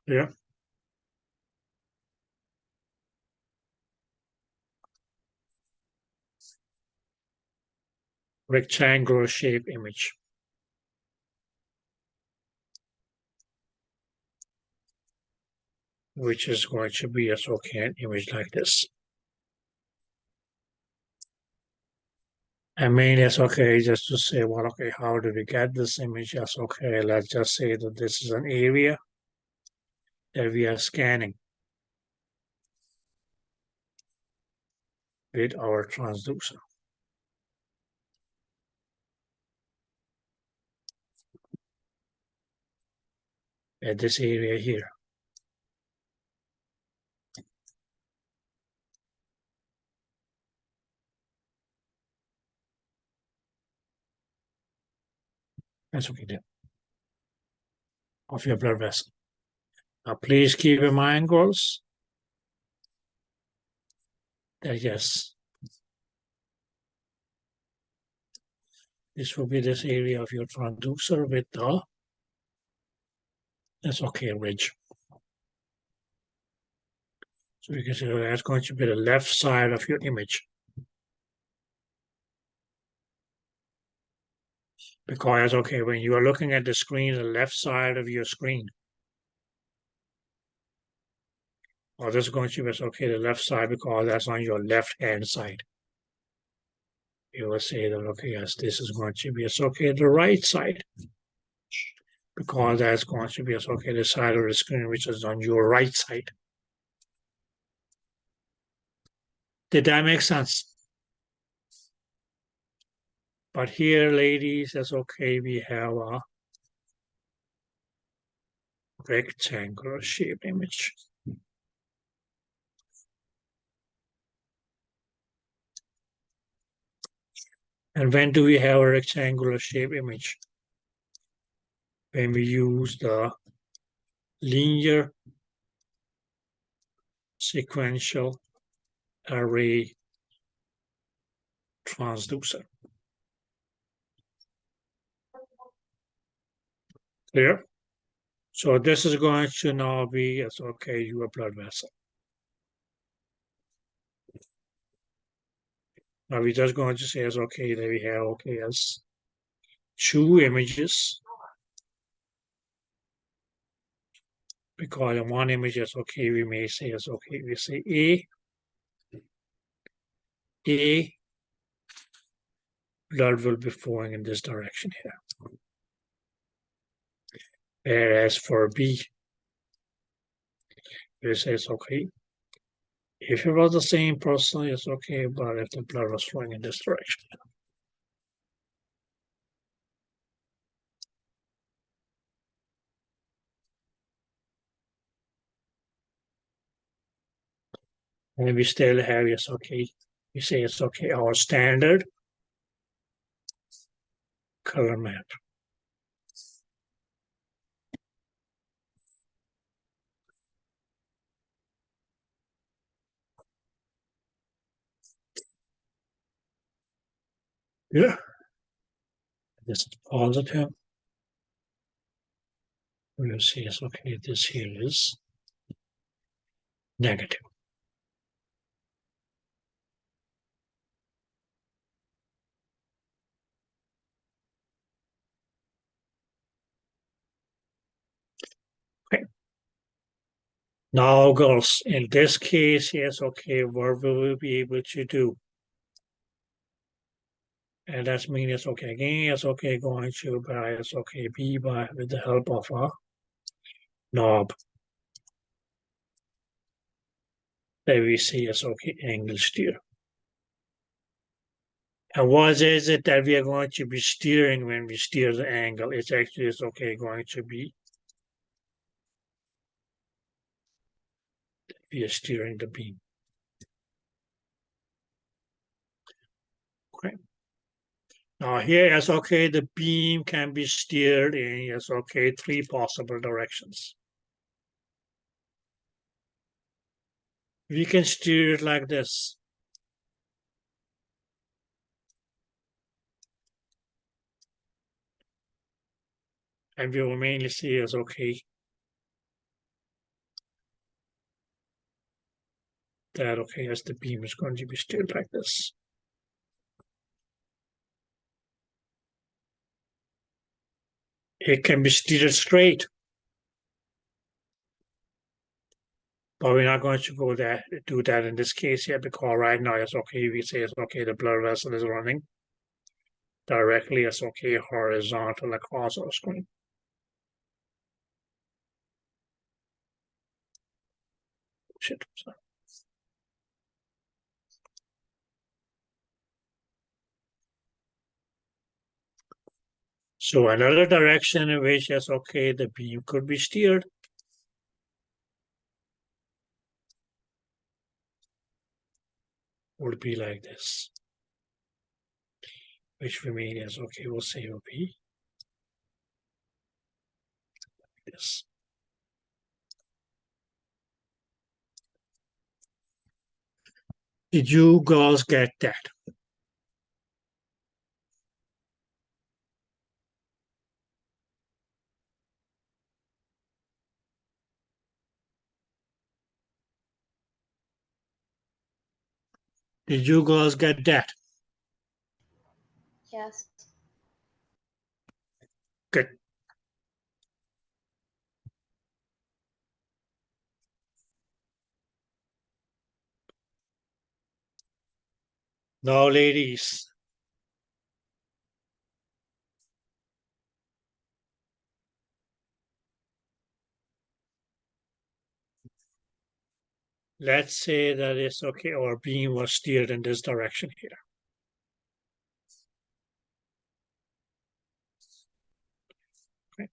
Yeah. Rectangular shape image. which is going to be as okay an image like this. I mean, it's okay just to say, well, okay, how do we get this image? Yes, okay, let's just say that this is an area that we are scanning with our transducer. At this area here. That's okay there. Of your blood vessel. Now, please keep in mind, girls, that yes, this will be this area of your transducer with the, that's okay, ridge. So you can see that's going to be the left side of your image. Because, okay, when you are looking at the screen, the left side of your screen, or this is going to be, okay, the left side, because that's on your left-hand side. You will say that, okay, yes, this is going to be, okay, the right side. Because that's going to be, okay, the side of the screen, which is on your right side. Did that make sense? But here, ladies, that's okay, we have a rectangular shaped image. And when do we have a rectangular shaped image? When we use the linear sequential array transducer. Clear? So this is going to now be, as okay, your blood vessel. Now we're just going to say as okay, that we have, okay, as two images. Because in one image is okay, we may say as okay, we say A, blood will be flowing in this direction here. Whereas for B, we say it's okay. If it was the same person, it's okay, but if the blood was flowing in this direction. And we still have, it's okay. We say it's okay, our standard color map. Yeah. This is positive. We'll see it's okay, this here is negative. Okay. Now, girls, in this case, yes, okay, what will we be able to do? And that means it's okay again, it's okay going to by it's okay B by with the help of a knob. There we see it's okay angle steer. And what is it that we are going to be steering when we steer the angle? It's actually it's okay going to be we are steering the beam. Okay. Now here it's okay, the beam can be steered in it's okay, three possible directions. We can steer it like this. And we will mainly see as okay that okay as the beam is going to be steered like this. It can be steered straight. But we're not going to do that in this case here, because right now it's okay. We say it's okay, the blood vessel is running directly, it's okay, horizontal across our screen. Shit, sorry. So another direction in which, yes, okay, the beam could be steered would be like this, which we mean is okay, we'll say will be this. Did you girls get that? Did you girls get that? Yes. Good. Now, ladies, let's say that it's okay, our beam was steered in this direction here. Okay.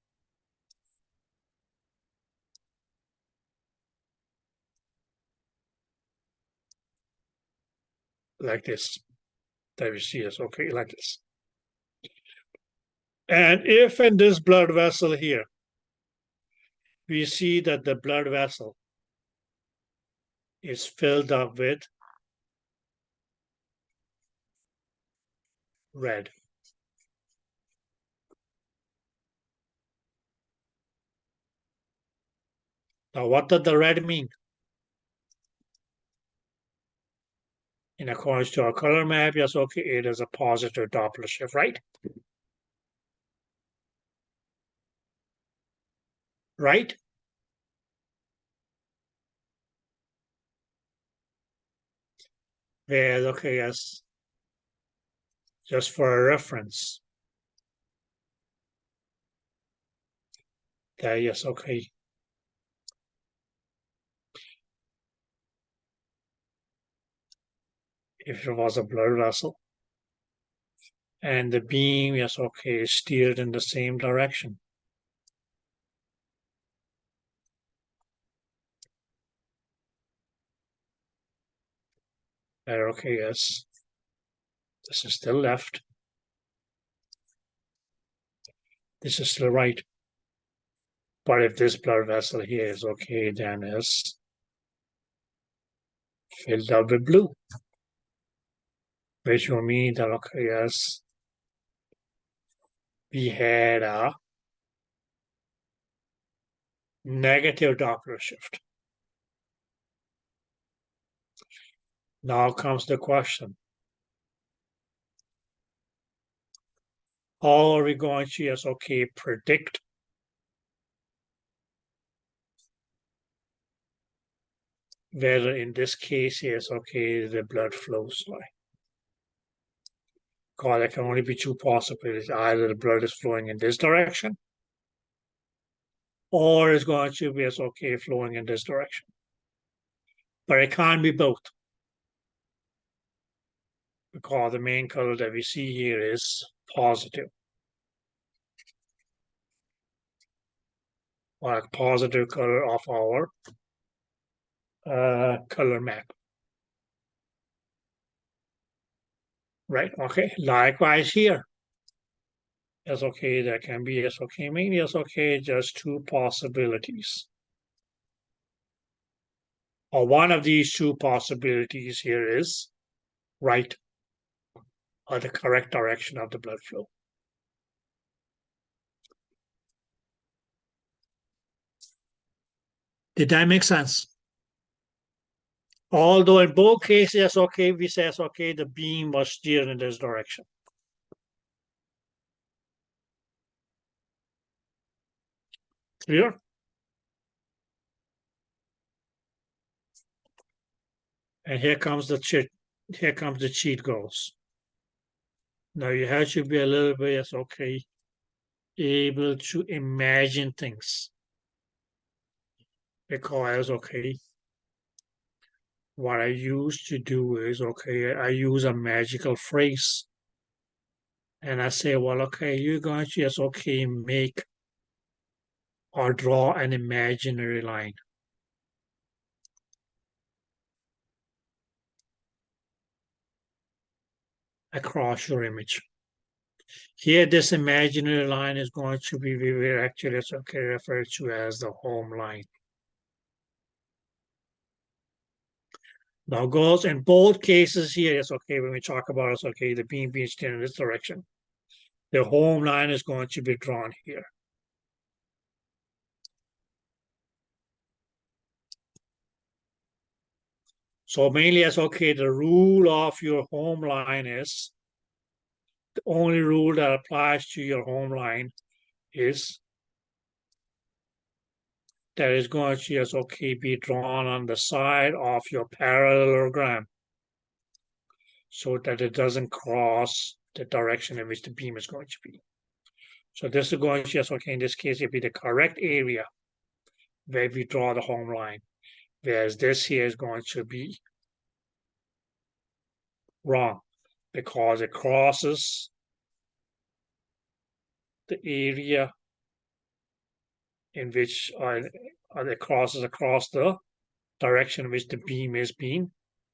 Like this. That we see is okay, like this. And if in this blood vessel here, we see that the blood vessel is filled up with red. Now, what does the red mean? In accordance to our color map, yes, okay, it is a positive Doppler shift, right? Right? Well, okay, yes. Just for a reference. That, yes, okay. If it was a blood vessel, and the beam, yes, okay, is steered in the same direction. There, okay, yes. This is still left. This is still right. But if this blood vessel here is okay, then it's filled up with blue. Which will mean that, okay, yes, we had a negative Doppler shift. Now comes the question. How are we going to, yes, okay, predict whether in this case, yes, okay, the blood flows right? God, there can only be two possibilities. Either the blood is flowing in this direction, or it's going to be, yes, okay, flowing in this direction. But it can't be both. Because the main color that we see here is positive. Or a positive color of our color map. Right, okay, likewise here. Yes, okay, there can be, yes, okay, maybe, yes, okay, just two possibilities. Or one of these two possibilities here is right, or the correct direction of the blood flow. Did that make sense? Although in both cases, yes, okay, we say, yes, okay, the beam was steered in this direction. Clear? And here comes the cheat goes. Now you have to be a little bit, okay, able to imagine things. Because, okay, what I used to do is, okay, I use a magical phrase. And I say, well, okay, you're going to just, okay, make or draw an imaginary line. Across your image. Here, this imaginary line is going to be, actually, it's okay, referred to as the home line. Now goes in both cases here, it's okay when we talk about it's okay, the beam being steered in this direction. The home line is going to be drawn here. So mainly it's okay, the rule of your home line is, the only rule that applies to your home line is that is going to just okay be drawn on the side of your parallelogram so that it doesn't cross the direction in which the beam is going to be. So this is going to just okay, in this case, it'd be the correct area where we draw the home line, whereas this here is going to be wrong because it crosses the area in which it crosses across the direction in which the beam is being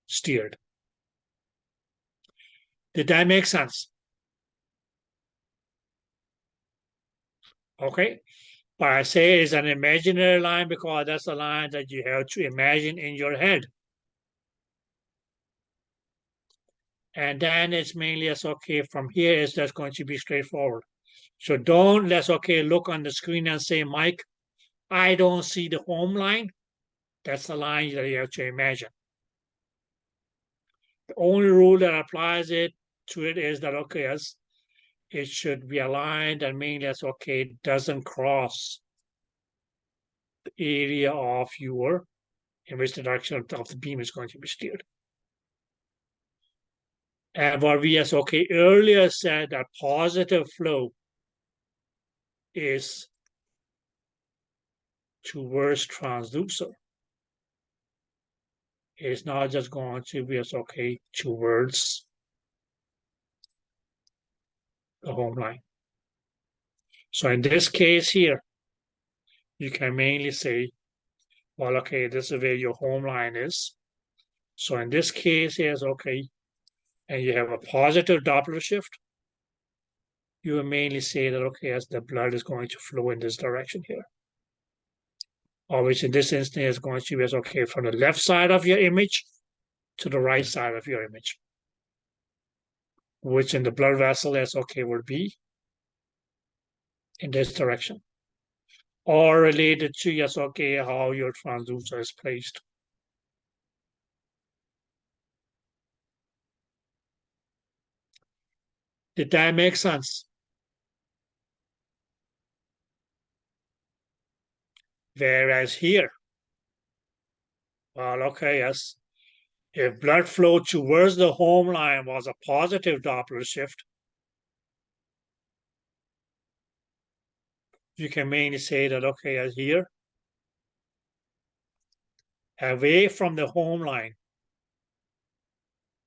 steered. Did that make sense? Okay, but I say it's an imaginary line because that's the line that you have to imagine in your head. And then it's mainly as okay, from here is that's going to be straightforward. So don't let's okay look on the screen and say, Mike, I don't see the home line. That's the line that you have to imagine. The only rule that applies to it is that okay, as it should be aligned and mainly as okay, it doesn't cross the area of your in which the direction of the beam is going to be steered. And what we as okay earlier said that positive flow is towards transducer. It's not just going to be as okay towards the home line. So in this case here, you can mainly say, well, okay, this is where your home line is. So in this case, here's okay, and you have a positive Doppler shift. You will mainly say that okay, as the blood is going to flow in this direction here, or which in this instance is going to be as okay from the left side of your image to the right side of your image, which in the blood vessel is okay would be in this direction, or related to yes, okay, how your transducer is placed. Did that make sense? Whereas here, well, okay, yes, if blood flow towards the home line was a positive Doppler shift, you can mainly say that, okay, as here, away from the home line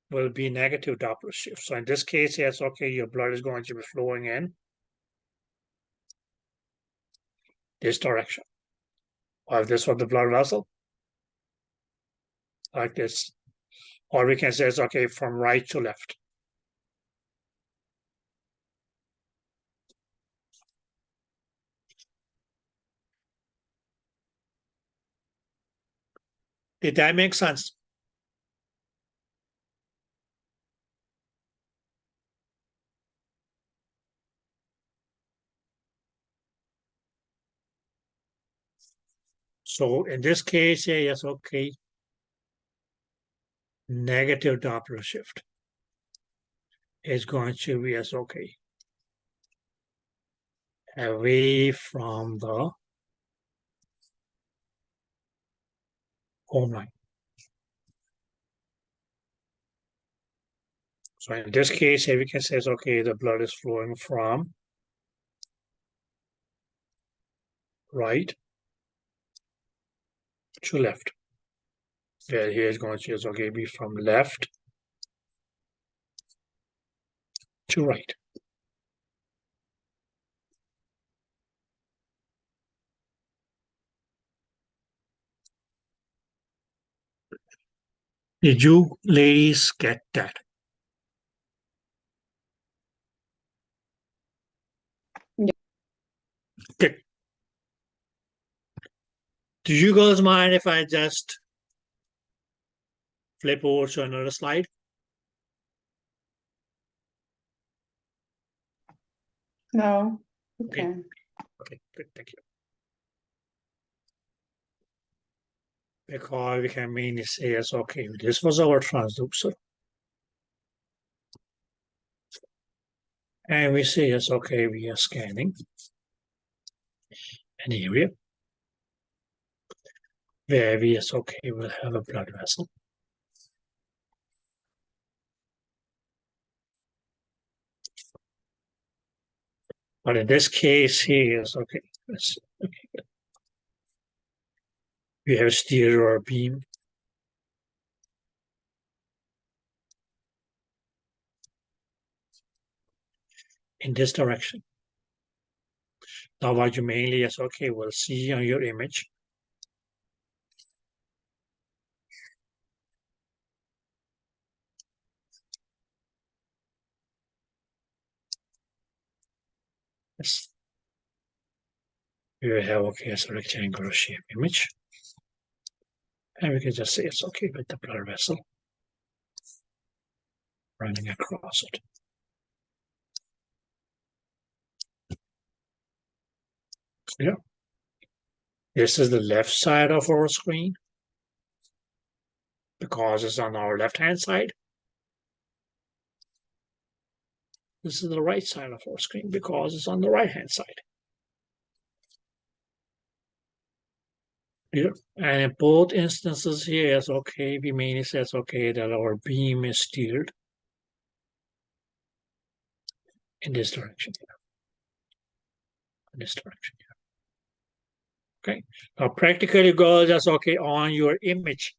will be negative Doppler shift. So in this case, yes, okay, your blood is going to be flowing in this direction. Or if this was the blood vessel, like this. Or we can say it's okay from right to left. Did that make sense? So in this case, yeah, yes, okay, negative Doppler shift is going to be as okay away from the home line. So in this case, here we can say, okay, the blood is flowing from right to left. Where here is going to choose, okay, be from left to right. Did you ladies get that? Yeah. Okay. Do you guys mind if I just flip over to another slide? No, Okay. okay. Okay, good, thank you. Because we can mainly say, yes, okay, this was our transducer. And we say, yes, okay, we are scanning an area where we, yes, okay, we'll have a blood vessel. But in this case here, yes, okay, okay, good. We have steered our beam in this direction. Now what you mainly, yes, okay, will see on your image is we will have, okay, as a rectangular shape image. And we can just say it's okay with the blood vessel running across it. Clear? This is the left side of our screen because it's on our left-hand side. This is the right side of our screen because it's on the right-hand side. Here. And in both instances here, it's okay. We mainly say it's okay that our beam is steered in this direction here. In this direction here. Okay. Now practically goes as okay on your image.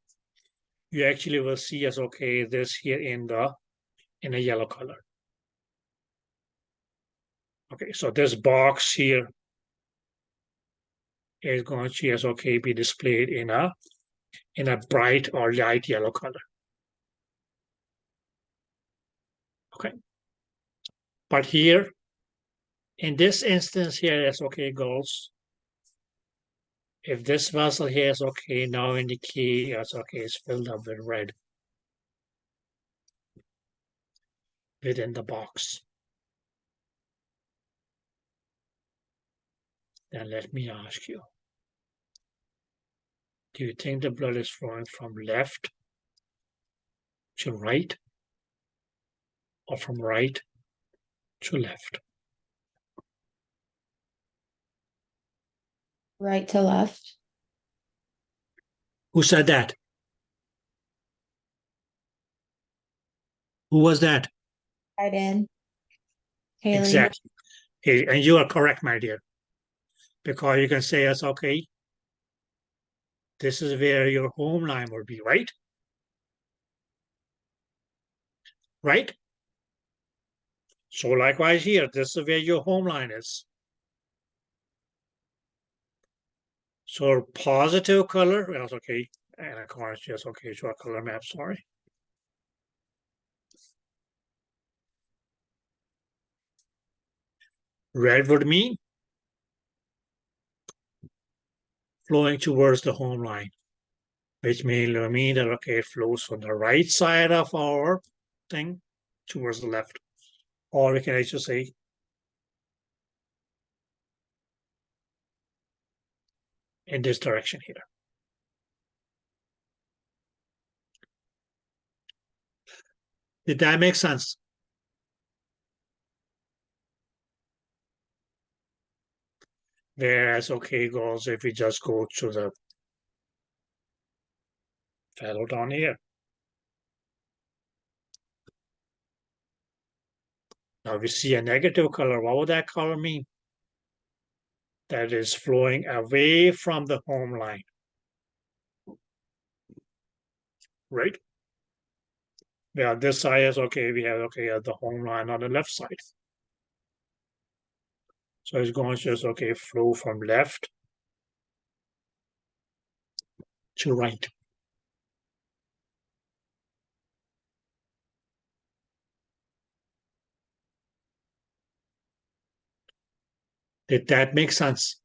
You actually will see as okay this here in a yellow color. Okay, so this box here is going to as okay be displayed in a bright or light yellow color. Okay. But here, in this instance here, as okay goes, if this vessel here is okay, now indicate as okay is filled up with red within the box. Then let me ask you, do you think the blood is flowing from left to right or from right to left? Right to left. Who said that? Who was that? Right in. Haley. Exactly. Hey, and you are correct, my dear. Because you can say, it's okay, this is where your home line would be, right? Right? So likewise here, this is where your home line is. So positive color, that's okay. And of course, yes, okay, so a color map, sorry. Red would mean flowing towards the home line, which may mean that, okay, it flows from the right side of our thing towards the left. Or we can actually say in this direction here. Did that make sense? Whereas, okay, goes if we just go to the fellow down here. Now we see a negative color. What would that color mean? That is flowing away from the home line. Right? Yeah, this side is okay. We have the home line on the left side. So it's going to just flow from left to right. Did that make sense?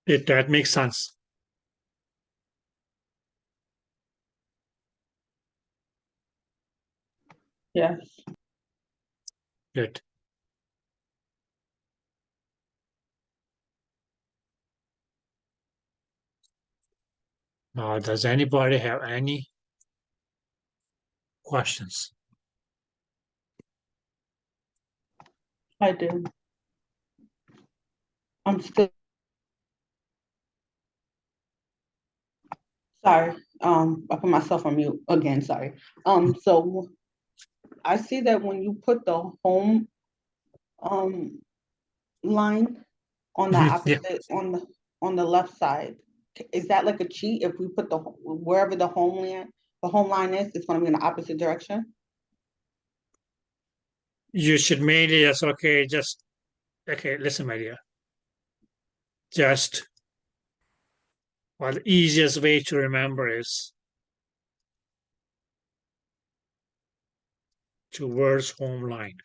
Did that make sense? Yes. Good. Now, does anybody have any questions? I do. I'm still. Sorry, I put myself on mute again, sorry. So I see that when you put the home, line on the Yeah. opposite, on the left side, is that like a cheat? If we put wherever the home line is, it's gonna be in the opposite direction? You should mainly just listen, my dear. Just, well, the easiest way to remember is towards home line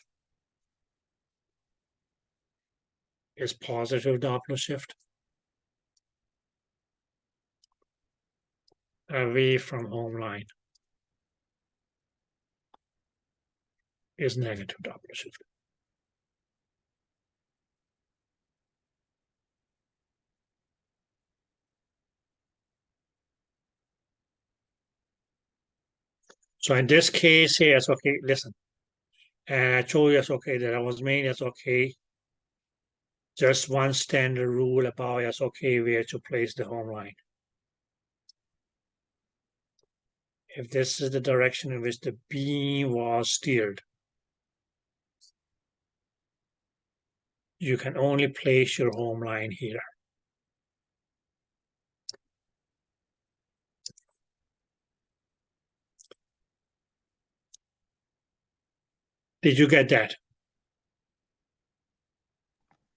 is positive Doppler shift. Away from home line is negative Doppler shift. So in this case here, it's listen. And I told you that I was mainly just one standard rule about where to place the home line. If this is the direction in which the beam was steered, you can only place your home line here. Did you get that?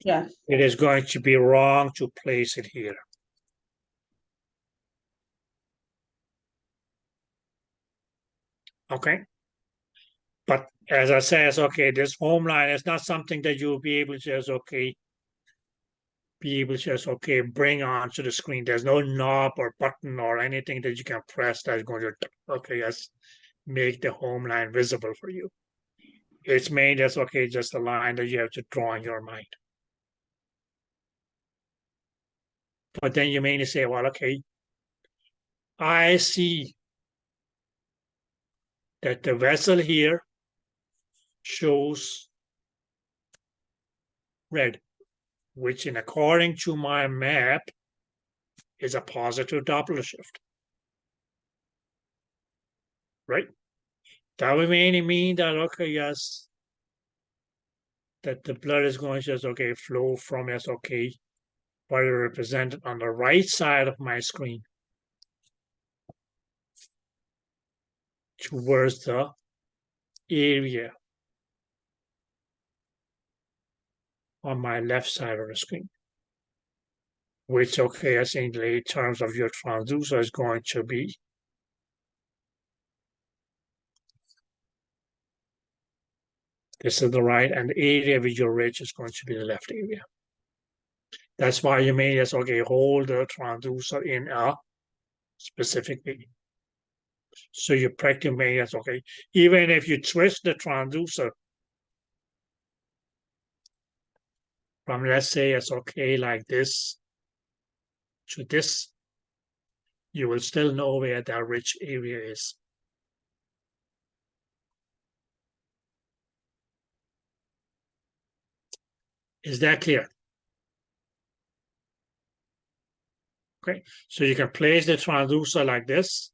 Yes. It is going to be wrong to place it here. Okay. But as I said, this home line is not something that you'll be able to just bring onto the screen. There's no knob or button or anything that you can press that's going to make the home line visible for you. It's made as just a line that you have to draw in your mind. But then you may say, well, I see that the vessel here shows red, which according to my map is a positive Doppler shift. Right? That would mainly mean that, yes, that the blood is going to just, flow from what is represented on the right side of my screen towards the area on my left side of the screen. Which, I think in terms of your transducer is going to be this is the right, and the area with your ridge is going to be the left area. That's why you may just hold the transducer in a specific way. So you practically may just even if you twist the transducer from, let's say it's like this to this, you will still know where that ridge area is. Is that clear? Okay, so you can place the transducer like this.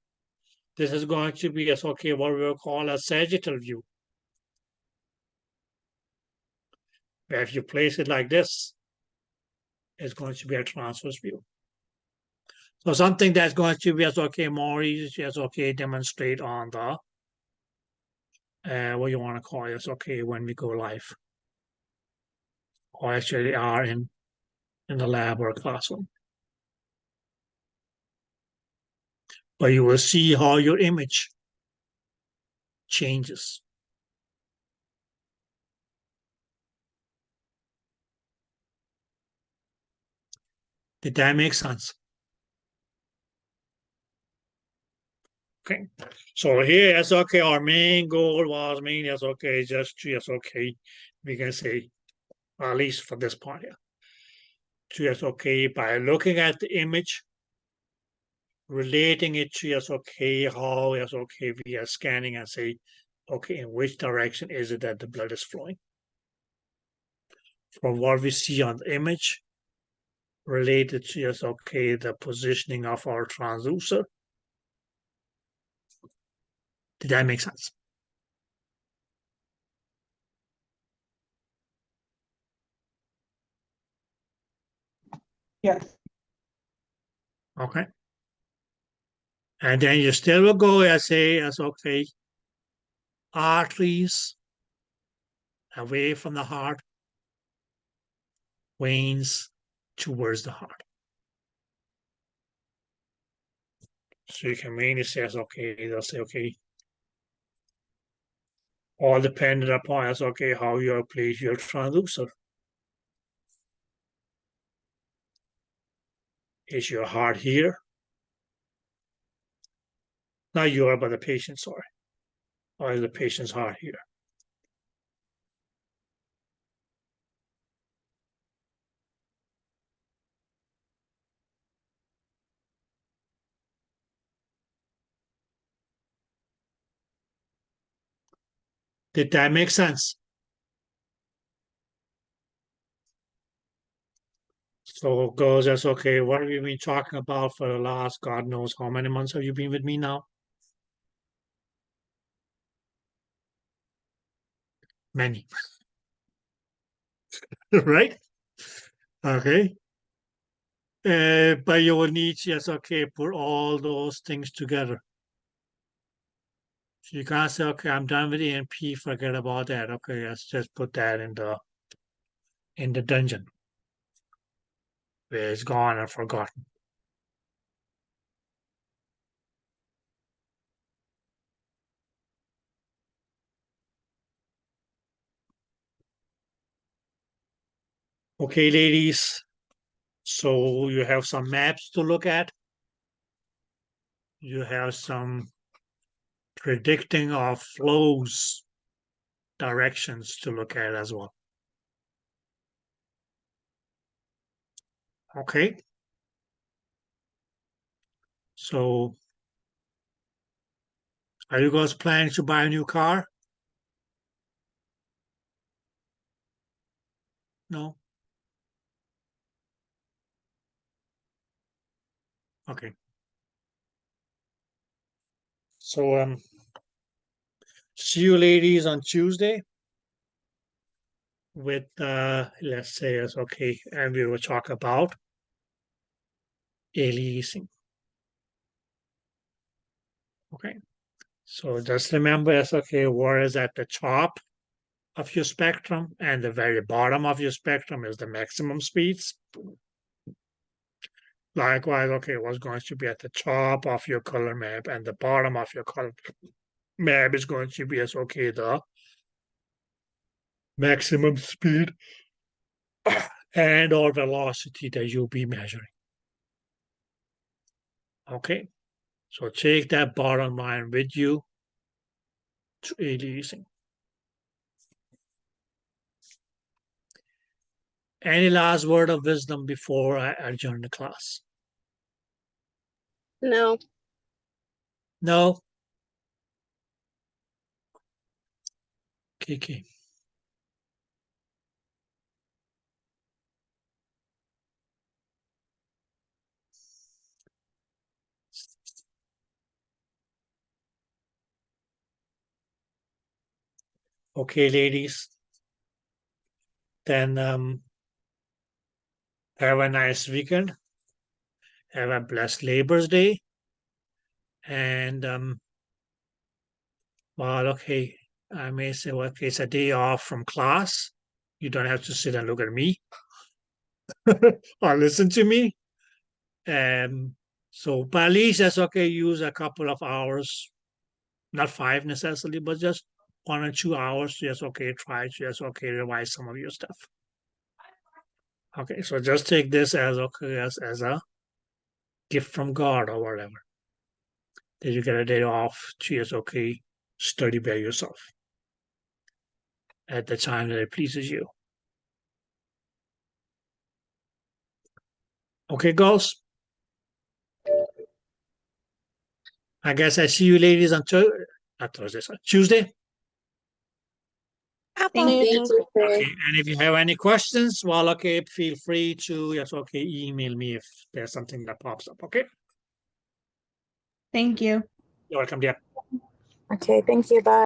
This is going to be as okay, what we will call a sagittal view. Where if you place it like this, it's going to be a transverse view. So something that's going to be as okay, more easy as okay, demonstrate on the what you want to call it, okay, when we go live. Or actually are in the lab or classroom. But you will see how your image changes. Did that make sense? Okay, so here as okay, our main goal was mainly as okay, just to as okay, we can say, at least for this part here, to as okay, by looking at the image, relating it to as okay, how as okay, we are scanning and say, okay, in which direction is it that the blood is flowing? From what we see on the image, related to yes, okay, the positioning of our transducer. Did that make sense? Yes. Okay. And then you still will go as okay, arteries away from the heart, veins towards the heart. So you can mainly say as okay, they'll say okay, all dependent upon as okay, how you place your transducer. Is your heart here? Not your, but the patient, sorry. Or is the patient's heart here? Did that make sense? So it goes as okay, what have you been talking about for the last God knows how many months have you been with me now? Many. Right? Okay. But you will need, yes, okay, put all those things together. So you can't say, okay, I'm done with ENP, forget about that. Okay, let's just put that in the dungeon where it's gone and forgotten. Okay, ladies. So you have some maps to look at. You have some predicting of flows, directions to look at as well. Okay. So are you guys planning to buy a new car? No? Okay. So see you ladies on Tuesday with let's say it's okay, and we will talk about aliasing. Okay. So just remember it's okay, what is at the top of your spectrum and the very bottom of your spectrum is the maximum speeds. Likewise, okay, what's going to be at the top of your color map and the bottom of your color map is going to be as okay, the maximum speed and or velocity that you'll be measuring. Okay, so take that bottom line with you to aliasing. Any last word of wisdom before I adjourn the class? No. No? Okay. Okay, ladies. Then have a nice weekend. Have a blessed Labor's Day. And well, okay, I may say, well, okay, it's a day off from class. You don't have to sit and look at me or listen to me. So, but at least that's okay. Use a couple of hours, not 5 necessarily, but just 1 or 2 hours. Just okay, try. Just okay, revise some of your stuff. Okay, so just take this as okay as a gift from God or whatever. That you get a day off to just okay, study by yourself at the time that it pleases you. Okay, girls. I guess I see you ladies on Tuesday. Thank you. Okay, and if you have any questions, well, okay, feel free to email me if there's something that pops up. Okay, Thank you. you're welcome, dear. Okay, thank you. Bye.